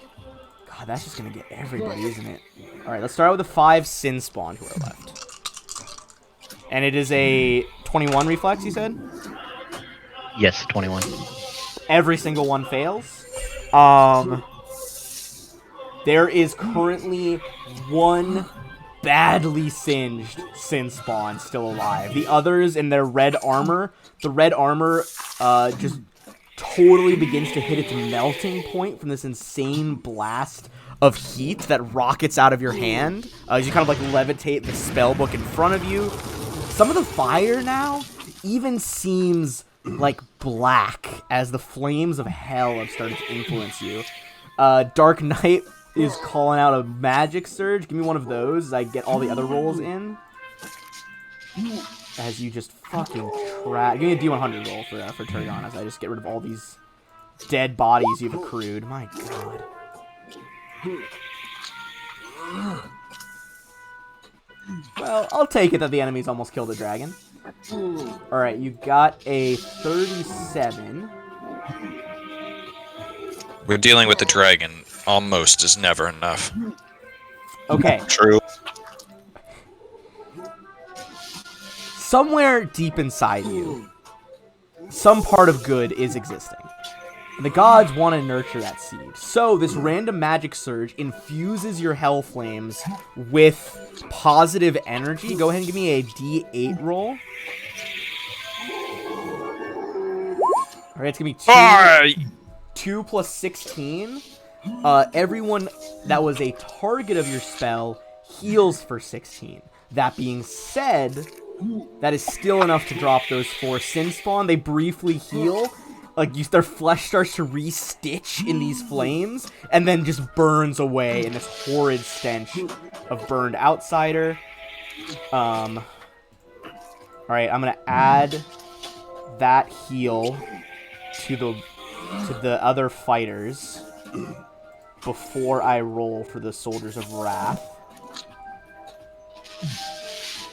God, that's just gonna get everybody, isn't it? Alright, let's start out with the 5 Sin Spawn who are left. And it is a 21 reflex, you said? Yes, 21. Every single one fails. There is currently one badly singed Sin Spawn still alive. The others in their red armor, the red armor just totally begins to hit its melting point from this insane blast of heat that rockets out of your hand as you kind of like levitate the spellbook in front of you. Some of the fire now even seems like black as the flames of hell have started to influence you. Dark Knight is calling out a magic surge. Give me one of those as I get all the other rolls in. As you just fucking trash. Give me a D100 roll for Turgon as I just get rid of all these dead bodies you've accrued. My god. Well, I'll take it that the enemy's almost killed a dragon. Alright, you got a 37. We're dealing with the dragon. Almost is never enough. Okay. True. Somewhere deep inside you, some part of good is existing. The gods want to nurture that seed. So this random magic surge infuses your hell flames with positive energy. Go ahead and give me a D8 roll. Alright, it's going to be 2 plus 16. Everyone that was a target of your spell heals for 16. That being said, that is still enough to drop those 4 Sin Spawn. They briefly heal. Like, their flesh starts to re-stitch in these flames, and then just burns away in this horrid stench of burned outsider. Alright, I'm gonna add that heal to the other fighters before I roll for the Soldiers of Wrath.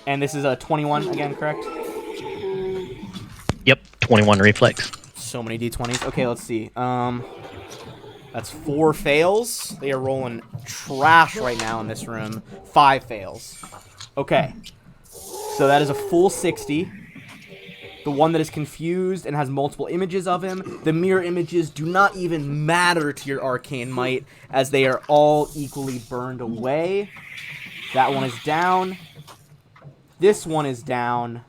And this is a 21 again, correct? Yep, 21 reflex. So many d20s. Okay, let's see. That's 4 fails. They are rolling trash right now in this room. 5 fails. Okay. So that is a full 60. The one that is confused and has multiple images of him. The mirror images do not even matter to your arcane might, as they are all equally burned away. That one is down. This one is down.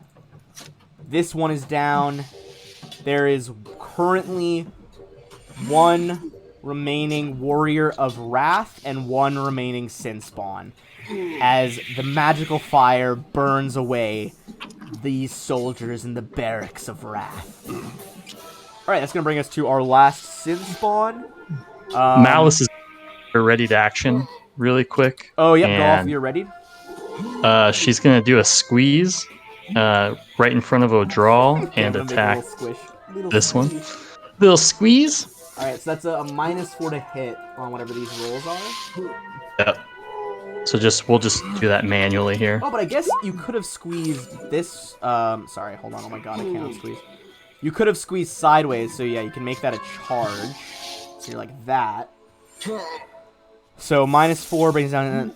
This one is down. There is currently one remaining Warrior of Wrath and one remaining Sin Spawn, as the magical fire burns away these soldiers in the barracks of Wrath. Alright, that's going to bring us to our last Sin Spawn. Malice is ready to action really quick. Oh, yep, go off. and, You're ready? She's going to do a squeeze right in front of O'Draw and I'm gonna make a attack little squish. Little this one. squish. Little squeeze. Alright, so that's a -4 to hit on whatever these rolls are. Yep. So we'll just do that manually here. Oh, but I guess you could have squeezed this. Sorry, hold on. Oh my god, I cannot squeeze. You could have squeezed sideways, so yeah, you can make that a charge. So you're like that. So -4 brings down.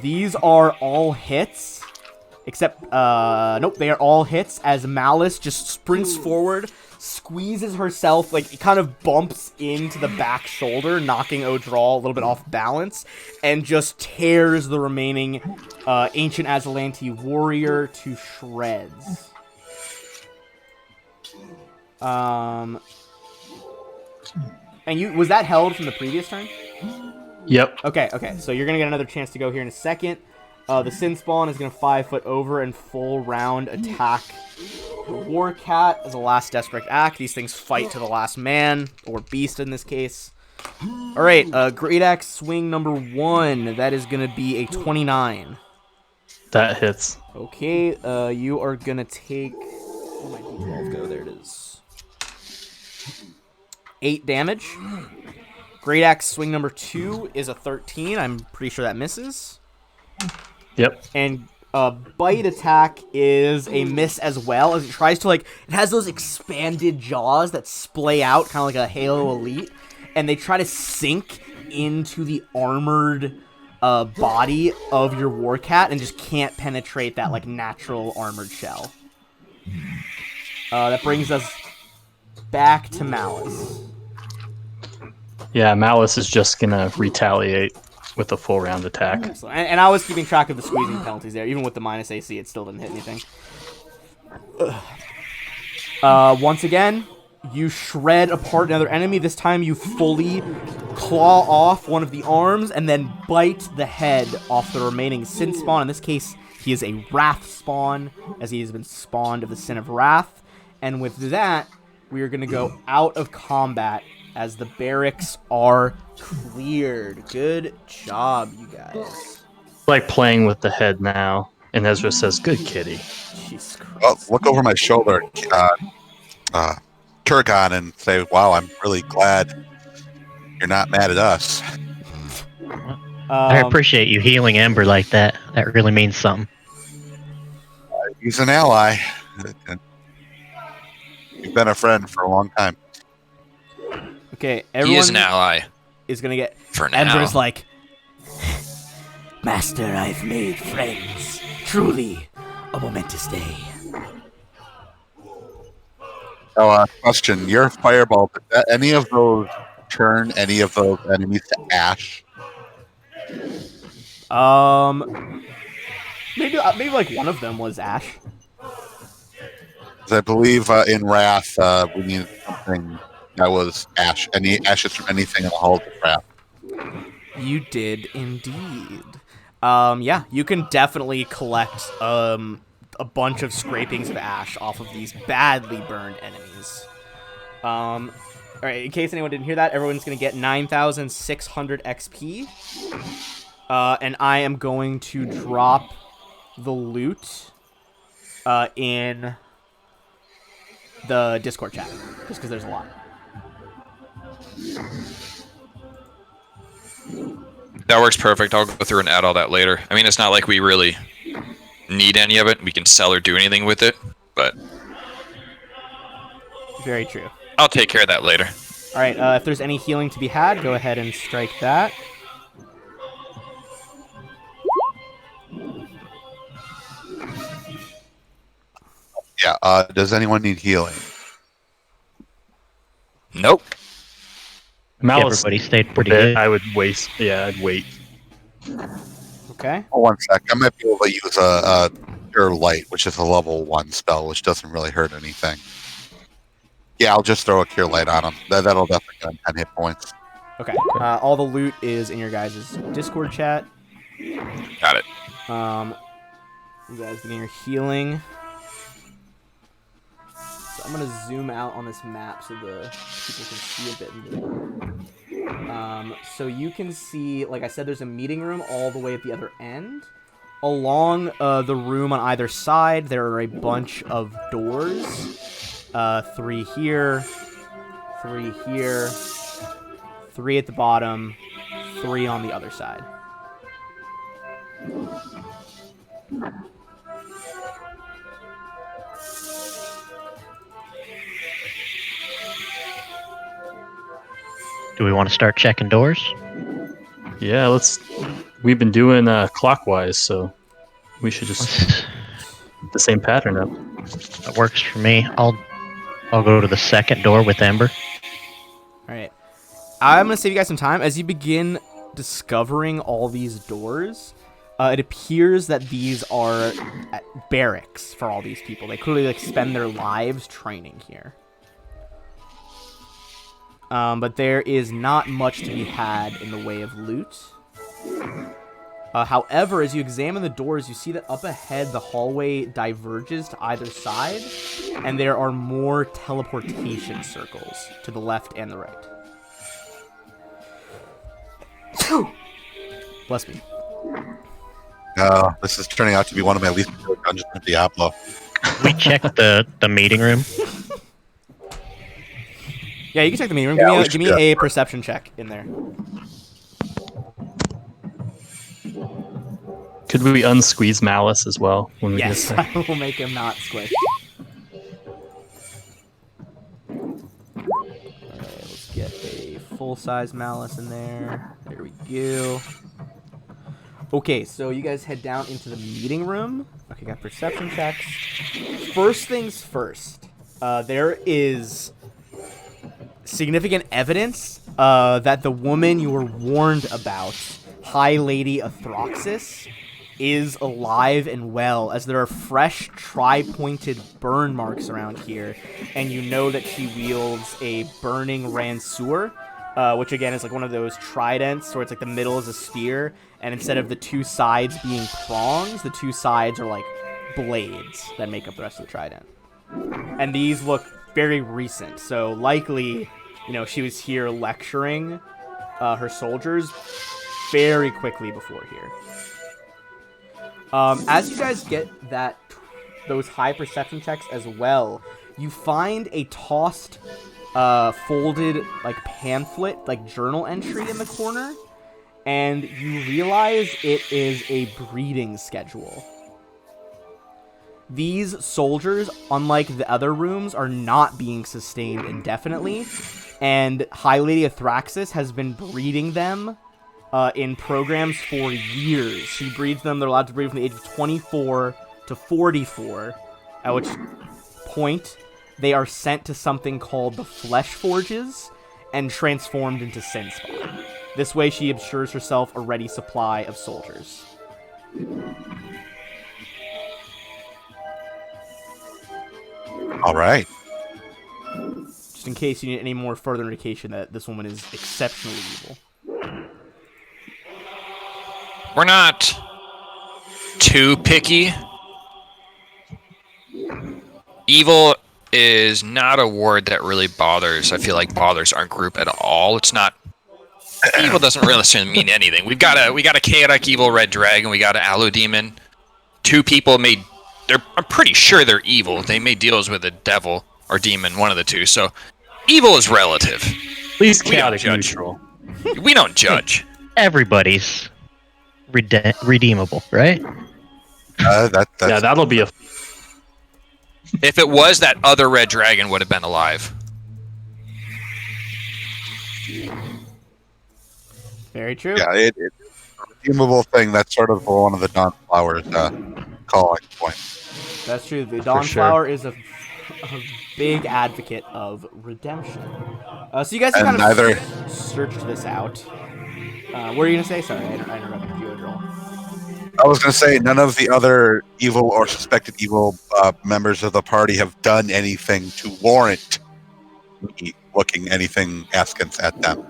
These are all hits, except nope, they are all hits. As Malice just sprints forward, squeezes herself, like it kind of bumps into the back shoulder, knocking O'Draw a little bit off balance, and just tears the remaining Ancient Azalanti warrior to shreds. And was that held from the previous turn? Yep. Okay, so you're gonna get another chance to go here in a second. The Sin Spawn is gonna 5 foot over and full round attack the War Cat as a last desperate act. These things fight to the last man, or beast in this case. Alright, Great Axe swing number 1. That is gonna be a 29. That hits. Okay, you are gonna take... Where my D12 go? There it is. 8 damage. Great Axe swing number 2 is a 13. I'm pretty sure that misses. Yep. And bite attack is a miss as well, as it tries to, like, it has those expanded jaws that splay out, kind of like a Halo Elite, and they try to sink into the armored body of your War Cat and just can't penetrate that, like, natural armored shell. That brings us back to Malice. Yeah, Malice is just gonna retaliate with a full round attack. And I was keeping track of the squeezing penalties there. Even with the -AC, it still didn't hit anything. Once again, you shred apart another enemy. This time you fully claw off one of the arms and then bite the head off the remaining Sin Spawn. In this case, he is a Wrath Spawn, as he has been spawned of the Sin of Wrath. And with that, we are going to go out of combat as the barracks are cleared. Good job, you guys. Like playing with the head now. And Ezra says, "Good kitty." Jesus Christ. Well, look over my shoulder, Turgon, and say, "Wow, I'm really glad you're not mad at us." I appreciate you healing Ember like that. That really means something. He's an ally. You've been a friend for a long time. Okay, He everyone is an ally is going to get... for now. Ember's like, Master, I've made friends. Truly a momentous day. Oh, question. Your fireball, did any of those turn any of those enemies to ash? Maybe like one of them was Ash. 'Cause I believe in Wrath, we needed something that was ash. Any ashes from anything in the Hall of Wrath. You did indeed. Yeah, you can definitely collect a bunch of scrapings of ash off of these badly burned enemies. Alright, in case anyone didn't hear that, everyone's going to get 9,600 XP. And I am going to drop the loot in the Discord chat, just because there's a lot. That works perfect. I'll go through and add all that later. I mean, it's not like we really need any of it. We can sell or do anything with it, but Very true. I'll take care of that later. All right, if there's any healing to be had, go ahead and strike that. Yeah. Does anyone need healing? Nope. Malice, Everybody stayed pretty bit, good. I would waste. Yeah, I'd wait. Okay. Oh, one sec. I might be able to use a Cure Light, which is a level 1 spell, which doesn't really hurt anything. Yeah, I'll just throw a Cure Light on him. That'll definitely get him 10 hit points. Okay. All the loot is in your guys' Discord chat. Got it. You guys begin your healing. So I'm gonna zoom out on this map so the people can see a bit more. So you can see, like I said, there's a meeting room all the way at the other end. Along the room on either side, there are a bunch of doors. 3 here, 3 here, 3 at the bottom, 3 on the other side. Do we want to start checking doors? Yeah, let's. We've been doing clockwise, so we should just the same pattern up. That works for me. I'll go to the second door with Ember. All right. I'm going to save you guys some time. As you begin discovering all these doors, it appears that these are barracks for all these people. They clearly spend their lives training here. But there is not much to be had in the way of loot. However, as you examine the doors, you see that up ahead the hallway diverges to either side, and there are more teleportation circles to the left and the right. Bless me. This is turning out to be one of my least favorite dungeons in Diablo. We checked the meeting room. Yeah, you can check the meeting room. Yeah, give me a perception check in there. Could we unsqueeze Malice as well when we Yes, get there? I will make him not squish. Alright, let's get a full-size Malice in there. There we go. Okay, so you guys head down into the meeting room. Okay, got perception checks. First things first. There is significant evidence that the woman you were warned about, High Lady Athroxis, is alive and well, as there are fresh tri-pointed burn marks around here, and you know that she wields a burning ranseur, which again is like one of those tridents where it's like the middle is a spear, and instead of the 2 sides being prongs, the 2 sides are like blades that make up the rest of the trident. And these look very recent, so likely, you know, she was here lecturing her soldiers very quickly before here. As you guys get those high perception checks as well, you find a tossed, folded pamphlet, journal entry in the corner, and you realize it is a breeding schedule. These soldiers, unlike the other rooms, are not being sustained indefinitely, and High Lady Athraxis has been breeding them in programs for years. She breeds them. They're allowed to breed from the age of 24 to 44, at which point they are sent to something called the Flesh Forges and transformed into Sinspawn. This way she assures herself a ready supply of soldiers. All right. Just in case you need any more further indication that this woman is exceptionally evil. We're not too picky. Evil is not a word that really bothers. I feel like bothers our group at all. It's not. Evil doesn't really mean anything. We got a chaotic evil red dragon. We got an alu demon. 2 people made. I'm pretty sure they're evil. They made deals with a devil or demon, one of the 2. So, evil is relative. At least chaotic neutral. We don't judge. Everybody's redeemable, right? Yeah, that'll be a. If it was, that other red dragon would have been alive. Very true. Yeah, it's a redeemable thing. That's sort of one of the Dawnflower's calling points. That's true. The Dawnflower is a big advocate of redemption. So you guys can And kind of neither- searched this out. What are you going to say? Sorry, I interrupted you, Adriel. I was going to say none of the other evil or suspected evil members of the party have done anything to warrant me looking anything askance at them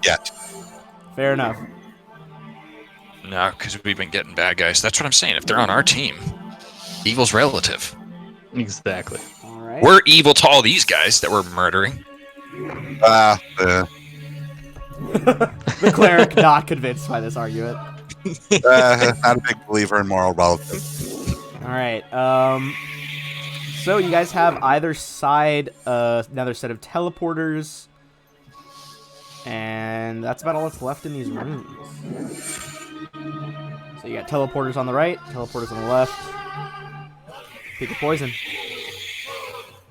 yet. Fair enough. No, because we've been getting bad guys. That's what I'm saying. If they're on our team, evil's relative. Exactly. All right. We're evil to all these guys that we're murdering. The cleric not convinced by this argument. Not a big believer in moral relative. All right. So you guys have either side another set of teleporters, and that's about all that's left in these rooms. So you got teleporters on the right, teleporters on the left. Pick a poison.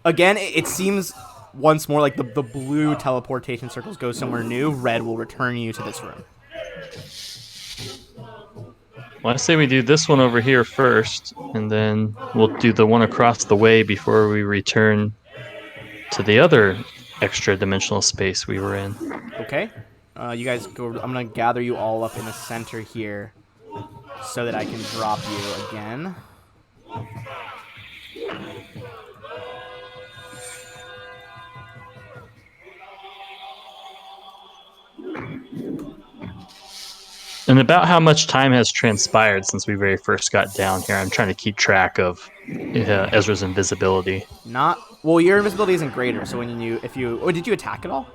Again, it seems once more like the blue teleportation circles go somewhere new. Red will return you to this room. Well, I say we do this one over here first, and then we'll do the one across the way before we return to the other extra dimensional space we were in. Okay. You guys go. I'm gonna gather you all up in the center here, so that I can drop you again. And about how much time has transpired since we very first got down here? I'm trying to keep track of Ezra's invisibility. Well, your invisibility isn't greater, so did you attack at all?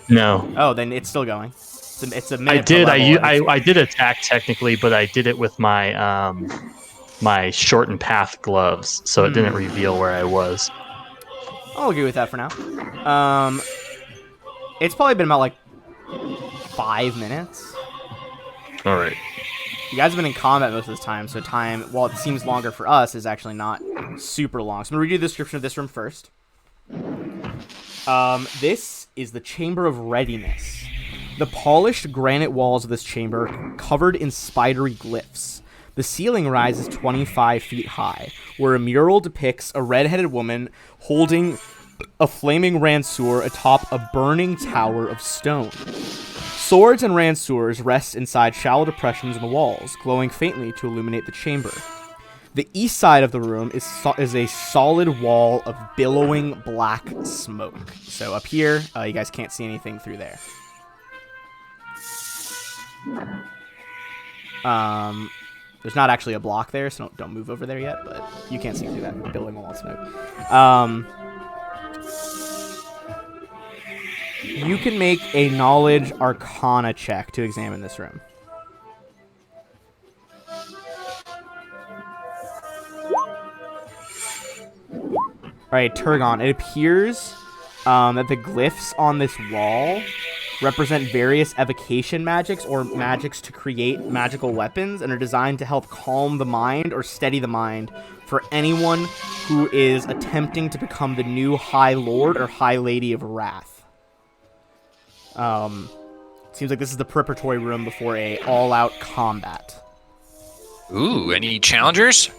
No. Oh, then it's still going. It's a minute. I did. per level, I did attack technically, but I did it with my my shortened path gloves, so it didn't reveal where I was. I'll agree with that for now. It's probably been about like 5 minutes. All right. You guys have been in combat most of this time, so time, while it seems longer for us, is actually not super long. So I'm going to read you the description of this room first. This is the Chamber of Readiness. The polished granite walls of this chamber are covered in spidery glyphs. The ceiling rises 25 feet high, where a mural depicts a red-headed woman holding a flaming ranseur atop a burning tower of stone. Swords and ranseurs rest inside shallow depressions in the walls, glowing faintly to illuminate the chamber. The east side of the room is a solid wall of billowing black smoke. So up here, you guys can't see anything through there. There's not actually a block there, so don't move over there yet, but you can't see through that billowing wall of smoke. You can make a knowledge arcana check to examine this room. Alright, Turgon, it appears that the glyphs on this wall represent various evocation magics or magics to create magical weapons and are designed to help calm the mind or steady the mind for anyone who is attempting to become the new High Lord or High Lady of Wrath. Seems like this is the preparatory room before a all-out combat. Ooh, any challengers?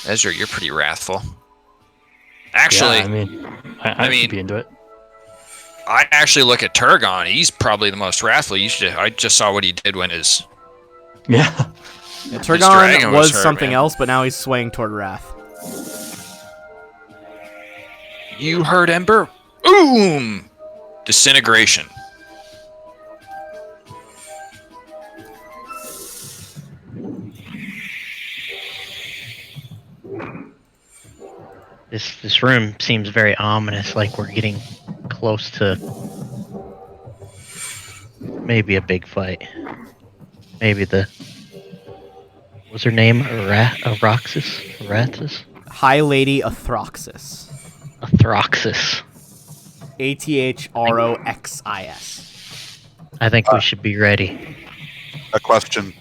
Ezra, you're pretty wrathful. Actually, Yeah, I mean, should be into it. I actually look at Turgon. He's probably the most wrathful. I just saw what he did when his... Yeah. Turgon dragon was was hurt, something man. else, but now he's swaying toward Wrath. You heard Ember? Boom! Disintegration. This room seems very ominous, like we're getting close to maybe a big fight. Maybe what's her name? Araxis? Araxis? High Lady Athroxis. Athroxis. Athroxis. I think we should be ready. A question.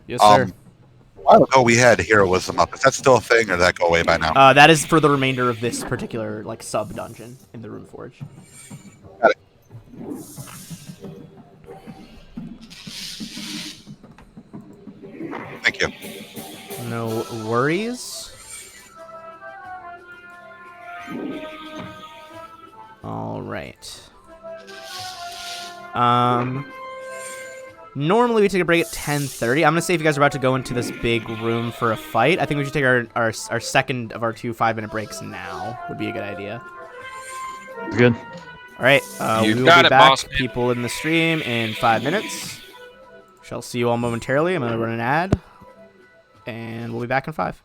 Yes, sir. A while ago we had heroism up. Is that still a thing, or did that go away by now? That is for the remainder of this particular sub-dungeon in the Rune Forge. Got it. Thank you. No worries. All right. Normally we take a break at 10:30. I'm gonna say if you guys are about to go into this big room for a fight, I think we should take our second of our 2 5-minute breaks now. Would be a good idea. Good. All right, we You will got be it, back, boss man. people in the stream, in 5 minutes. Shall see you all momentarily. I'm gonna run an ad, and we'll be back in 5.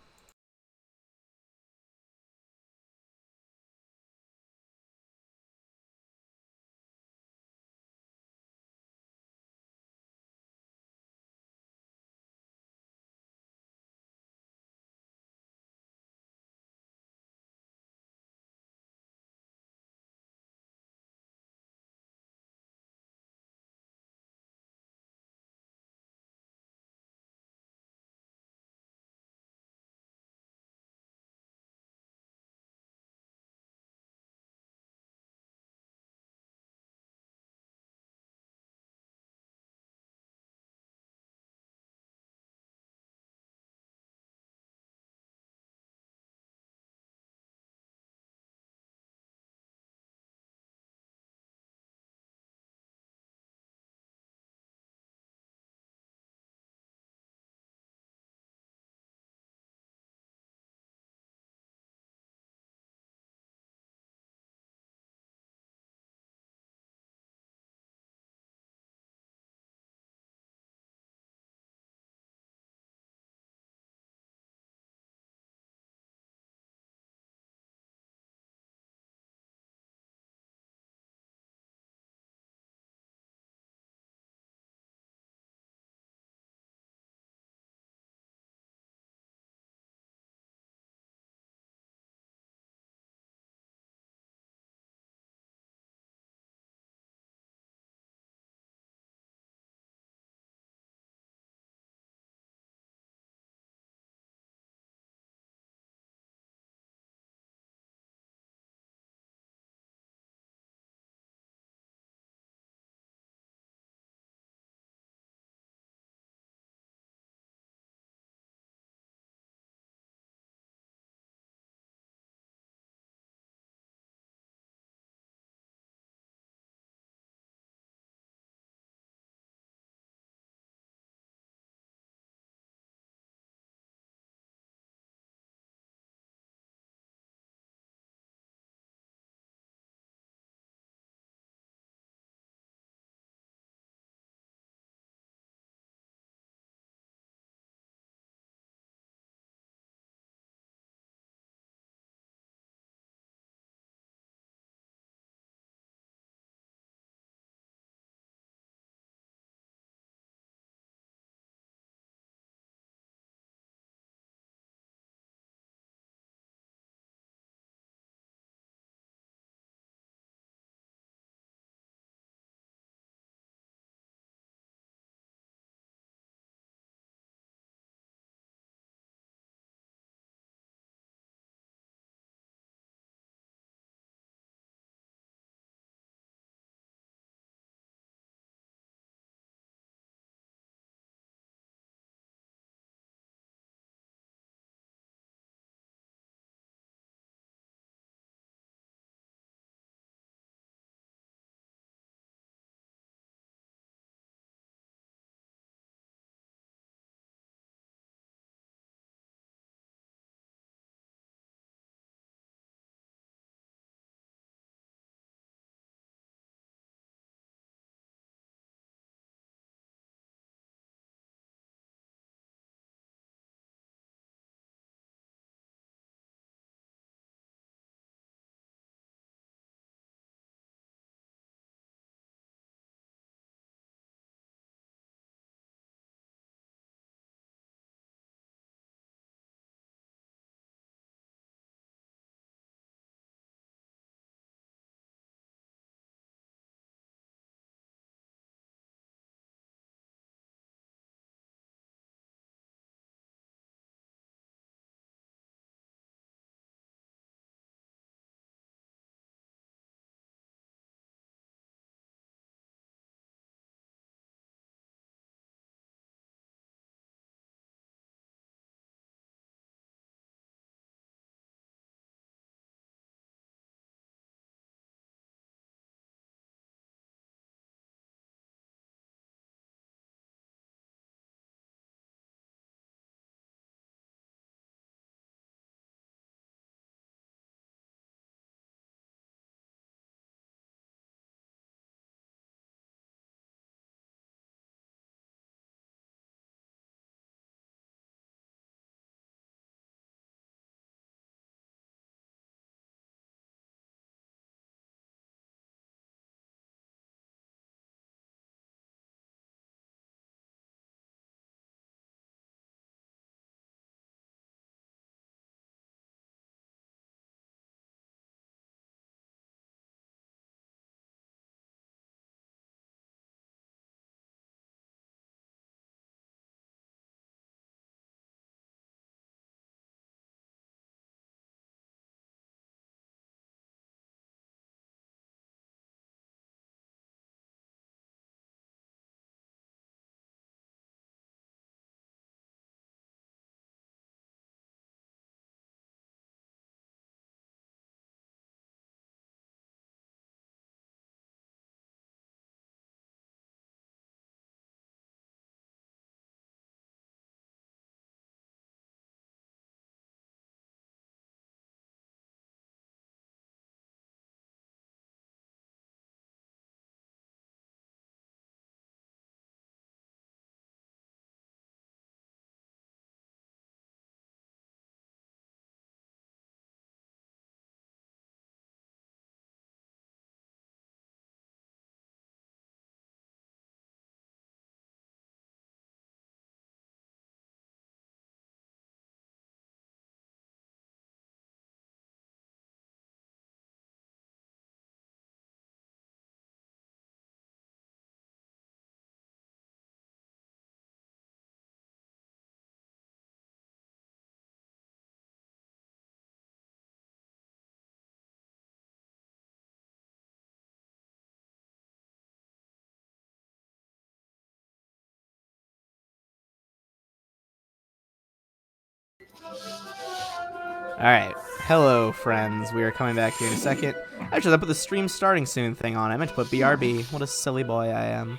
Alright. Hello, friends. We are coming back here in a second. Actually, I put the stream starting soon thing on. I meant to put BRB. What a silly boy I am.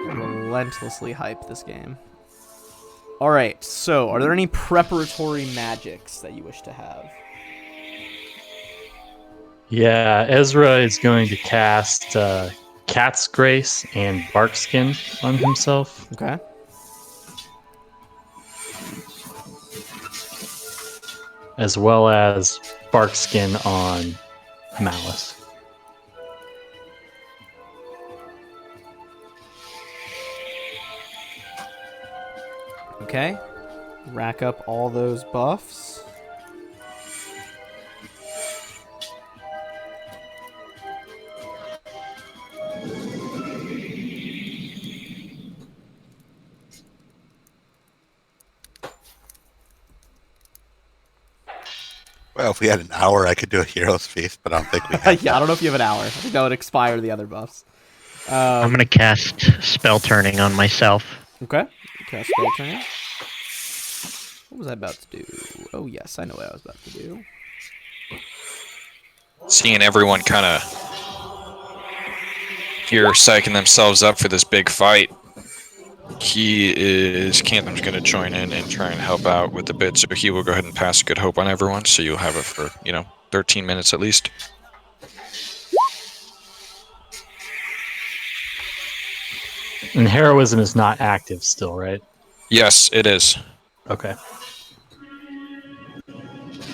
Relentlessly hype this game. Alright, so are there any preparatory magics that you wish to have? Yeah, Ezra is going to cast Cat's Grace and Barkskin on himself. Okay. As well as Barkskin on Malice. Okay. Rack up all those buffs. Well, if we had an hour, I could do a hero's feast, but I don't think we have. Yeah, I don't know if you have an hour. I think that would expire the other buffs. I'm gonna cast spell turning on myself. Okay. Cast spell turning. What was I about to do? Oh, yes, I know what I was about to do. Seeing everyone kind of here psyching themselves up for this big fight, Cantham's going to join in and try and help out with the bit, so he will go ahead and pass Good Hope on everyone, so you'll have it for, 13 minutes at least. And heroism is not active still, right? Yes, it is. Okay.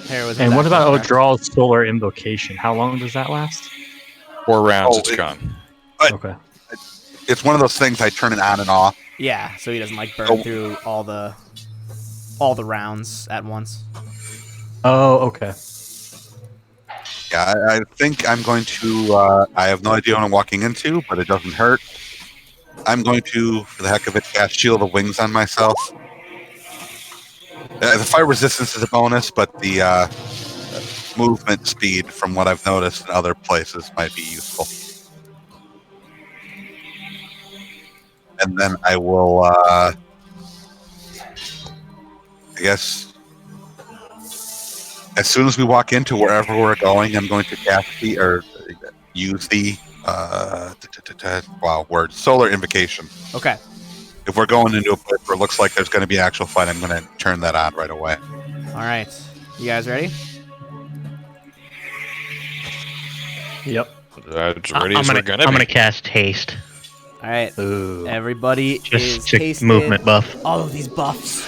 Heroism And what about active. Odral's Solar Invocation? How long does that last? 4 rounds, Oh, it's gone. Okay. It's one of those things I turn it on and off. Yeah, so he doesn't like burn Oh. through all the rounds at once. Oh, okay. Yeah, I think I'm going to. I have no idea what I'm walking into, but it doesn't hurt. I'm going to, for the heck of it, cast Shield of Wings on myself. The fire resistance is a bonus, but the movement speed, from what I've noticed in other places, might be useful. And then I will, I guess, as soon as we walk into wherever we're going, I'm going to cast the, or use the, Solar Invocation. Okay. If we're going into a place where it looks like there's going to be an actual fight, I'm going to turn that on right away. All right. You guys ready? Yep. That's I'm ready as we're gonna, gonna I'm be. gonna cast haste. All right. Ooh. Everybody is Just to tasted. movement buff. All of these buffs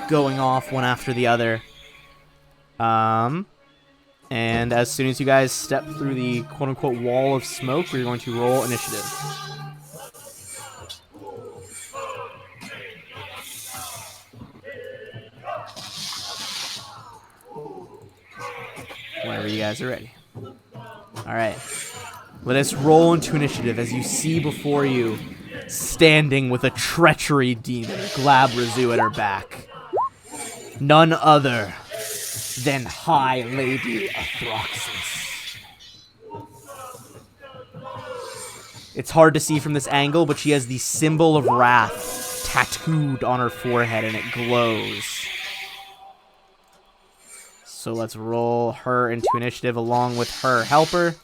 going off one after the other. And as soon as you guys step through the quote-unquote wall of smoke, we're going to roll initiative. Whenever you guys are ready. All right. Let us roll into initiative as you see before you, standing with a treachery demon, Glabrazu at her back. None other than High Lady Athroxis. It's hard to see from this angle, but she has the symbol of wrath tattooed on her forehead, and it glows. So let's roll her into initiative along with her helper.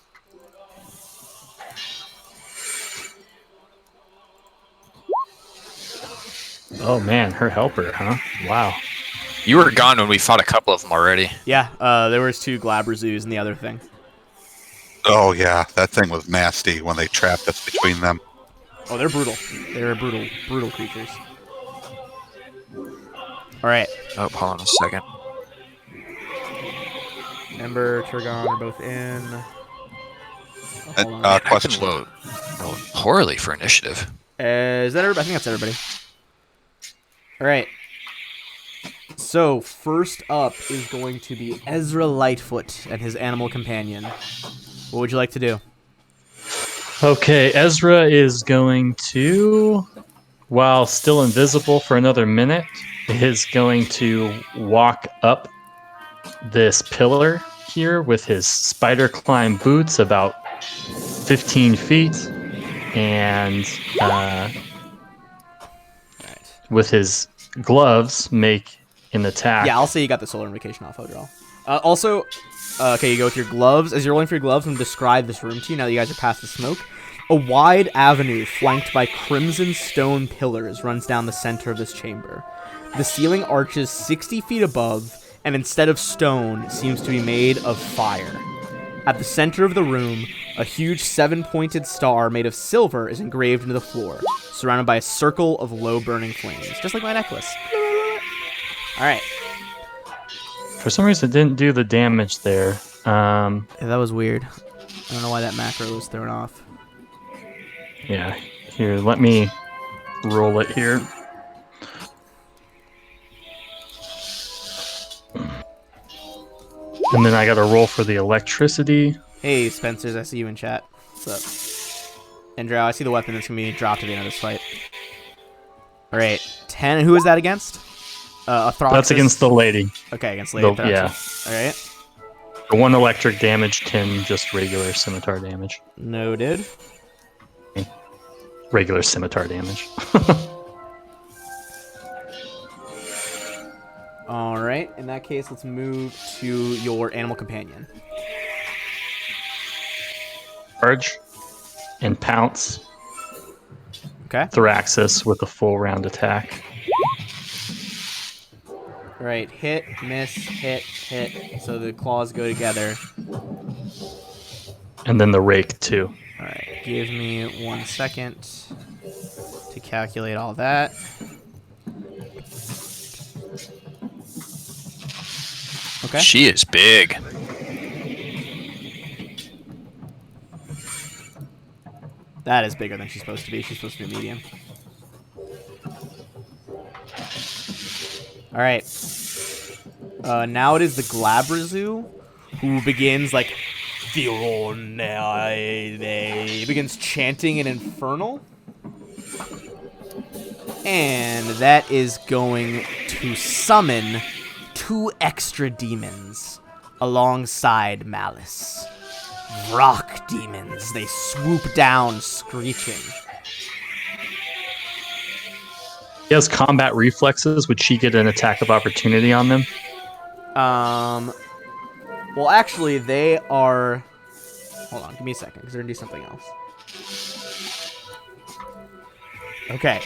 Oh man, her helper, huh? Wow. You were gone when we fought a couple of them already. Yeah, there was 2 Glabrazoos in the other thing. Oh, yeah, that thing was nasty when they trapped us between them. Oh, they're brutal. They're brutal creatures. All right. Oh, hold on a second. Ember, Turgon are both in. Oh, hold on. I can Question. load poorly for initiative. Is that everybody? I think that's everybody. All right. So, first up is going to be Ezra Lightfoot and his animal companion. What would you like to do? Okay, Ezra is going to, while still invisible for another minute, is going to walk up this pillar here with his spider climb boots about 15 feet and with his gloves, make an attack. Yeah, I'll say you got the solar invocation off, Odrel. Also, okay, you go with your gloves. As you're rolling for your gloves, I'm going to describe this room to you now that you guys are past the smoke. A wide avenue flanked by crimson stone pillars runs down the center of this chamber. The ceiling arches 60 feet above, and instead of stone, seems to be made of fire. At the center of the room, a huge 7-pointed star made of silver is engraved into the floor, surrounded by a circle of low-burning flames, just like my necklace. Alright. For some reason, it didn't do the damage there. Yeah, that was weird. I don't know why that macro was thrown off. Yeah. Here, let me roll it here. And then I got to roll for the electricity. Hey, Spencers, I see you in chat. What's up? Andrew, I see the weapon that's going to be dropped at the end of this fight. Alright, 10. Who is that against? Athroxis? That's against the lady. Okay, against Lady Athroxis. Yeah. Alright. The 1 electric damage, 10 just regular scimitar damage. Noted. Regular scimitar damage. Alright, in that case, let's move to your animal companion. Charge and pounce Okay. Thraxis with a full round attack. Alright, hit, miss, hit, hit. So the claws go together. And then the rake too. Alright, give me 1 second to calculate all that. Okay. She is big. That is bigger than she's supposed to be. She's supposed to be medium. Alright. Now it is the Glabrazu who begins, like, he begins chanting an infernal. And that is going to summon 2 extra demons alongside Malice. Rock demons. They swoop down, screeching. He has combat reflexes. Would she get an attack of opportunity on them? Well, actually, they are... Hold on, give me a second, because they're going to do something else. Okay,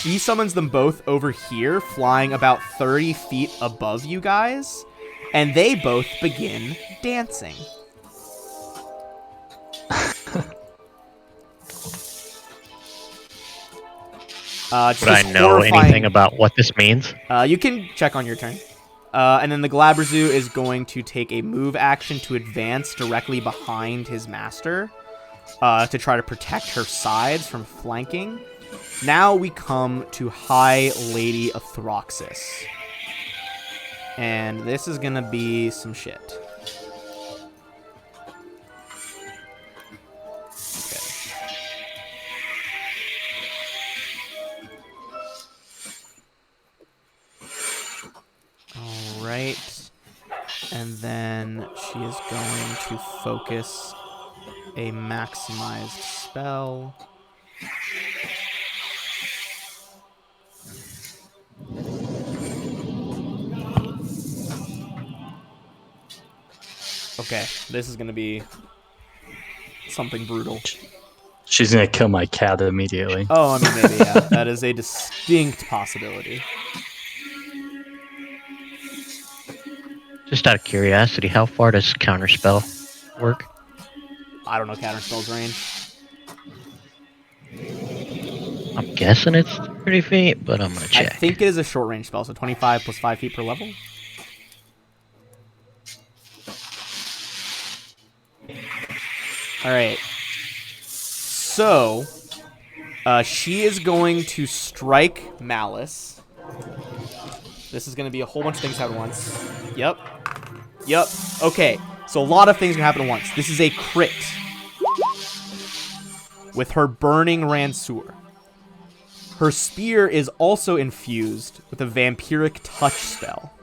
he summons them both over here, flying about 30 feet above you guys, and they both begin dancing. Would I know anything about what this means? You can check on your turn. And then the Glabrazu is going to take a move action to advance directly behind his master to try to protect her sides from flanking. Now we come to High Lady Athroxis. And this is going to be some shit. Alright, and then she is going to focus a maximized spell. Okay, this is going to be something brutal. She's going to kill my cat immediately. Oh, I mean, maybe, yeah. That is a distinct possibility. Just out of curiosity, how far does counterspell work? I don't know counterspell's range. I'm guessing it's 30 feet, but I'm gonna check. I think it is a short range spell, so 25 plus 5 feet per level. Alright. So, she is going to strike Malice. This is going to be a whole bunch of things happen at once. Yep. Yep. Okay. So a lot of things can happen at once. This is a crit. With her Burning Rancour. Her spear is also infused with a Vampiric Touch spell,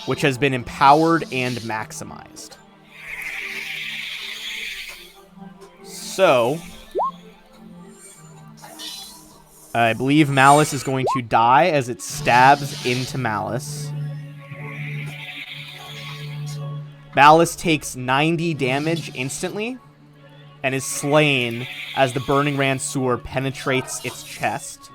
which has been empowered and maximized. So, I believe Malice is going to die as it stabs into Malice. Malice takes 90 damage instantly and is slain as the Burning Ransoor penetrates its chest.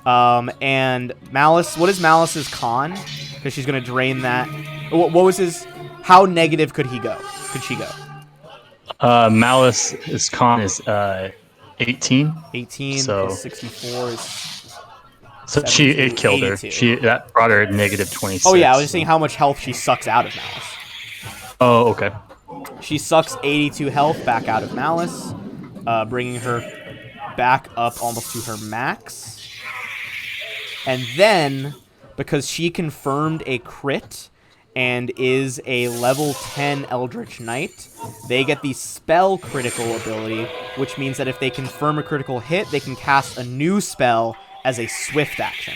And Malice, what is Malice's con? Because she's going to drain that. What was his... How negative could he go? Could she go? Malice's con is 18. 18 So- plus 64 is... So 72, it killed her. 82. That brought her negative 26. Oh, yeah, I was just saying how much health she sucks out of Malice. Oh, okay. She sucks 82 health back out of Malice, bringing her back up almost to her max. And then, because she confirmed a crit and is a level 10 Eldritch Knight, they get the spell critical ability, which means that if they confirm a critical hit, they can cast a new spell as a swift action.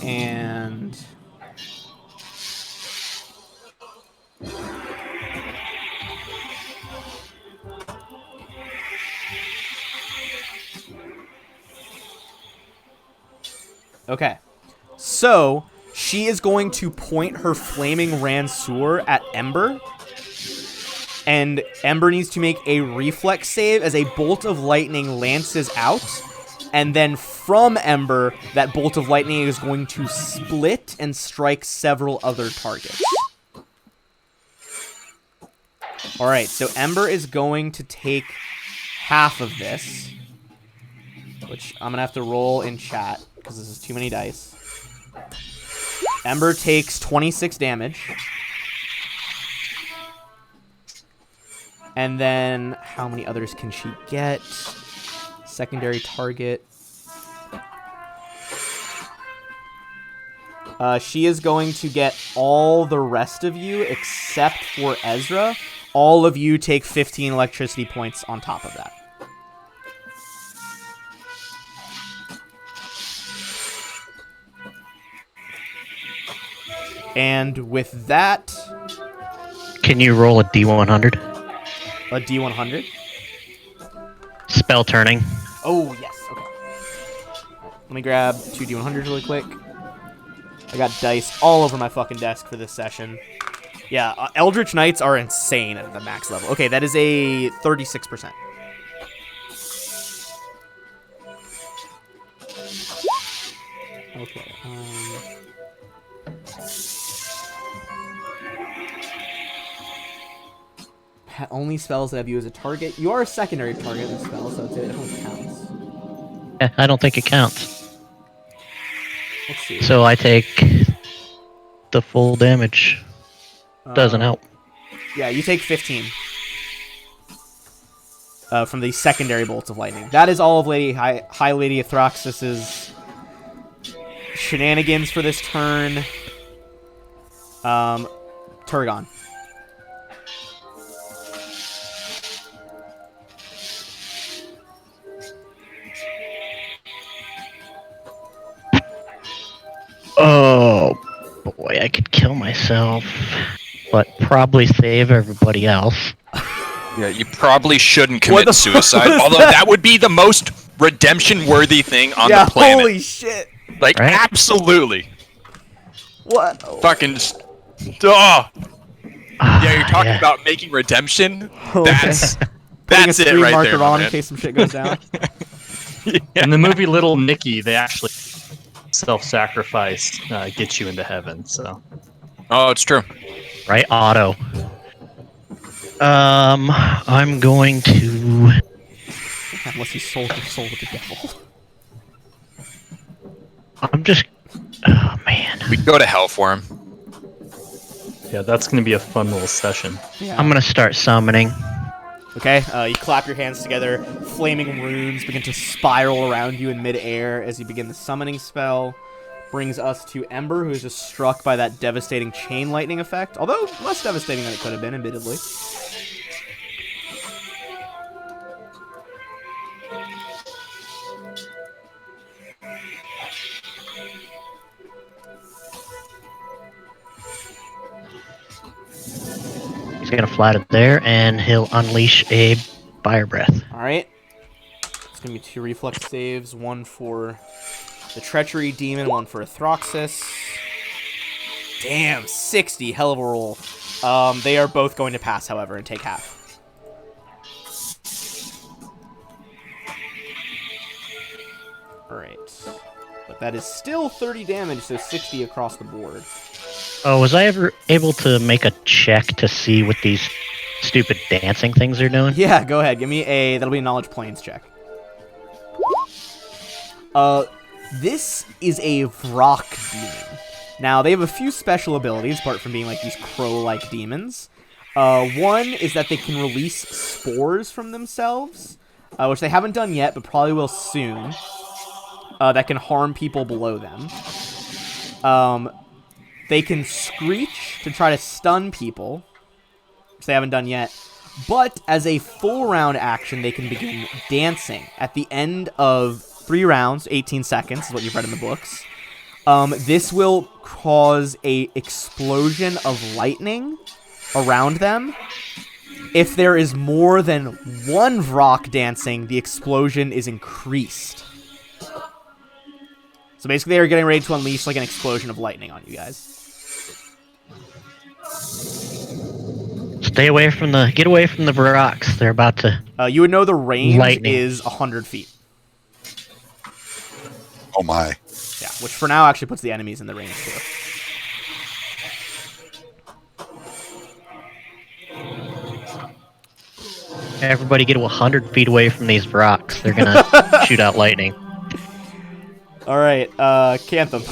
And... Okay. So, she is going to point her flaming Ransoor at Ember. And Ember needs to make a reflex save as a bolt of lightning lances out. And then from Ember, that bolt of lightning is going to split and strike several other targets. Alright, so Ember is going to take half of this. Which I'm going to have to roll in chat, because this is too many dice. Ember takes 26 damage. And then, how many others can she get? Secondary target. She is going to get all the rest of you, except for Ezra. All of you take 15 electricity points on top of that. And with that... Can you roll a D100? A D100? Spell turning. Oh, yes. Okay. Let me grab 2 D100s really quick. I got dice all over my fucking desk for this session. Yeah, Eldritch Knights are insane at the max level. Okay, that is a 36%. Okay, only spells that have you as a target. You are a secondary target in the spell, so it only counts. I don't think it counts. Let's see. So I take the full damage. Doesn't help. Yeah, you take 15. From the secondary bolts of lightning. That is all of High Lady Athroxus's shenanigans for this turn. Turgon. Oh boy, I could kill myself, but probably save everybody else. Yeah, you probably shouldn't What commit the suicide, fuck is although that would be the most redemption-worthy thing on Yeah, the planet. holy shit. Like, Right? absolutely. What? Fucking just... Oh. Yeah, you're talking Yeah. about making redemption? Okay. That's Putting a it screen right marker there, on my in case some shit goes down. In the movie Little Nicky, they actually self-sacrifice get you into heaven. So Oh, it's true. Right, Otto. I'm going to... Unless you sold your soul to the devil. I'm just... Oh, man. We go to hell for him. yeah, that's going to be a fun little session. Yeah. I'm going to start summoning. Okay, you clap your hands together. Flaming runes begin to spiral around you in midair as you begin the summoning spell. Brings us to Ember, who is just struck by that devastating chain lightning effect. Although, less devastating than it could have been, admittedly. gonna fly to there, and he'll unleash a fire breath. All right. It's gonna be 2 reflex saves, 1 for the treachery demon, 1 for Athroxis. Damn, 60, hell of a roll. They are both going to pass, however, and take half. All right, but that is still 30 damage, so 60 across the board. Oh, was I ever able to make a check to see what these stupid dancing things are doing? Yeah, go ahead. Give me that'll be a knowledge planes check. This is a Vrock demon. Now, they have a few special abilities, apart from being like these crow-like demons. One is that they can release spores from themselves, which they haven't done yet, but probably will soon. That can harm people below them. They can screech to try to stun people, which they haven't done yet. But as a full round action, they can begin dancing. At the end of 3 rounds, 18 seconds is what you've read in the books. This will cause a explosion of lightning around them. If there is more than 1 Vrock dancing, the explosion is increased. So basically, they're getting ready to unleash like an explosion of lightning on you guys. Get away from the Varrox. They're about to. You would know the range Lightning. is 100 feet. Oh my. Yeah, which for now actually puts the enemies in the range too. Everybody get 100 feet away from these Varrox. They're gonna shoot out lightning. All right, Cantham.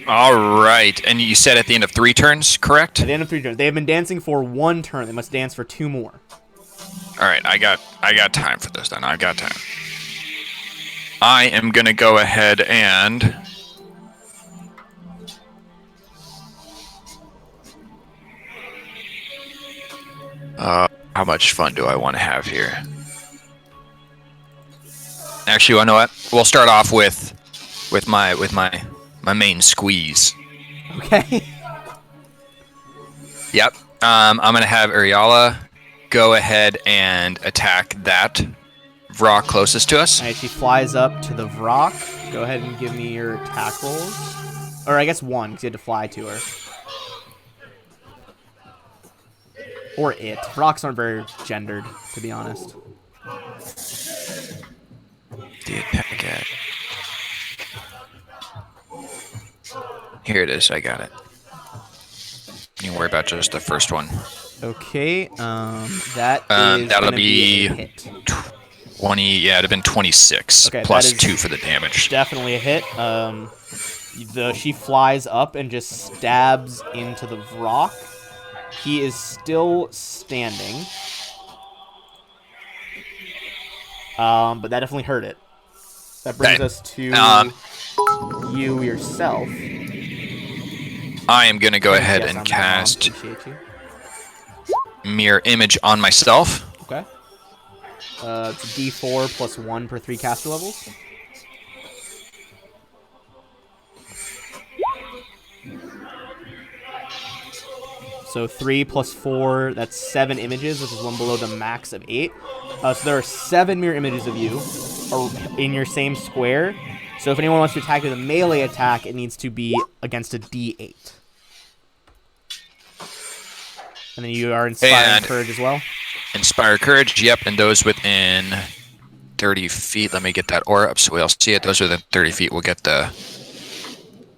All right, and you said at the end of 3 turns, correct? At the end of 3 turns, they have been dancing for 1 turn. They must dance for 2 more. All right, I got time for this then. I got time. I am gonna go ahead and how much fun do I want to have here? Actually, you know what? We'll start off with my main squeeze. Okay. Yep. I'm gonna have Ariala go ahead and attack that Vrock closest to us. All right, she flies up to the Vrock. Go ahead and give me your attack rolls. Or I guess 1, because you had to fly to her. Or it. Vrocks aren't very gendered, to be honest. The attack at. Here it is. I got it. You can worry about just the first one. Okay, that is that'll gonna be a be hit. 20. Yeah, it'd have been 26 Okay, plus that is 2 for the damage. Definitely a hit. She flies up and just stabs into the Vrock. He is still standing. But that definitely hurt it. That brings us to you yourself. I am gonna go ahead Yes, and I'm cast appreciate you. Mirror Image on myself. Okay. It's a D4 plus 1 per 3 caster levels. So 3 plus 4, that's 7 images, which is 1 below the max of 8. So there are 7 mirror images of you in your same square. So if anyone wants to attack with a melee attack, it needs to be against a D8. And then you are Inspiring Courage as well. Inspire Courage, yep, and those within 30 feet. Let me get that aura up so we all see it. Those within 30 feet will get the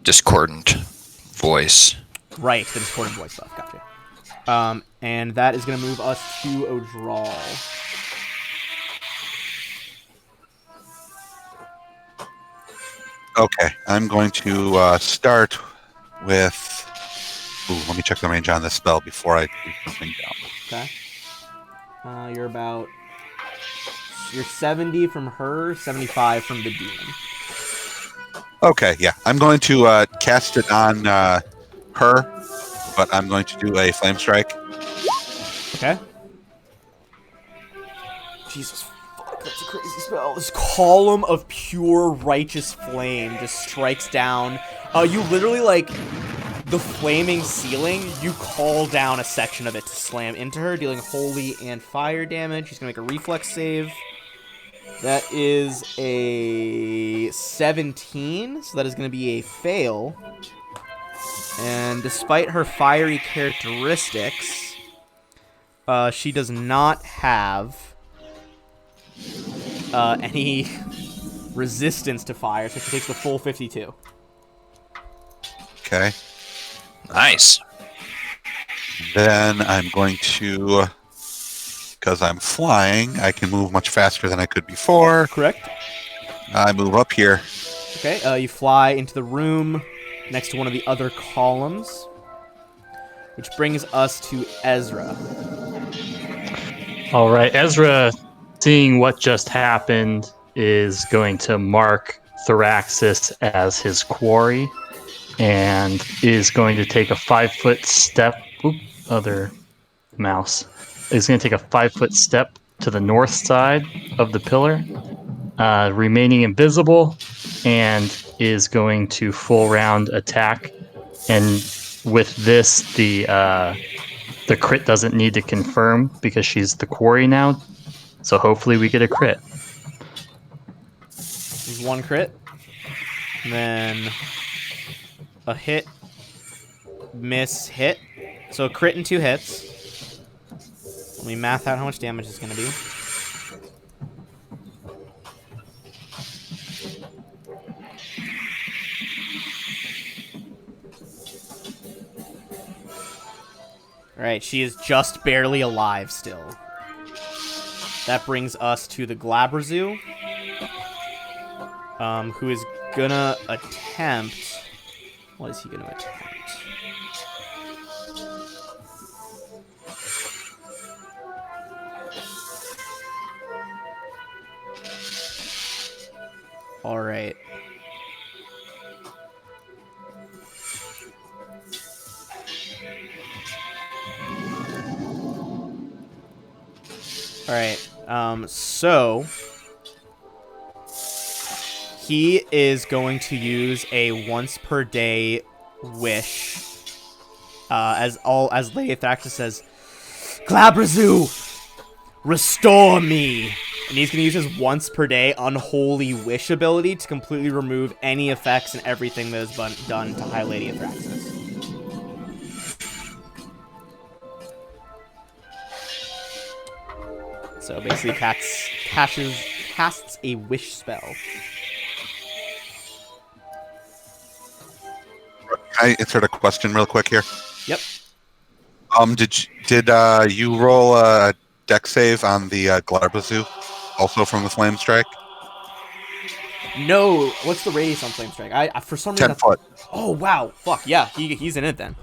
Discordant Voice. Right, the Discordant Voice stuff, gotcha. And that is going to move us to Odral. Okay, I'm going to start with. Ooh, let me check the range on this spell before I do something down. Okay. You're 70 from her, 75 from the demon. Okay, yeah, I'm going to cast it on her, but I'm going to do a flame strike. Okay. Jesus fuck, that's a crazy spell. This column of pure righteous flame just strikes down. You literally, like, the flaming ceiling, you call down a section of it to slam into her, dealing holy and fire damage. She's going to make a reflex save. That is a 17, so that is going to be a fail. And despite her fiery characteristics, she does not have any resistance to fire, so she takes the full 52. Okay. Nice. Then I'm going to, because I'm flying, I can move much faster than I could before. Correct. I move up here. Okay, you fly into the room next to one of the other columns, which brings us to Ezra. All right, Ezra, seeing what just happened, is going to mark Thraxis as his quarry and is going to take a 5-foot step. Oop, other mouse. Is going to take a 5-foot step to the north side of the pillar, remaining invisible, and is going to full round attack. And with this, the crit doesn't need to confirm because she's the quarry now. So hopefully we get a crit. There's one crit. And then a hit, miss, hit. So a crit and 2 hits. Let me math out how much damage it's going to be. Alright, she is just barely alive still. That brings us to the Glabrazu, who is gonna attempt... What is he gonna attempt? Alright. Alright, so he is going to use a once per day wish. As Lady Thraxis says, Glabrazu, restore me! And he's going to use his once per day unholy wish ability to completely remove any effects and everything that is done to High Lady Thraxis. So basically casts a wish spell. Can I insert a question real quick here? Yep. Did you roll a deck save on the Glabrazu, also from the Flame Strike? No, what's the radius on Flame Strike? I for some reason. 10 foot. Oh wow, fuck yeah, he's in it then.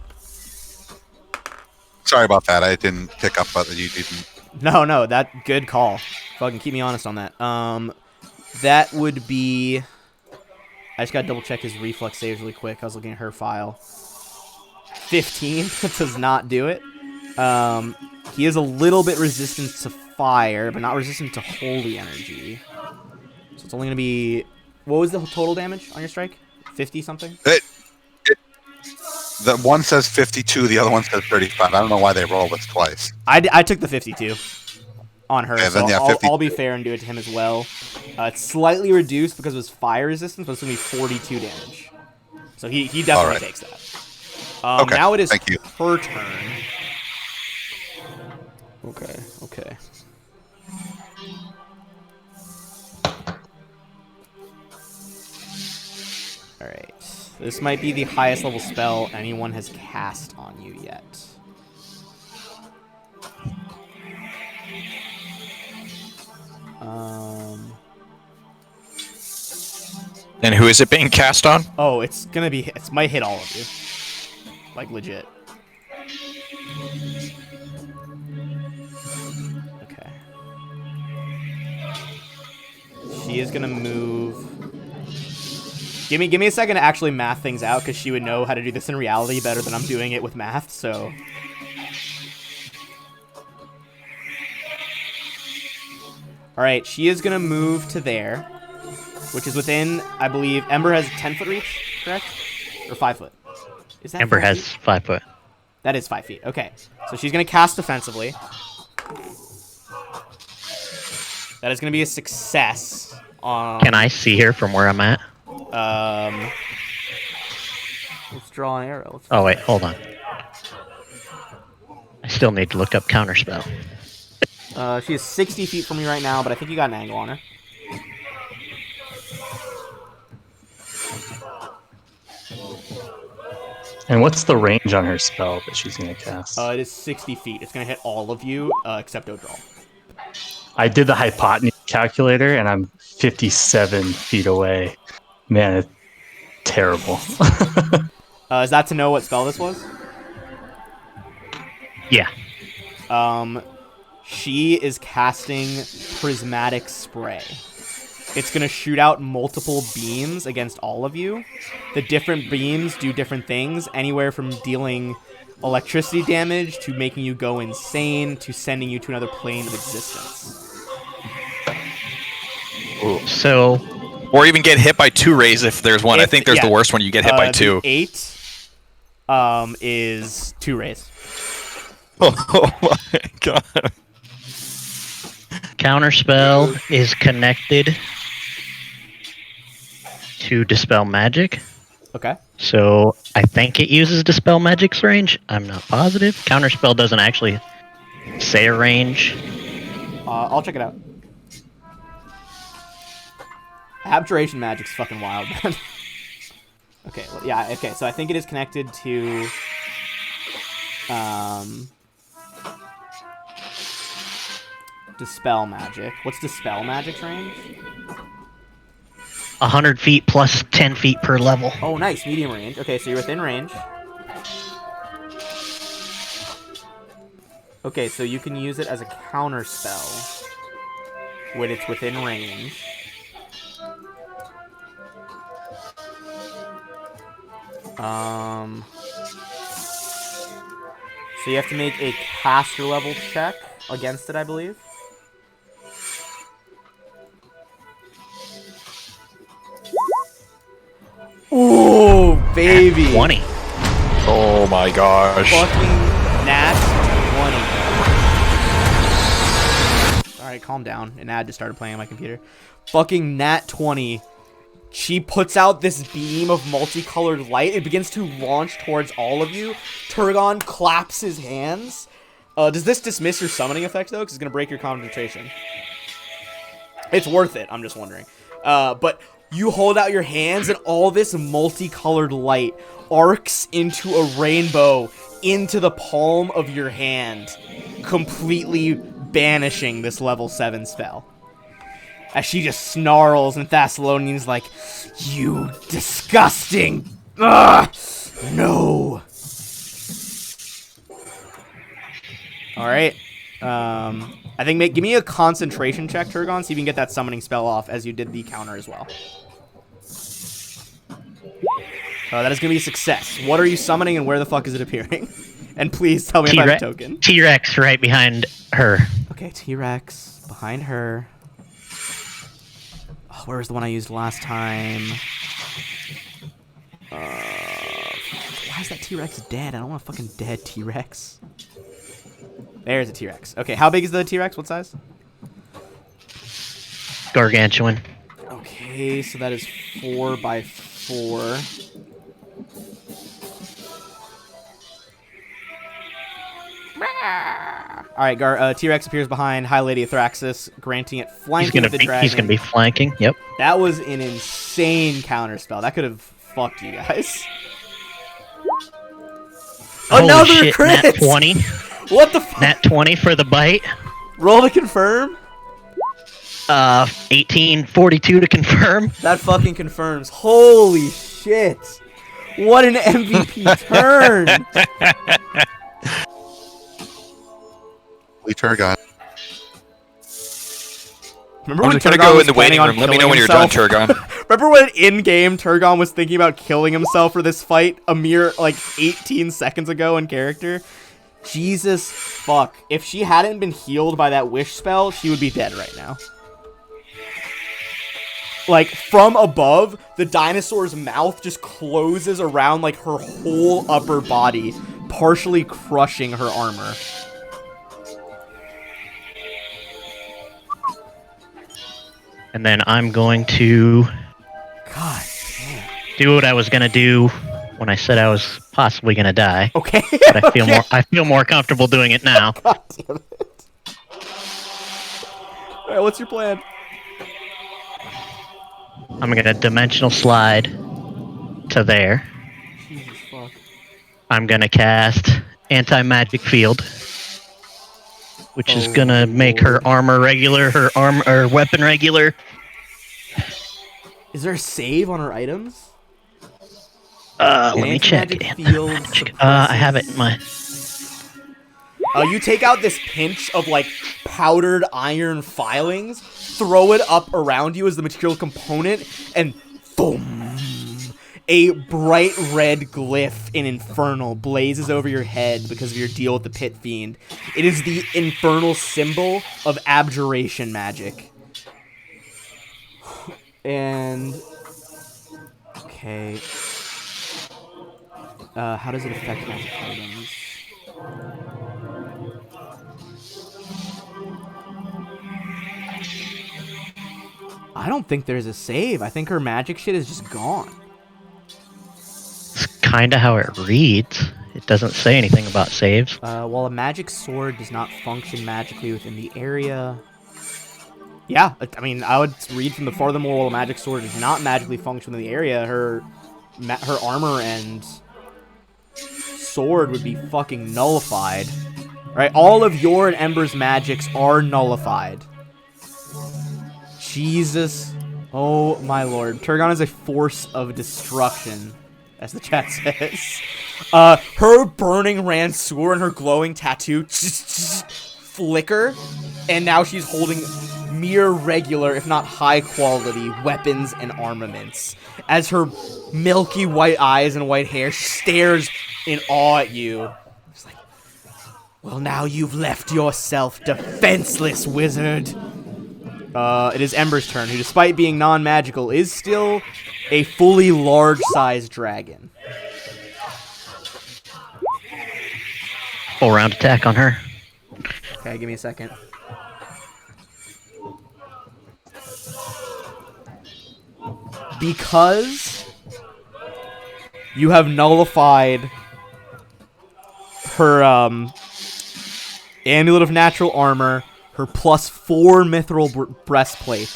Sorry about that. I didn't pick up, but you didn't. No, that good call. Fucking keep me honest on that. That would be. I just gotta double check his reflex saves really quick. I was looking at her file. 15 does not do it. He is a little bit resistant to fire, but not resistant to holy energy. So it's only gonna be. What was the total damage on your strike? 50 something. The one says 52, the other one says 35. I don't know why they roll this twice. I took the 52 on her, Okay, so then, yeah, I'll be fair and do it to him as well. It's slightly reduced because of his fire resistance, but it's going to be 42 damage. So he definitely takes that. Okay, now it is thank you. her turn. Okay. Alright. This might be the highest level spell anyone has cast on you yet. And who is it being cast on? Oh, it might hit all of you. Like, legit. Okay. She is gonna move. Give me a second to actually math things out, because she would know how to do this in reality better than I'm doing it with math, so... Alright, she is gonna move to there, which is within, I believe, Ember has 10-foot reach, correct? Or 5 foot? Is that Ember 5 has feet? 5 foot. That is 5 feet. Okay. So she's going to cast defensively. That is going to be a success. Can I see her from where I'm at? Let's draw an arrow. Oh, wait, hold on. I still need to look up counterspell. She is 60 feet from me right now, but I think you got an angle on her. And what's the range on her spell that she's going to cast? It is 60 feet. It's going to hit all of you, except Odral. I did the hypotenuse calculator, and I'm 57 feet away. Man, it's terrible. Is that to know what spell this was? Yeah. She is casting Prismatic Spray. It's going to shoot out multiple beams against all of you. The different beams do different things, anywhere from dealing electricity damage to making you go insane to sending you to another plane of existence. So, Or even get hit by 2 rays if there's one. I think there's the worst one. You get hit by 2. 8 is 2 rays. Oh my god. counterspell is connected to Dispel Magic. Okay. So, I think it uses Dispel Magic's range. I'm not positive. Counterspell doesn't actually say a range. I'll check it out. Abjuration Magic's fucking wild, man. Okay, well, yeah, okay, so I think it is connected to... Dispel Magic. What's Dispel Magic's range? 100 feet plus 10 feet per level. Oh, nice. Medium range. Okay, so you're within range. Okay, so you can use it as a counter spell when it's within range. So you have to make a caster level check against it, I believe. Ooh, baby. 20. Oh my gosh. Fucking nat 20. Alright, calm down. An ad just started playing on my computer. Fucking nat 20. She puts out this beam of multicolored light. It begins to launch towards all of you. Turgon claps his hands. Does this dismiss your summoning effect, though? Because it's going to break your concentration. It's worth it, I'm just wondering. But you hold out your hands, and all this multicolored light arcs into a rainbow into the palm of your hand, completely banishing this level 7 spell. As she just snarls, and Thessalonian's like, "You disgusting! Ugh! No!" Alright. I think give me a concentration check, Turgon, so you can get that summoning spell off as you did the counter as well. That is going to be a success. What are you summoning and where the fuck is it appearing? And please tell me if I have a token. T-Rex right behind her. Okay, T-Rex behind her. Oh, where was the one I used last time? Why is that T-Rex dead? I don't want a fucking dead T-Rex. There's a T-Rex. Okay, how big is the T-Rex? What size? Gargantuan. Okay, so that is 4 by 4. Alright, T-Rex appears behind High Lady Athraxis, granting it flanking with the dragon. He's gonna be flanking, yep. That was an insane counterspell. That could have fucked you guys. Holy Another shit, crit! Nat 20. What the fuck? Nat 20 for the bite. Roll to confirm? 1842 to confirm. That fucking confirms. Holy shit. What an MVP turn. Turgon. Remember I'm when just gonna Turgon go was in the planning waiting on room. Let me killing know when you're done, himself? Turgon. Remember when in-game Turgon was thinking about killing himself for this fight a mere, 18 seconds ago in character? Jesus fuck. If she hadn't been healed by that wish spell, she would be dead right now. like, from above, the dinosaur's mouth just closes around, like, her whole upper body, partially crushing her armor. And then I'm going to God. do what I was gonna do when I said I was possibly gonna die. Okay. But I feel more comfortable doing it now. God damn it. Alright, what's your plan? I'm gonna dimensional slide to there. Jesus fuck. I'm gonna cast anti-magic field, which is gonna make her armor regular, her weapon regular. Is there a save on her items? Let me check. I have it in my. You take out this pinch of, like, powdered iron filings, throw it up around you as the material component, and boom! A bright red glyph in Infernal blazes over your head because of your deal with the Pit Fiend. It is the infernal symbol of abjuration magic. And... okay... how does it affect magic items? I don't think there's a save. I think her magic shit is just gone. It's kinda how it reads. It doesn't say anything about saves. While a magic sword does not function magically within the area... yeah, I mean, I would read from the furthermore, while a magic sword does not magically function within the area, her armor and sword would be fucking nullified. Right? All of your and Ember's magics are nullified. Jesus. Oh my lord. Turgon is a force of destruction, as the chat says. Her burning Ransur and her glowing tattoo flicker, and now she's holding mere regular, if not high quality, weapons and armaments. As her milky white eyes and white hair stares in awe at you. It's like, well, now you've left yourself defenseless, wizard. It is Ember's turn, who, despite being non-magical, is still a fully large-sized dragon. Full round attack on her. Okay, give me a second. Because you have nullified her Amulet of Natural Armor, her +4 Mithril Breastplate.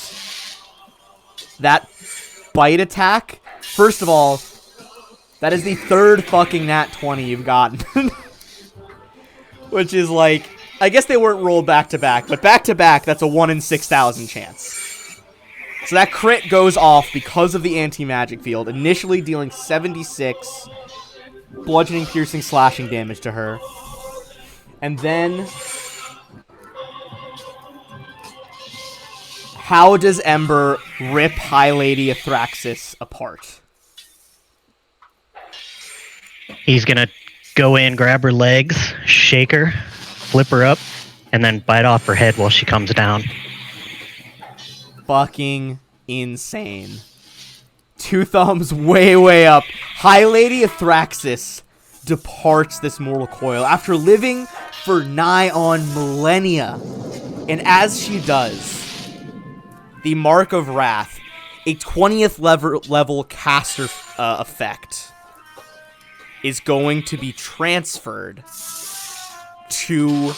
That bite attack, first of all, that is the third fucking nat 20 you've gotten. Which is like, I guess they weren't rolled back-to-back, but back-to-back, that's a 1 in 6,000 chance. So that crit goes off because of the anti-magic field, initially dealing 76 bludgeoning, piercing, slashing damage to her. And then... how does Ember rip High Lady Athraxis apart? He's gonna go in, grab her legs, shake her, flip her up, and then bite off her head while she comes down. Fucking insane. Two thumbs way, way up. High Lady Athraxis departs this mortal coil after living for nigh on millennia. And as she does, the Mark of Wrath, a 20th level caster effect, is going to be transferred to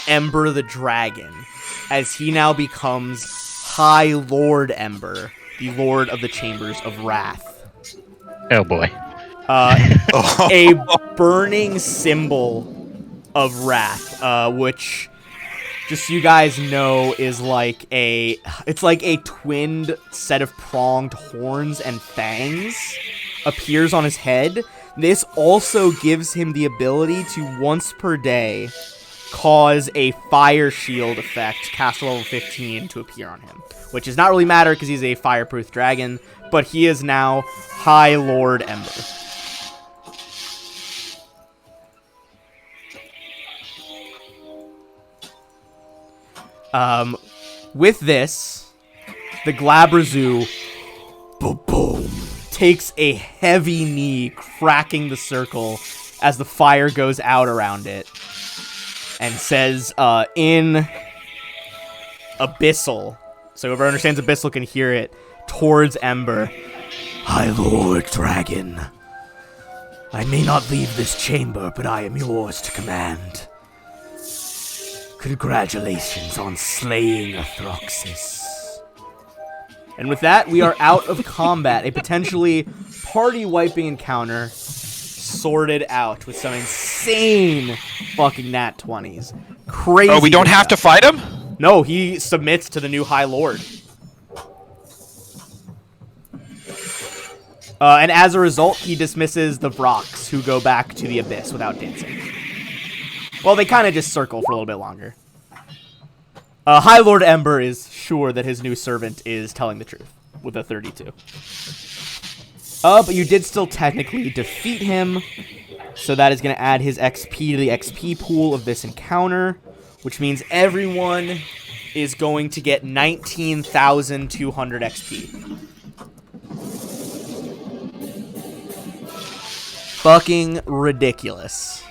Ember the Dragon, as he now becomes High Lord Ember, the Lord of the Chambers of Wrath. Oh boy. A burning symbol of wrath, which, just so you guys know, is like it's like a twinned set of pronged horns and fangs appears on his head. This also gives him the ability to, once per day, cause a fire shield effect, caster level 15, to appear on him. Which does not really matter because he's a fireproof dragon, but he is now High Lord Ember. With this, the Glabrazoo boom, takes a heavy knee, cracking the circle as the fire goes out around it, and says in Abyssal, so whoever understands Abyssal can hear it, towards Ember, High Lord Dragon, I may not leave this chamber, but I am yours to command. Congratulations on slaying Athroxis. And with that, we are out of combat. A potentially party-wiping encounter sorted out with some insane fucking nat 20s. Crazy. Oh, we don't have to fight him? No, he submits to the new High Lord. And as a result, he dismisses the Vrox, who go back to the Abyss without dancing. Well, they kind of just circle for a little bit longer. High Lord Ember is sure that his new servant is telling the truth with a 32. But you did still technically defeat him, so that is going to add his XP to the XP pool of this encounter, which means everyone is going to get 19,200 XP. Fucking ridiculous.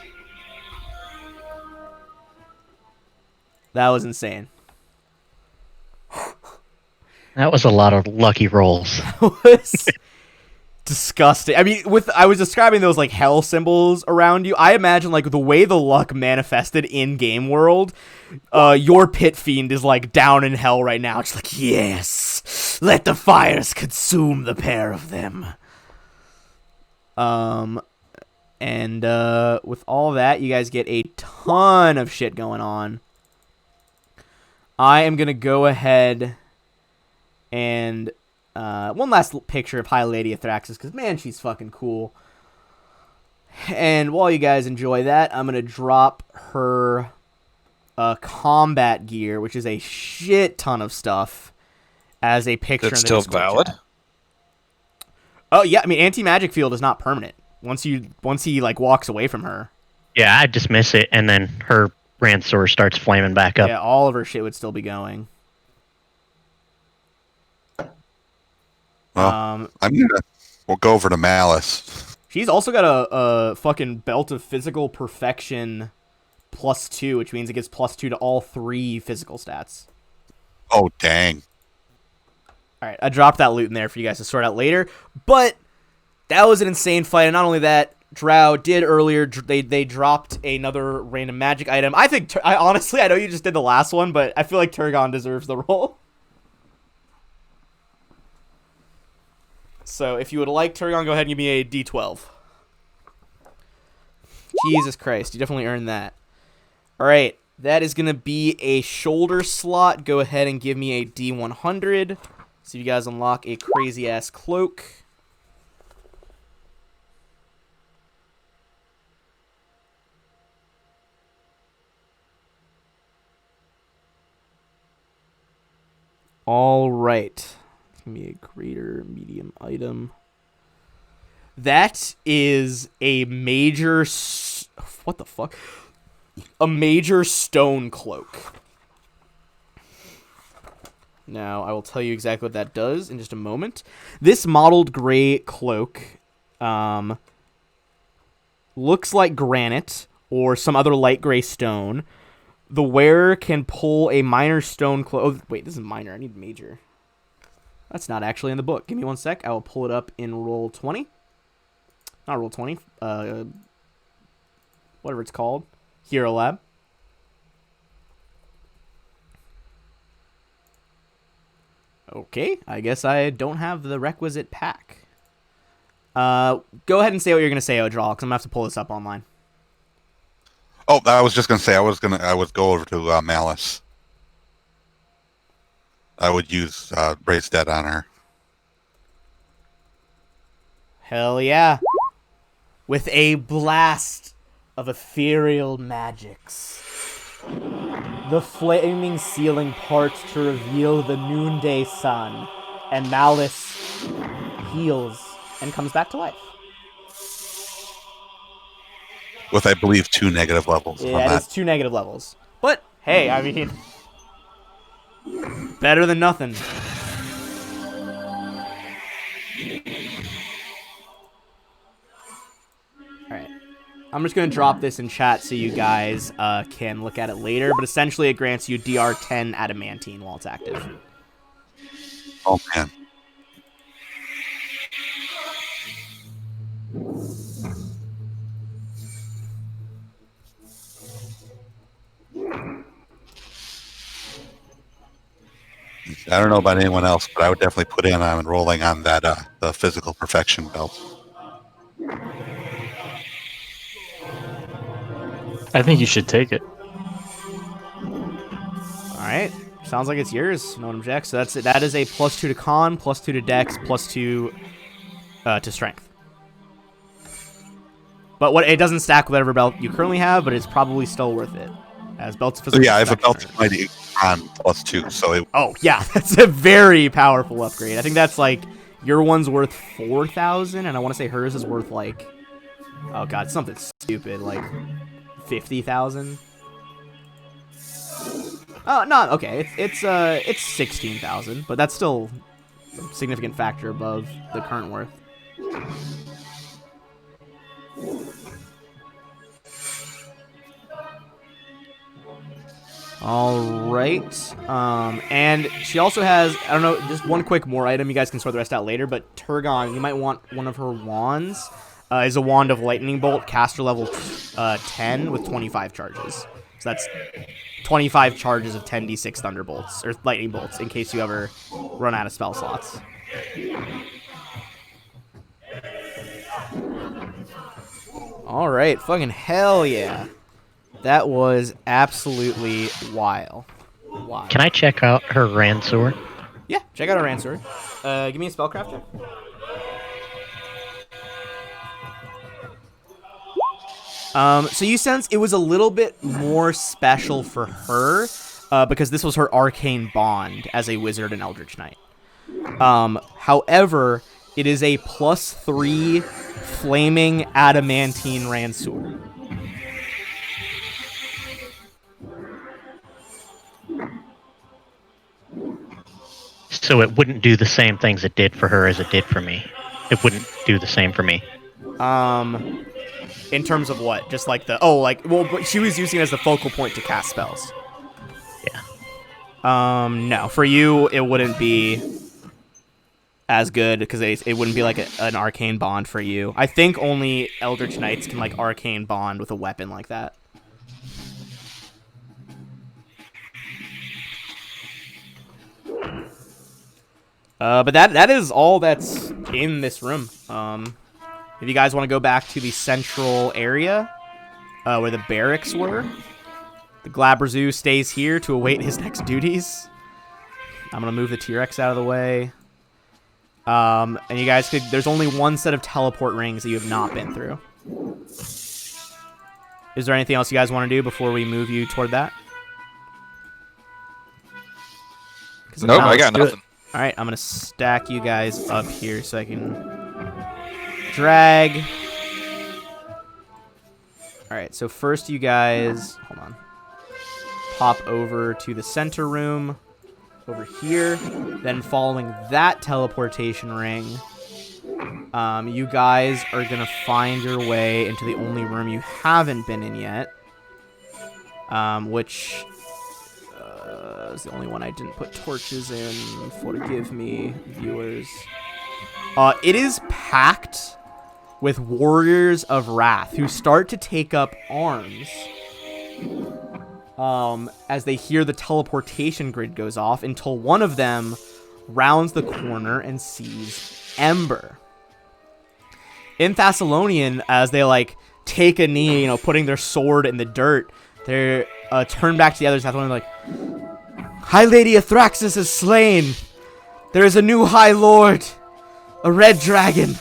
That was insane. That was a lot of lucky rolls. Was disgusting. I mean, I was describing those like hell symbols around you. I imagine like the way the luck manifested in game world. Your pit fiend is like down in hell right now. It's like, yes, let the fires consume the pair of them. And with all that, you guys get a ton of shit going on. I am gonna go ahead and one last picture of High Lady Athraxis, because man, she's fucking cool. And while you guys enjoy that, I'm gonna drop her combat gear, which is a shit ton of stuff, as a picture. It's in the still Discord valid. chat. Oh yeah, I mean, anti-magic field is not permanent. Once he like walks away from her. Yeah, I dismiss it, and then her brand source starts flaming back up. Yeah, all of her shit would still be going. Well, we'll go over to Malice. She's also got a fucking belt of physical perfection +2, which means it gets +2 to all 3 physical stats. Oh, dang. Alright, I dropped that loot in there for you guys to sort out later, but that was an insane fight, and not only that, Drow did earlier, they dropped another random magic item. I think, honestly, I know you just did the last one, but I feel like Turgon deserves the role. So if you would like Turgon, go ahead and give me a D12. Jesus Christ, you definitely earned that. Alright, that is going to be a shoulder slot. Go ahead and give me a D100. So you guys unlock a crazy-ass cloak. All right. Give me a greater medium item. That is a major... what the fuck? A major stone cloak. Now, I will tell you exactly what that does in just a moment. This mottled gray cloak looks like granite or some other light gray stone. The wearer can pull a minor stone cloak. Oh, wait, this is minor. I need major. That's not actually in the book. Give me one sec. I will pull it up in roll 20. Not roll 20. Whatever it's called. Hero Lab. Okay, I guess I don't have the requisite pack. Go ahead and say what you're going to say, Odral, because I'm going to have to pull this up online. Oh, I was just gonna say I would go over to Malice. I would use Raise Dead on her. Hell yeah. With a blast of ethereal magics. The flaming ceiling parts to reveal the noonday sun, and Malice heals and comes back to life. With, I believe, 2 negative levels. Yeah, it is 2 negative levels. But, hey, I mean, better than nothing. Alright. I'm just going to drop this in chat so you guys can look at it later, but essentially it grants you DR 10 adamantine while it's active. Oh, man. I don't know about anyone else, but I would definitely put in on rolling on that the physical perfection belt. I think you should take it. Alright. Sounds like it's yours. No one objects. So that's it. That is a +2 to con, +2 to dex, +2 to strength. But what it doesn't stack with whatever belt you currently have, but it's probably still worth it. As belts of physical So yeah, I have a perfection belt mighty on +2, so it, Oh, yeah, that's a very powerful upgrade. I think that's like, your one's worth 4,000, and I want to say hers is worth like, oh god, something stupid, like 50,000. Oh, no, okay, it's 16,000, but that's still a significant factor above the current worth. All right. And she also has, I don't know, just one quick more item. You guys can sort the rest out later, but Turgon, you might want one of her wands. Is a wand of lightning bolt, caster level 10 with 25 charges. So that's 25 charges of 10d6 thunderbolts, or lightning bolts, in case you ever run out of spell slots. All right. Fucking hell yeah. That was absolutely wild. Can I check out her Ransor? Yeah, check out our answer. Give me a spellcraft check. So you sense it was a little bit more special for her, because this was her arcane bond as a wizard and eldritch knight. However, it is a +3 flaming adamantine Ransor. So it wouldn't do the same things it did for her as it did for me. It wouldn't do the same for me. In terms of what? Just like the but she was using it as the focal point to cast spells. Yeah. No, for you it wouldn't be as good because it wouldn't be like an arcane bond for you. I think only eldritch knights can like arcane bond with a weapon like that. But that is all that's in this room. If you guys want to go back to the central area where the barracks were, the Glabrezu stays here to await his next duties. I'm going to move the T-Rex out of the way. And you guys could... There's only one set of teleport rings that you have not been through. Is there anything else you guys want to do before we move you toward that? Nope, I got nothing. Alright, I'm going to stack you guys up here so I can drag. Alright, so first you guys, hold on, pop over to the center room over here. Then following that teleportation ring, you guys are going to find your way into the only room you haven't been in yet, which... is the only one I didn't put torches in. Forgive me, viewers. It is packed with warriors of wrath who start to take up arms as they hear the teleportation grid goes off until one of them rounds the corner and sees Ember. In Thessalonian, as they like take a knee, putting their sword in the dirt, they're turn back to the others. Thessalonian like, High Lady Athraxis is slain. There is a new High Lord, a red dragon,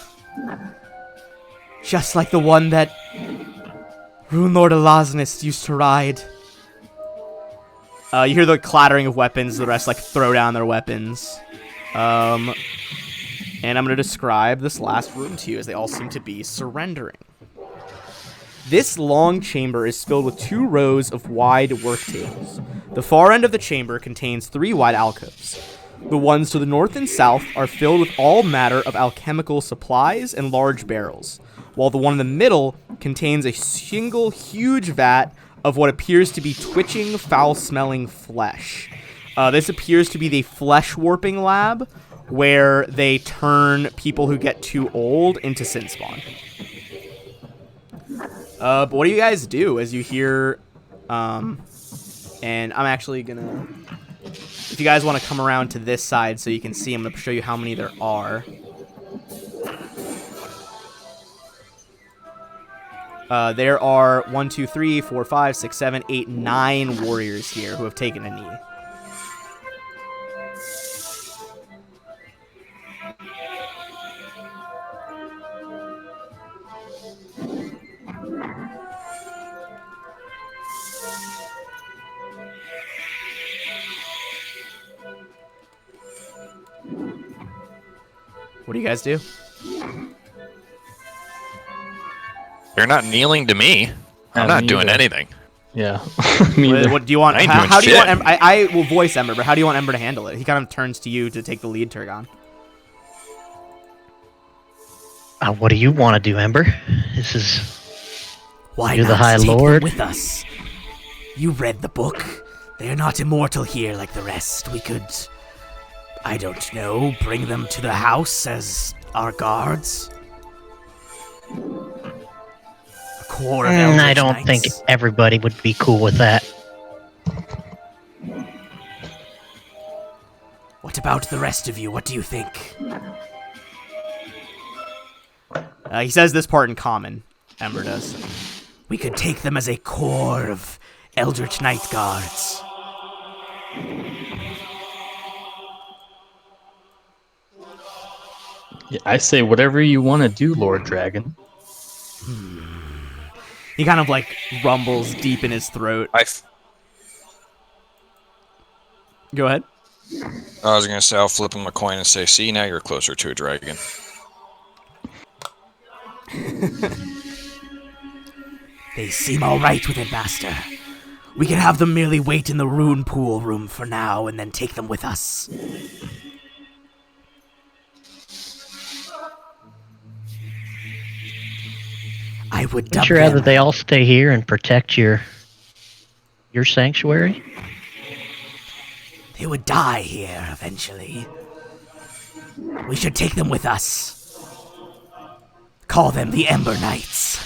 just like the one that Runelord Elaznis used to ride. You hear the clattering of weapons. The rest like throw down their weapons. And I'm going to describe this last room to you as they all seem to be surrendering. This long chamber is filled with 2 rows of wide work tables. The far end of the chamber contains 3 wide alcoves. The ones to the north and south are filled with all matter of alchemical supplies and large barrels, while the one in the middle contains a single huge vat of what appears to be twitching, foul-smelling flesh. This appears to be the flesh warping lab, where they turn people who get too old into sin spawn. But what do you guys do as you hear... and I'm actually gonna... If you guys want to come around to this side so you can see, I'm going to show you how many there are. There are 1, 2, 3, 4, 5, 6, 7, 8, 9 warriors here who have taken a knee. What do you guys do? They're not kneeling to me. I'm not doing anything. Yeah. What do you want? I ain't doing How do you shit. want? I will voice Ember, but how do you want Ember to handle it? He kind of turns to you to take the lead, Turgon. What do you want to do, Ember? This is... Why You're not the High take them Lord? with us? You read the book. They're not immortal here like the rest. We could, I don't know, bring them to the house as our guards. A corps of Eldritch I don't think Knights. everybody would be cool with that. What about the rest of you? What do you think? He says this part in common. Ember does. We could take them as a corps of Eldritch Knight guards. Yeah, I say whatever you want to do, Lord Dragon. He kind of like rumbles deep in his throat. I Go ahead. was gonna say I'll flip him a coin and say, "See, now you're closer to a dragon." They seem alright with it, Master. We can have them merely wait in the rune pool room for now and then take them with us. I would Would dump you rather them. they all stay here and protect your sanctuary? They would die here eventually. We should take them with us. Call them the Ember Knights.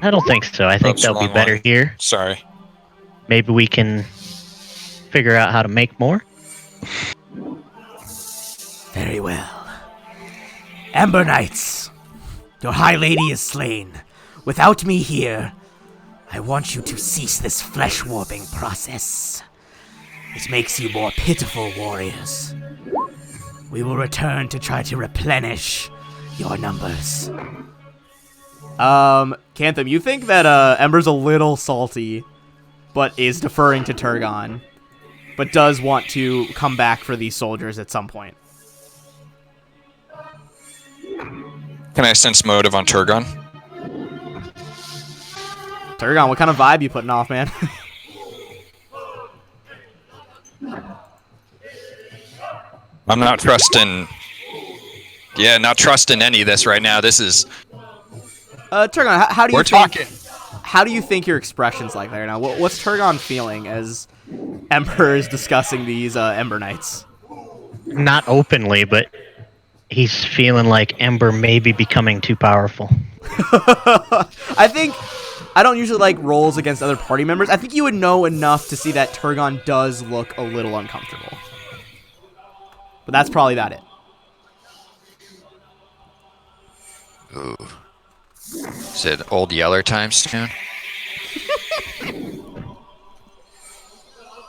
I don't think so. I think Oops, they'll be wrong better one. here. Sorry. Maybe we can figure out how to make more. Very well. Ember Knights, your High Lady is slain. Without me here, I want you to cease this flesh warping process. It makes you more pitiful warriors. We will return to try to replenish your numbers. Cantham, you think that Ember's a little salty, but is deferring to Turgon, but does want to come back for these soldiers at some point. Can I sense motive on Turgon? Turgon, what kind of vibe you putting off, man? I'm not trusting. Yeah, not trusting any of this right now. This is. Turgon, how do you We're think, talking. How do you think your expression's like right now? What's Turgon feeling as Ember is discussing these Ember Knights? Not openly, but he's feeling like Ember may be becoming too powerful. I think I don't usually like rolls against other party members. I think you would know enough to see that Turgon does look a little uncomfortable. But that's probably about it. Ooh. Is it Old Yeller time soon?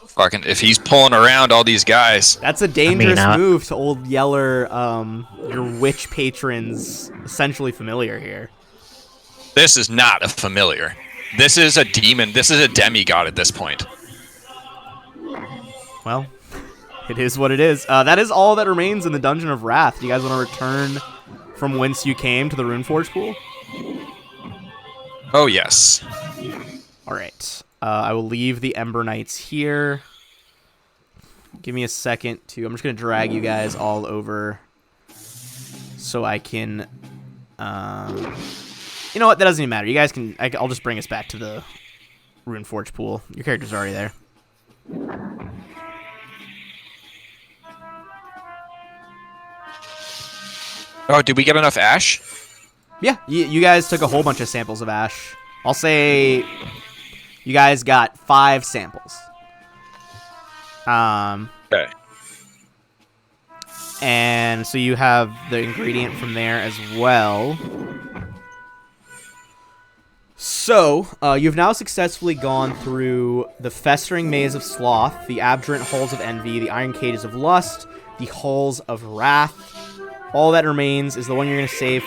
Fucking, if he's pulling around all these guys. That's a dangerous I- move to old Yeller, your witch patron's essentially familiar here. This is not a familiar. This is a demon. This is a demigod at this point. Well, it is what it is. That is all that remains in the Dungeon of Wrath. Do you guys want to return from whence you came to the Runeforge pool? Oh, yes. All right. I will leave the Ember Knights here. Give me a second to... I'm just going to drag you guys all over so I can... you know what? That doesn't even matter. You guys can... I'll just bring us back to the Runeforge pool. Your character's already there. Oh, did we get enough ash? Yeah, you guys took a whole bunch of samples of ash. I'll say you guys got 5 samples. Okay. And so you have the ingredient from there as well. So, you've now successfully gone through the Festering Maze of Sloth, the Abjurant Halls of Envy, the Iron Cages of Lust, the Halls of Wrath. All that remains is the one you're going to save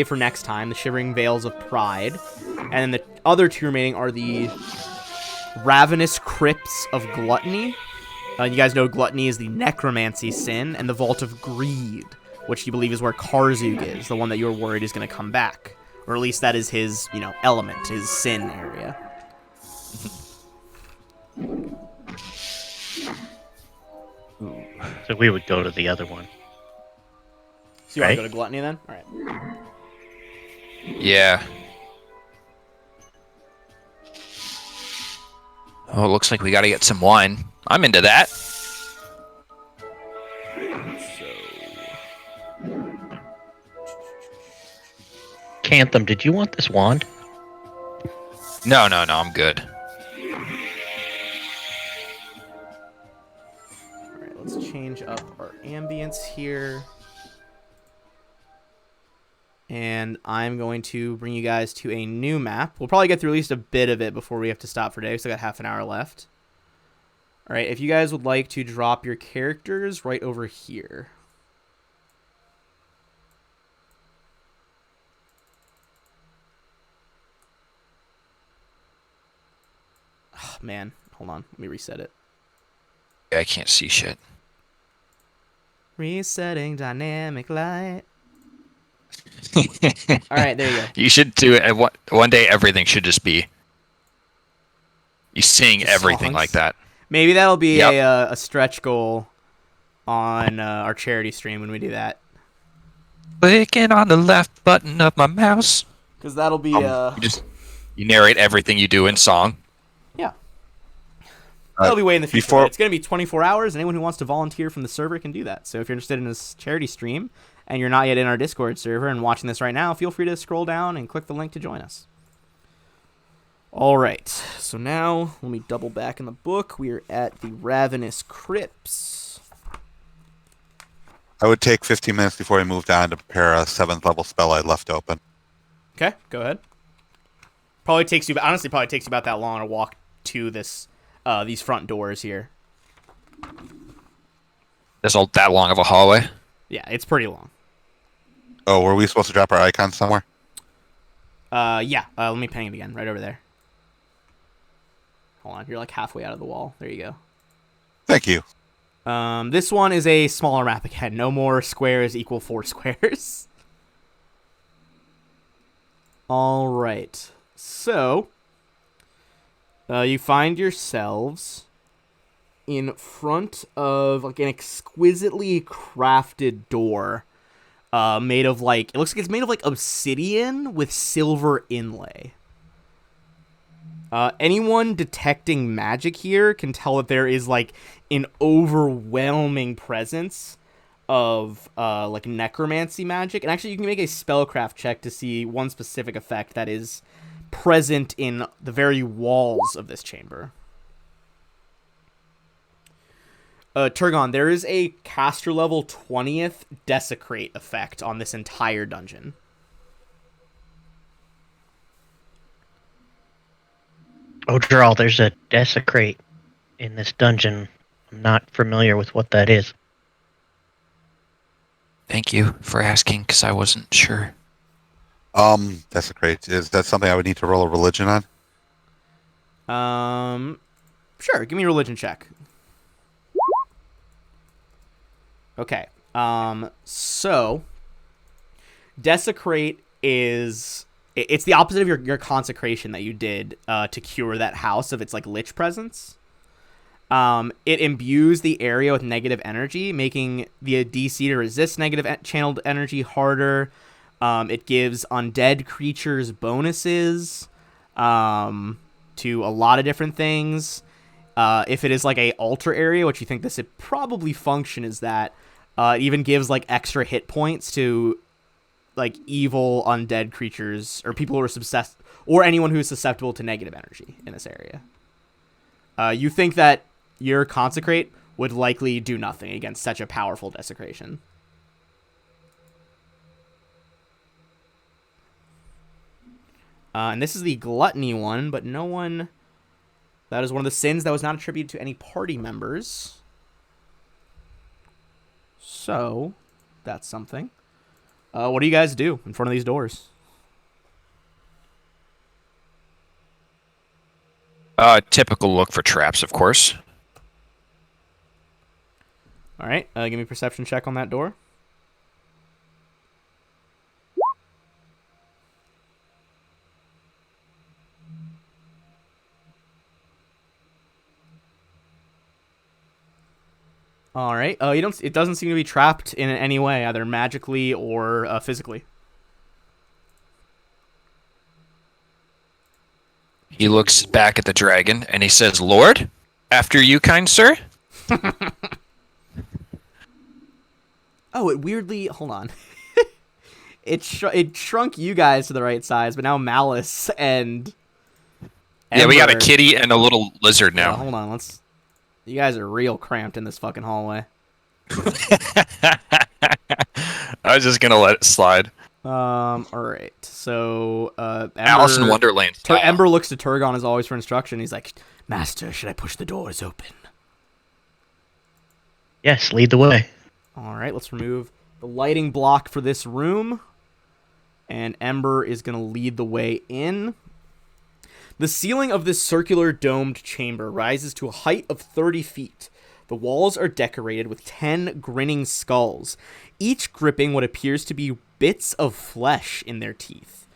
for next time, the Shivering Veils of Pride. And then the other 2 remaining are the Ravenous Crypts of Gluttony. You guys know Gluttony is the necromancy sin, and the Vault of Greed, which you believe is where Karzug is, the one that you're worried is going to come back. Or at least that is his, element, his sin area. So we would go to the other one. So you want Right. to go to Gluttony then? Alright. Yeah. Oh, it looks like we got to get some wine. I'm into that. Cantham, did you want this wand? No, I'm good. Alright, let's change up our ambience here. And I'm going to bring you guys to a new map. We'll probably get through at least a bit of it before we have to stop for today. We still got half an hour left. Alright, if you guys would like to drop your characters right over here. Oh, man, hold on. Let me reset it. Yeah, I can't see shit. Resetting dynamic light. All right, there you go. You should do it. One day, everything should just be you seeing Just everything songs. like that. Maybe that'll be Yep. a stretch goal on our charity stream when we do that. Clicking on the left button of my mouse. Because that'll be You narrate everything you do in song. yeah. That'll be way in the future. before- But it's going to be 24 hours, and anyone who wants to volunteer from the server can do that. So if you're interested in this charity stream, and you're not yet in our Discord server and watching this right now, feel free to scroll down and click the link to join us. All right, so now let me double back in the book. We are at the Ravenous Crypts. I would take 15 minutes before I moved on to prepare a 7th level spell I left open. Okay, go ahead. Probably takes you about that long to walk to this these front doors here. There's that long of a hallway. Yeah, it's pretty long. Oh, were we supposed to drop our icon somewhere? Yeah. Let me ping it again, right over there. Hold on, you're like halfway out of the wall. There you go. Thank you. This one is a smaller map again. No more squares equal 4 squares. All right. So, you find yourselves in front of like an exquisitely crafted door, made of like it looks like it's made of like obsidian with silver inlay. Anyone detecting magic here can tell that there is like an overwhelming presence of like necromancy magic, and actually you can make a spellcraft check to see one specific effect that is present in the very walls of this chamber. Turgon, there is a caster level 20th desecrate effect on this entire dungeon. Oh, Draw, there's a desecrate in this dungeon. I'm not familiar with what that is. Thank you for asking, because I wasn't sure. That's great. Is that something I would need to roll a religion on? Sure, give me a religion check. Okay. So desecrate is It's the opposite of your consecration that you did to cure that house of its like lich presence. It imbues the area with negative energy, making the DC to resist negative channeled energy harder. It gives undead creatures bonuses to a lot of different things. If it is like a altar area, which you think this would probably function as that, it even gives like extra hit points to like evil undead creatures or people who are or anyone who is susceptible to negative energy in this area. You think that your consecrate would likely do nothing against such a powerful desecration. And this is the gluttony one, but no one... That is one of the sins that was not attributed to any party members. So, that's something. What do you guys do in front of these doors? Typical look for traps, of course. All right, give me a perception check on that door. All right. You don't. It doesn't seem to be trapped in any way, either magically or physically. He looks back at the dragon and he says, "Lord, after you, kind sir." Oh, it weirdly... Hold on. It shrunk you guys to the right size, but now Malice and Yeah, we got a Ember- kitty and a little lizard now. Hold on, let's... You guys are real cramped in this fucking hallway. I was just gonna let it slide. Alright. So, Alice in Wonderland style. Ember looks to Turgon as always for instruction. He's like, Master, should I push the doors open? Yes, lead the way. Alright, let's remove the lighting block for this room. And Ember is going to lead the way in. The ceiling of this circular domed chamber rises to a height of 30 feet. The walls are decorated with 10 grinning skulls, each gripping what appears to be bits of flesh in their teeth.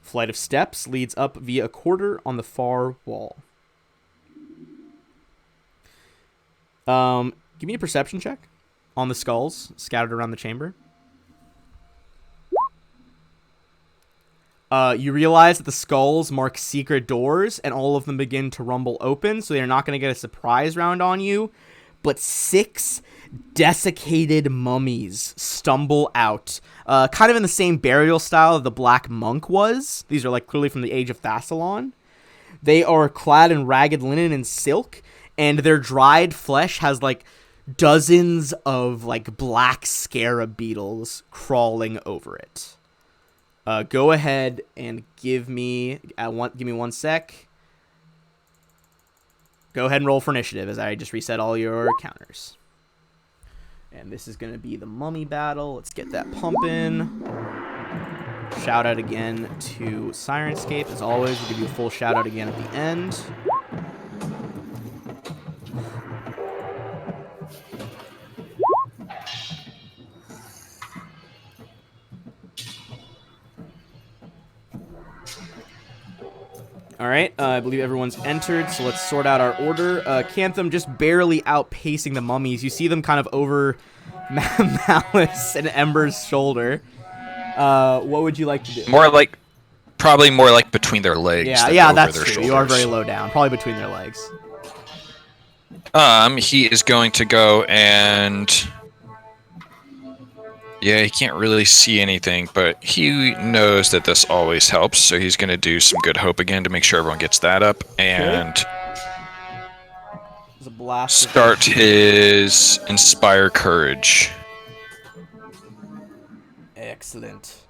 A flight of steps leads up via a corridor on the far wall. Give me a perception check on the skulls scattered around the chamber. You realize that the skulls mark secret doors, and all of them begin to rumble open, so they're not going to get a surprise round on you. But 6 desiccated mummies stumble out, kind of in the same burial style that the Black Monk was. These are like clearly from the age of Thassalon. They are clad in ragged linen and silk, and their dried flesh has like dozens of like black scarab beetles crawling over it. Go ahead and give me one sec. Go ahead and roll for initiative as I just reset all your counters. And this is going to be the mummy battle. Let's get that pumping. Shout out again to Sirenscape. As always, we'll give you a full shout out again at the end. All right, I believe everyone's entered, so let's sort out our order. Cantham just barely outpacing the mummies. You see them kind of over Malice and Ember's shoulder. What would you like to do? Probably more like between their legs. Yeah, over that's their true. shoulders. You are very low down, probably between their legs. He is going to go and... Yeah, he can't really see anything, but he knows that this always helps, so he's going to do some good hope again to make sure everyone gets that up, and There's a blast. start his Inspire Courage. Excellent.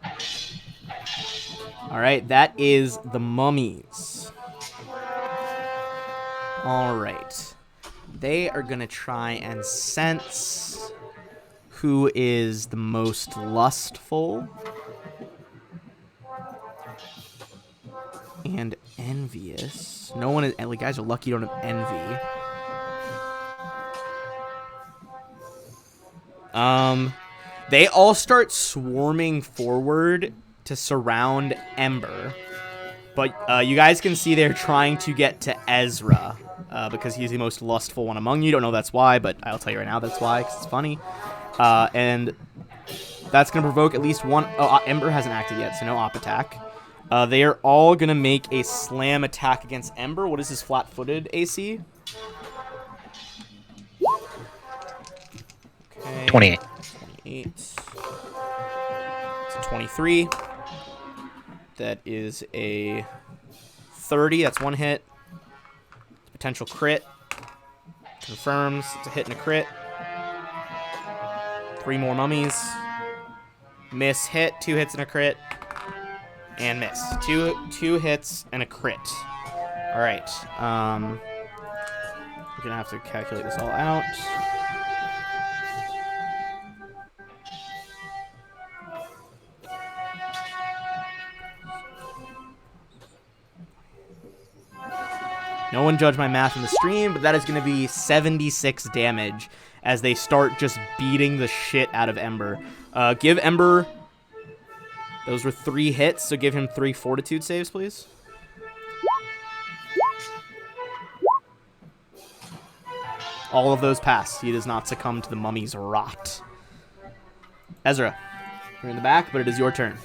All right, that is the mummies. All right. They are going to try and sense who is the most lustful and envious. No one is... You guys are lucky you don't have envy. They all start swarming forward to surround Ember. But you guys can see they're trying to get to Ezra because he's the most lustful one among you. Don't know that's why, but I'll tell you right now that's why, because it's funny. And that's going to provoke at least one... Oh, Ember hasn't acted yet, so no op attack. They are all going to make a slam attack against Ember. What is his flat-footed AC? Okay. 28. 28. It's a 23. That is a 30. That's one hit. Potential crit. Confirms. It's a hit and a crit. 3 more mummies. Miss, hit. 2 hits and a crit. And miss. Two hits and a crit. All right. We're gonna have to calculate this all out. No one judge my math in the stream, but that is going to be 76 damage as they start just beating the shit out of Ember. Give Ember... Those were 3 hits, so give him 3 fortitude saves, please. All of those pass. He does not succumb to the mummy's rot. Ezra, you're in the back, but it is your turn.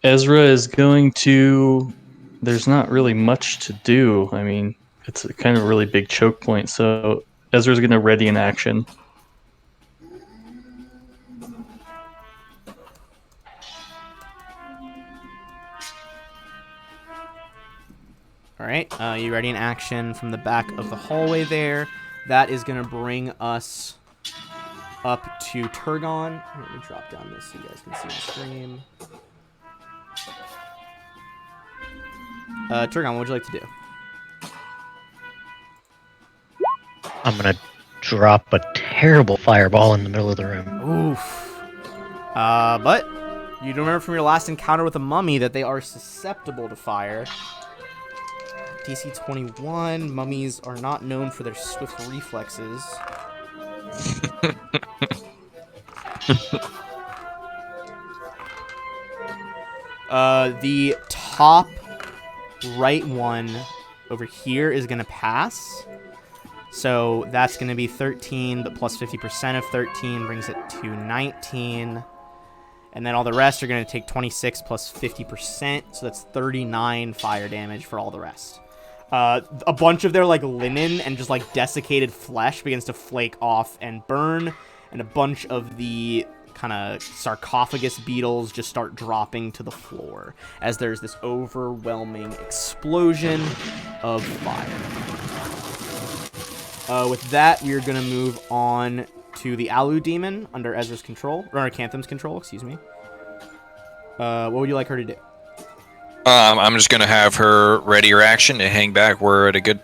Ezra is going to... There's not really much to do. I mean, it's a kind of really big choke point, so Ezra's going to ready an action. All right, you ready in action from the back of the hallway there. That is going to bring us up to Turgon. Here, let me drop down this so you guys can see the stream. Turgon, what would you like to do? I'm gonna drop a terrible fireball in the middle of the room. Oof. But you remember from your last encounter with a mummy that they are susceptible to fire. DC 21. Mummies are not known for their swift reflexes. The top right one over here is going to pass. So that's going to be 13, but plus 50% of 13 brings it to 19. And then all the rest are going to take 26 plus 50%, so that's 39 fire damage for all the rest. A bunch of their like linen and just like desiccated flesh begins to flake off and burn, and a bunch of the kind of sarcophagus beetles just start dropping to the floor as there's this overwhelming explosion of fire. With that, we are going to move on to the Alu Demon under Ezra's control, or under Cantham's control, excuse me. What would you like her to do? I'm just gonna have her ready her action to hang back. We're at a good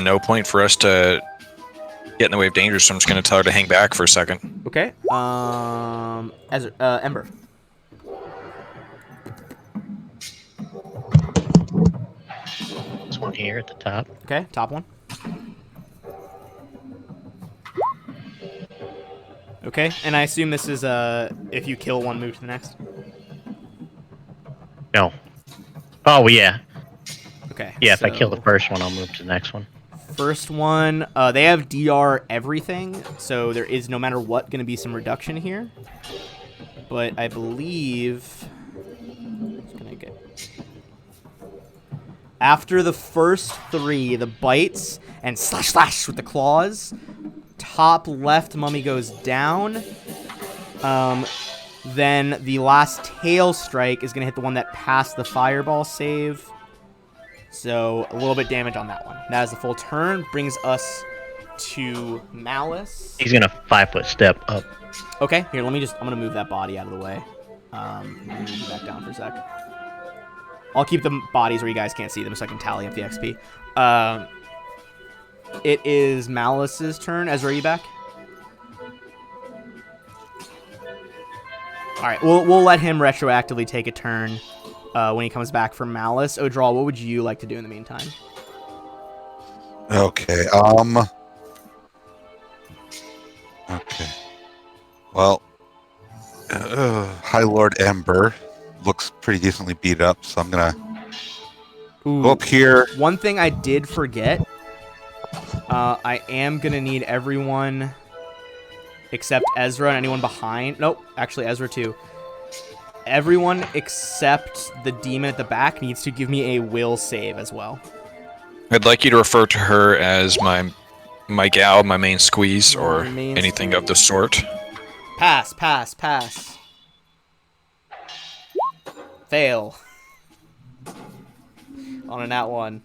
no point for us to get in the way of danger, so I'm just gonna tell her to hang back for a second. Okay. Ezra, Ember. This one here at the top. Okay, top one. Okay, and I assume this is if you kill one, move to the next. No. Oh, yeah. Okay. Yeah, so if I kill the first one, I'll move to the next one. first one, they have DR everything, so there is no matter what going to be some reduction here. But I believe it's gonna get after the first 3, the bites and slash slash with the claws. Top left mummy goes down. Then the last tail strike is going to hit the one that passed the fireball save. So a little bit damage on that one. That is the full turn. Brings us to Malice. He's gonna 5-foot step up. Okay, here, I'm going to move that body out of the way. Let me move you back down for a sec. I'll keep the bodies where you guys can't see them so I can tally up the XP. It is Malice's turn. Ezra, are you back? Alright, we'll let him retroactively take a turn when he comes back from Malice. Odral, what would you like to do in the meantime? Okay, Okay. Well, High Lord Ember looks pretty decently beat up, so I'm gonna Ooh, go up here. one thing I did forget. I am gonna need everyone except Ezra and anyone behind. Nope, actually Ezra too. Everyone except the demon at the back needs to give me a will save as well. I'd like you to refer to her as my gal, my main squeeze, or My main anything of the sort. Pass, pass, pass. Fail. On a nat 1.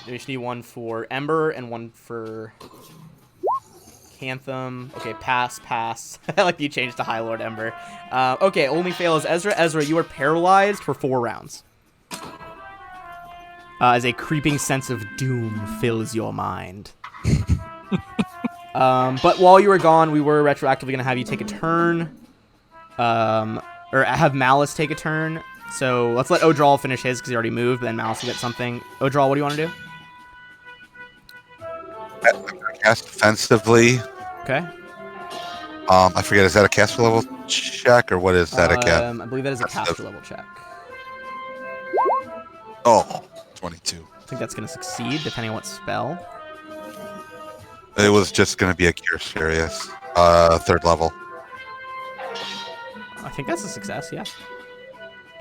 We just need one for Ember and one for Cantham. Okay, pass, pass. I like you changed to High Lord Ember. Okay, only fail is Ezra. Ezra, you are paralyzed for 4 rounds. As a creeping sense of doom fills your mind. But while you were gone, we were retroactively going to have you take a turn. Or have Malice take a turn. So let's let Odral finish his because he already moved, but then Malice will get something. Odral, what do you want to do? I'm gonna cast defensively. Okay. I forget, is that a caster level check or what is that again? I believe that is a caster level check. Oh, 22. I think that's going to succeed, depending on what spell. It was just gonna be a Cure Serious. 3rd level. I think that's a success, yeah.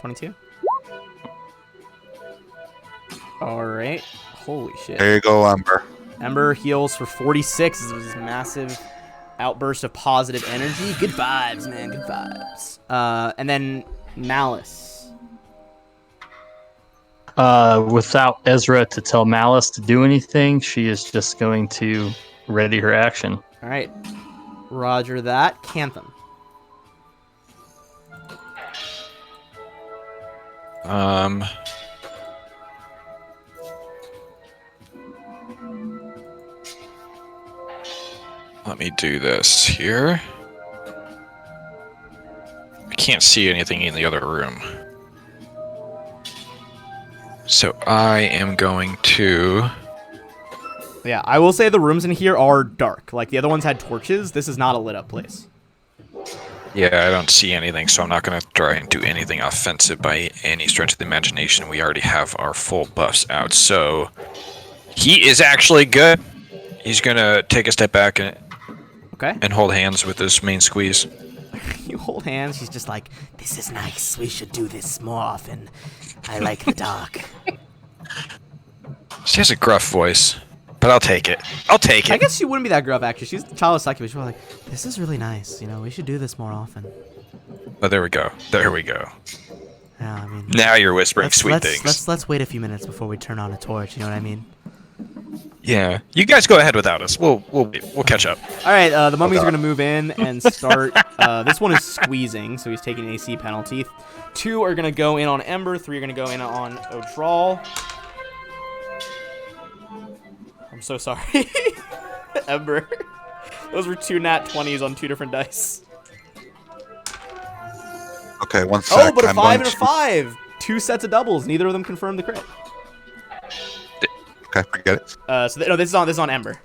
22. Alright. Holy shit. There you go, Ember. Ember heals for 46. This was this massive outburst of positive energy. Good vibes, man. Good vibes. And then Malice. Without Ezra to tell Malice to do anything, she is just going to ready her action. Alright. Roger that. Cantham. Let me do this here. I can't see anything in the other room. So I am going to... Yeah, I will say the rooms in here are dark. Like, the other ones had torches. This is not a lit-up place. Yeah, I don't see anything, so I'm not going to try and do anything offensive by any stretch of the imagination. We already have our full buffs out, so... He is actually good. He's going to take a step back and hold hands with his main squeeze. You hold hands. She's just like, This is nice. We should do this more often. I like the dark. She has a gruff voice, but I'll take it. I'll take it. I guess she wouldn't be that gruff, actually. She's the child of succubus. She's like, this is really nice. You know, we should do this more often. Oh, there we go. There we go. Yeah, I mean... Now you're whispering sweet things. Let's wait a few minutes before we turn on a torch, you know what I mean? Yeah, you guys go ahead without us. We'll catch up. All right, the mummies are going to move in and start. This one is squeezing, so he's taking an AC penalty. 2 are going to go in on Ember. 3 are going to go in on Odral. I'm so sorry. Ember. Those were 2 nat 20s on 2 different dice. Okay, one sec. Oh, but a I'm 5 going and a 5. 2 sets of doubles. Neither of them confirmed the crit. Okay, forget it. No, this is on Ember.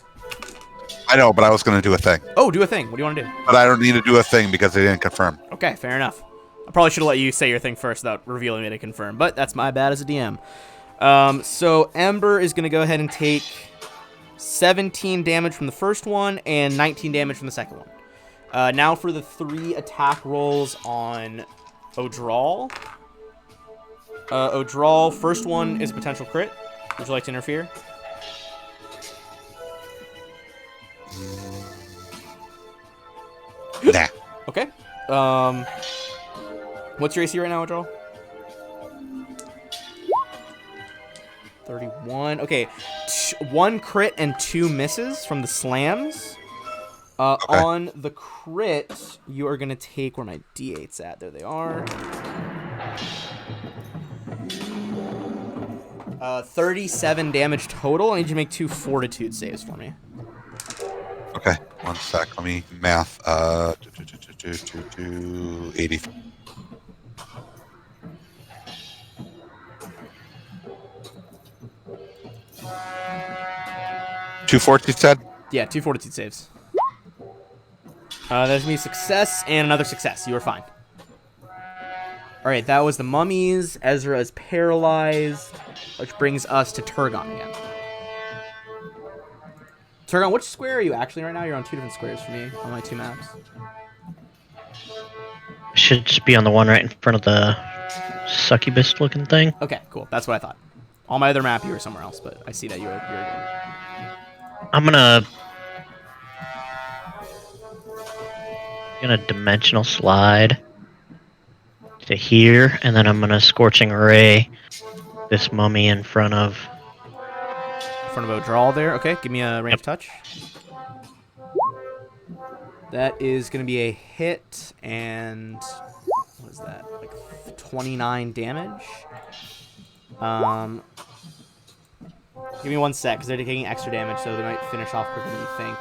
I know, but I was going to do a thing. Oh, do a thing. What do you want to do? But I don't need to do a thing because they didn't confirm. Okay, fair enough. I probably should have let you say your thing first without revealing it to confirm, but that's my bad as a DM. So Ember is going to go ahead and take 17 damage from the first one and 19 damage from the second one. Now for the 3 attack rolls on Odral. Odral, first one is a potential crit. Would you like to interfere? Nah. Okay. What's your AC right now, Odral? 31. Okay. 1 crit and 2 misses from the slams. Okay. On the crit, you are going to take... Where are my D8s at? There they are. 37 damage total. I need you to make 2 fortitude saves for me. Okay, one sec. Let me math. 80. Two fortitude said? Yeah, 2 fortitude saves. There's gonna be success and another success. You are fine. Alright, that was the mummies. Ezra is paralyzed, which brings us to Turgon again. Turgon, which square are you actually right now? You're on 2 different squares for me on my 2 maps. Should just be on the one right in front of the succubus looking thing. Okay, cool. That's what I thought. On my other map, you were somewhere else, but I see that you're good. I'm gonna dimensional slide to here, and then I'm gonna scorching ray this mummy in front of. In front of O'Drawl there. Okay, give me a range touch. That is going to be a hit, and what is that? Like 29 damage. Give me 1 sec, because they're taking extra damage, so they might finish off quicker than you think.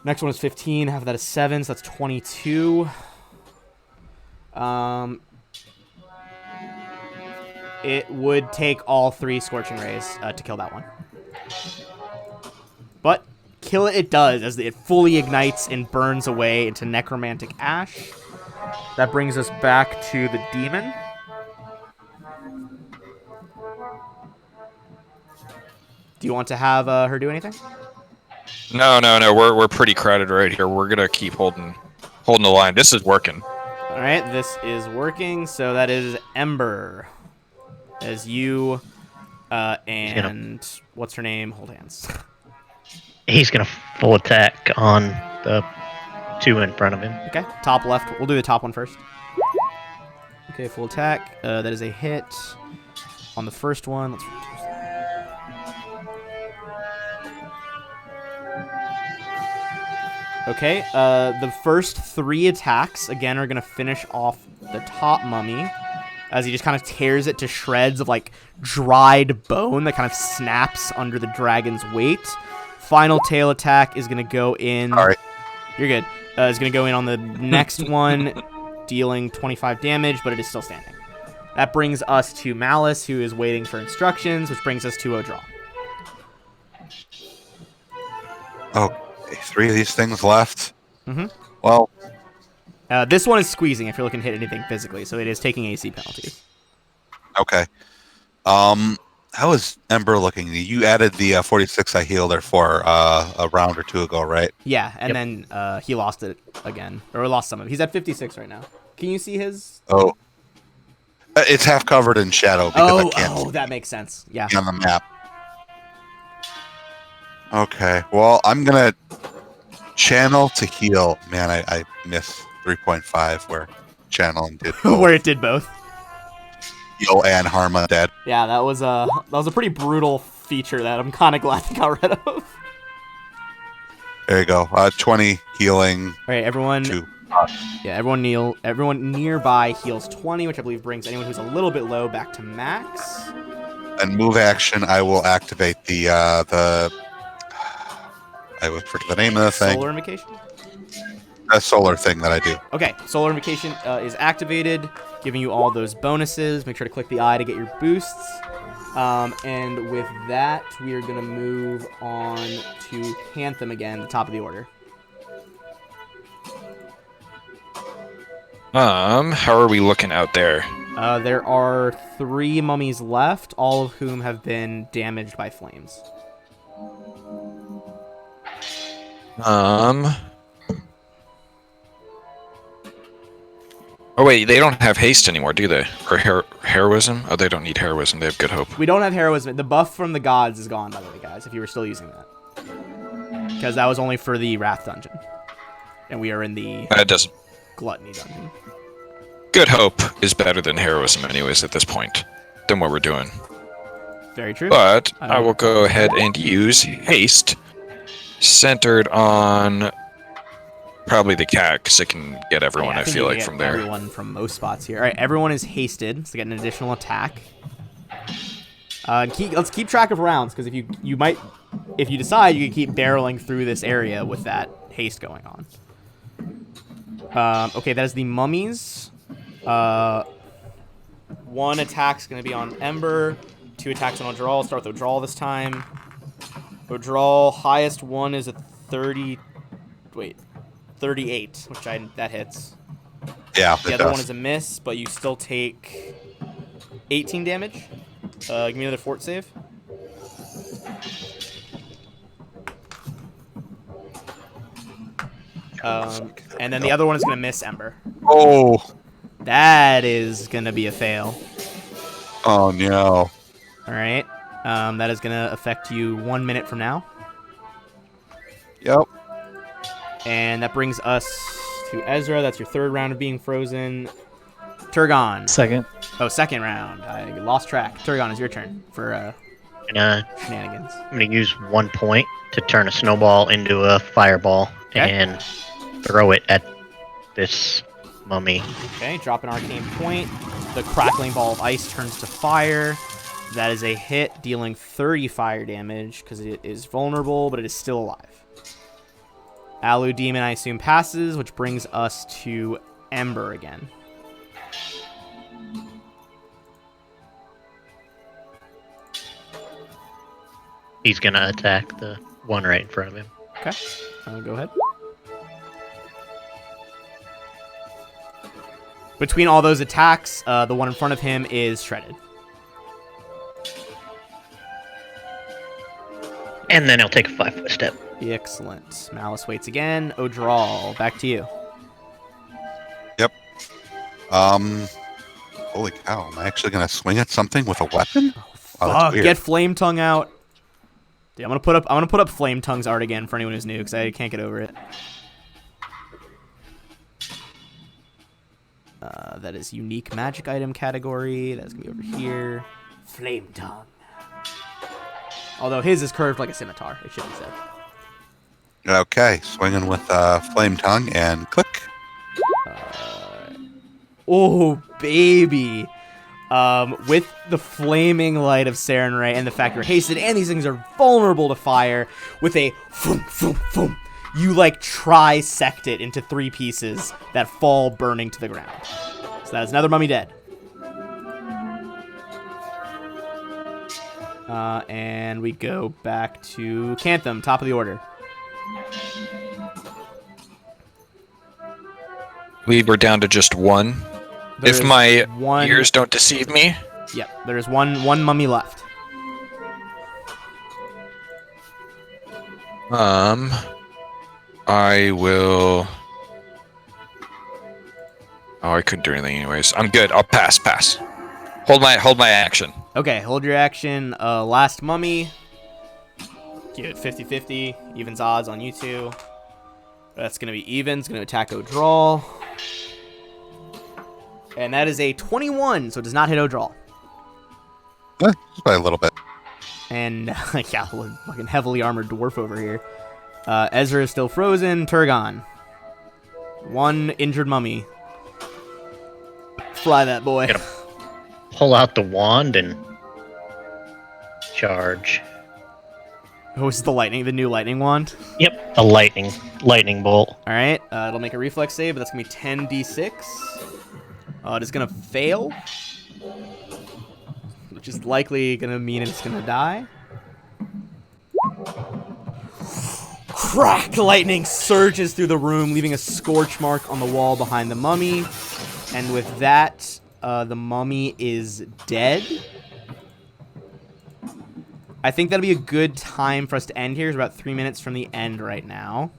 Next one is 15. Half of that is 7, so that's 22. It would take all 3 Scorching Rays to kill that one. But kill it does, as it fully ignites and burns away into necromantic ash. That brings us back to the demon. Do you want to have her do anything? No. We're pretty crowded right here. We're gonna keep holding the line. This is working. All right, this is working. So that is Ember. As you and what's her name? Hold hands. He's gonna full attack on the 2 in front of him. Okay, top left. We'll do the top one first. Okay, full attack. That is a hit on the first one. Let's reduce that. Okay, the first 3 attacks, again, are going to finish off the top mummy, as he just kind of tears it to shreds of, like, dried bone that kind of snaps under the dragon's weight. Final tail attack is going to go in... Sorry. You're good. Is going to go in on the next one, dealing 25 damage, but it is still standing. That brings us to Malice, who is waiting for instructions, which brings us to O'Draw. Okay, 3 of these things left. Mm-hmm. Well, this one is squeezing if you're looking to hit anything physically, so it is taking AC penalties. okay. How is Ember looking? You added the 46 I healed her for a round or 2 ago, right? Yeah, and then he lost it again, or lost some of it. He's at 56 right now. Can you see his? Oh. It's half covered in shadow because I can't that makes sense. Yeah. see on the map. Okay, well, I'm going to channel to heal. Man, I missed 3.5 where channeling did both. Where it did both. Heal and Harma dead. Yeah, that was a pretty brutal feature that I'm kind of glad they got rid of. There you go. 20 healing. All right, everyone. 2. Yeah, everyone nearby heals 20, which I believe brings anyone who's a little bit low back to max. And move action, I will activate the I would forget the name of the thing. Solar Invocation? A solar thing that I do. Okay, Solar Invocation is activated, giving you all those bonuses. Make sure to click the eye to get your boosts. And with that, we are going to move on to Cantham again, the top of the order. How are we looking out there? There are 3 mummies left, all of whom have been damaged by flames. Oh wait, they don't have haste anymore, do they? Or heroism? Oh, they don't need heroism. They have good hope. We don't have heroism. The buff from the gods is gone, by the way, guys, if you were still using that. Because that was only for the Wrath Dungeon. And we are in the It doesn't. Gluttony Dungeon. Good hope is better than heroism, anyways, at this point, than what we're doing. Very true. But I will go ahead and use haste, centered on probably the cat, because it can get everyone. Yeah, I think feel you like can from get there. Everyone from most spots here. All right, everyone is hasted, so they get an additional attack. Let's keep track of rounds, because if you decide, you can keep barreling through this area with that haste going on. Okay, that is the mummies. 1 attack's going to be on Ember. 2 attacks on O'Drawl. Start with O'Drawl this time. O'Drawl, highest one is a 30... Wait. 38, that hits. Yeah, The other one is a miss, but you still take 18 damage. Give me another fort save. And then the other one is going to miss Ember. Oh. That is going to be a fail. Oh, no. All right. That is going to affect you 1 minute from now. Yep. And that brings us to Ezra. That's your third round of being frozen. Turgon. Second. Oh, second round. I lost track. Turgon, is your turn for shenanigans. I'm gonna use 1 point to turn a snowball into a fireball and throw it at this mummy. Okay, drop an arcane point. The crackling ball of ice turns to fire. That is a hit, dealing 30 fire damage because it is vulnerable, but it is still alive. Alu Demon, I assume, passes, which brings us to Ember again. He's gonna attack the one right in front of him. Okay, go ahead. Between all those attacks, the one in front of him is shredded. And then he'll take a 5-foot step. Excellent. Malice waits again. Odral, back to you. Yep. Holy cow! Am I actually gonna swing at something with a weapon? Oh, that's weird. Get Flame Tongue out. Dude, I'm gonna put up Flame Tongue's art again for anyone who's new because I can't get over it. That is unique magic item category. That's gonna be over here. Flame Tongue. Although his is curved like a scimitar, it should be said. Okay, swinging with flame tongue and click. Oh, baby. With the flaming light of Sarenrae and the fact you're hasted and these things are vulnerable to fire, with a foom, foom, foom, you like trisect it into 3 pieces that fall burning to the ground. So that is another mummy dead. And we go back to Cantham, top of the order. We were down to just one. There's If my one, ears don't deceive me. Yep, there's one mummy left. I will. Oh, I couldn't do anything anyways. I'm good. I'll pass. Hold my action. Okay, hold your action. Last mummy. Give it 50-50. Evens odds on you two. That's going to be even. It's going to attack Odral. And that is a 21, so it does not hit Odral. Just by a little bit. And, yeah, fucking heavily armored dwarf over here. Ezra is still frozen. Turgon. One injured mummy. Fly that boy. Get him. Pull out the wand and charge. Oh, is the new lightning wand? Yep, a lightning bolt. All right, it'll make a reflex save, but that's gonna be 10d6. It is gonna fail, which is likely gonna mean it's gonna die. Crack! Lightning surges through the room, leaving a scorch mark on the wall behind the mummy. And with that, the mummy is dead. I think that'll be a good time for us to end here. It's about 3 minutes from the end right now.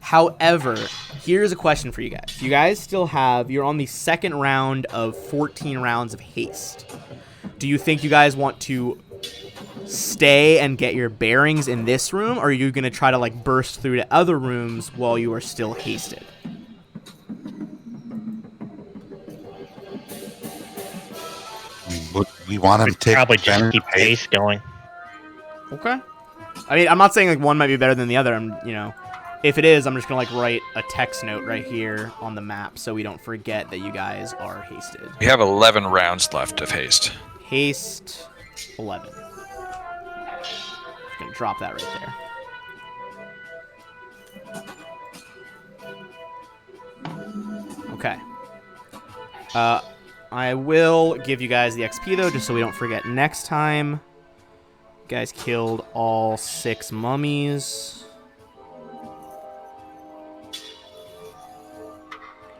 However, here's a question for you guys. You guys still you're on the second round of 14 rounds of haste. Do you think you guys want to stay and get your bearings in this room, or are you going to try to like burst through to other rooms while you are still hasted? We want him to take Probably just advantage keep of haste. pace going. Okay. I mean, I'm not saying like one might be better than the other. If it is, I'm just gonna like write a text note right here on the map so we don't forget that you guys are hasted. We have 11 rounds left of haste. Haste 11. Just gonna drop that right there. Okay. I will give you guys the XP though, just so we don't forget next time. You guys killed all 6 mummies.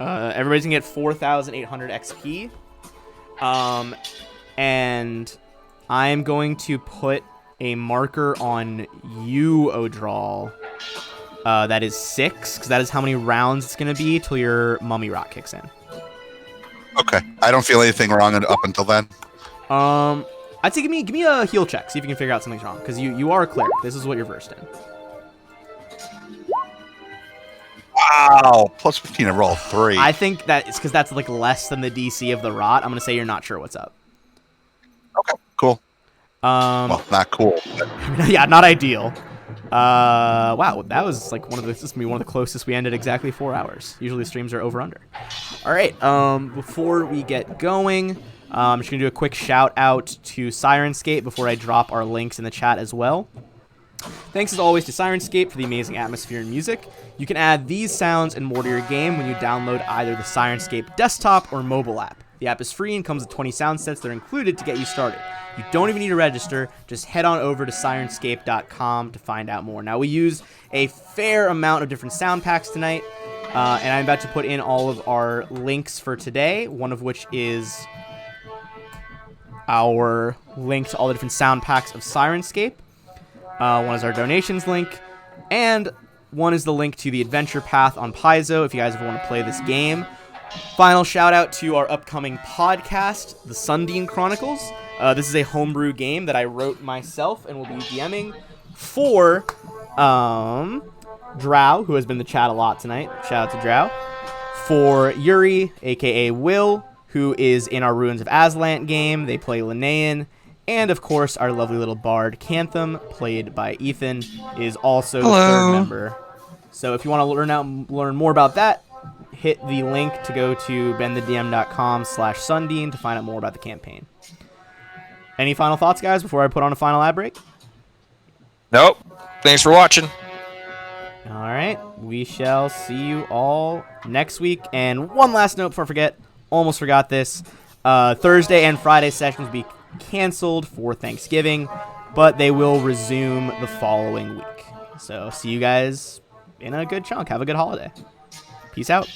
Everybody's gonna get 4,800 XP. And I'm going to put a marker on you, Odral. That is 6, because that is how many rounds it's gonna be till your mummy rot kicks in. Okay. I don't feel anything wrong up until then. I'd say give me a heal check. See if you can figure out something's wrong, because you are a cleric. This is what you're versed in. Wow. Plus 15 to roll 3. I think that it's because that's like less than the DC of the rot. I'm gonna say you're not sure what's up. Okay. Cool. Well, not cool. But... yeah, not ideal. Wow, that was like this is gonna be one of the closest we ended exactly 4 hours. Usually the streams are over under. All right. Before we get going, I'm just gonna do a quick shout out to Sirenscape before I drop our links in the chat as well. Thanks as always to Sirenscape for the amazing atmosphere and music. You can add these sounds and more to your game when you download either the Sirenscape desktop or mobile app. The app is free and comes with 20 sound sets that are included to get you started. You don't even need to register, just head on over to Sirenscape.com to find out more. Now, we use a fair amount of different sound packs tonight, and I'm about to put in all of our links for today, one of which is our link to all the different sound packs of Sirenscape. One is our donations link, and one is the link to the adventure path on Paizo if you guys want to play this game. Final shout out to our upcoming podcast, The Sundine Chronicles. This is a homebrew game that I wrote myself and will be DMing for Drow, who has been in the chat a lot tonight. Shout out to Drow. For Yuri, aka Will, who is in our Ruins of Aslant game. They play Linnaean. And, of course, our lovely little bard, Cantham, played by Ethan, is also the third member. So if you want to learn more about that, hit the link to go to benthedm.com/Sundine to find out more about the campaign. Any final thoughts, guys, before I put on a final ad break? Nope. Thanks for watching. All right. We shall see you all next week. And one last note before I forget. Almost forgot this. Thursday and Friday sessions will be canceled for Thanksgiving, but they will resume the following week. So see you guys in a good chunk. Have a good holiday. Peace out.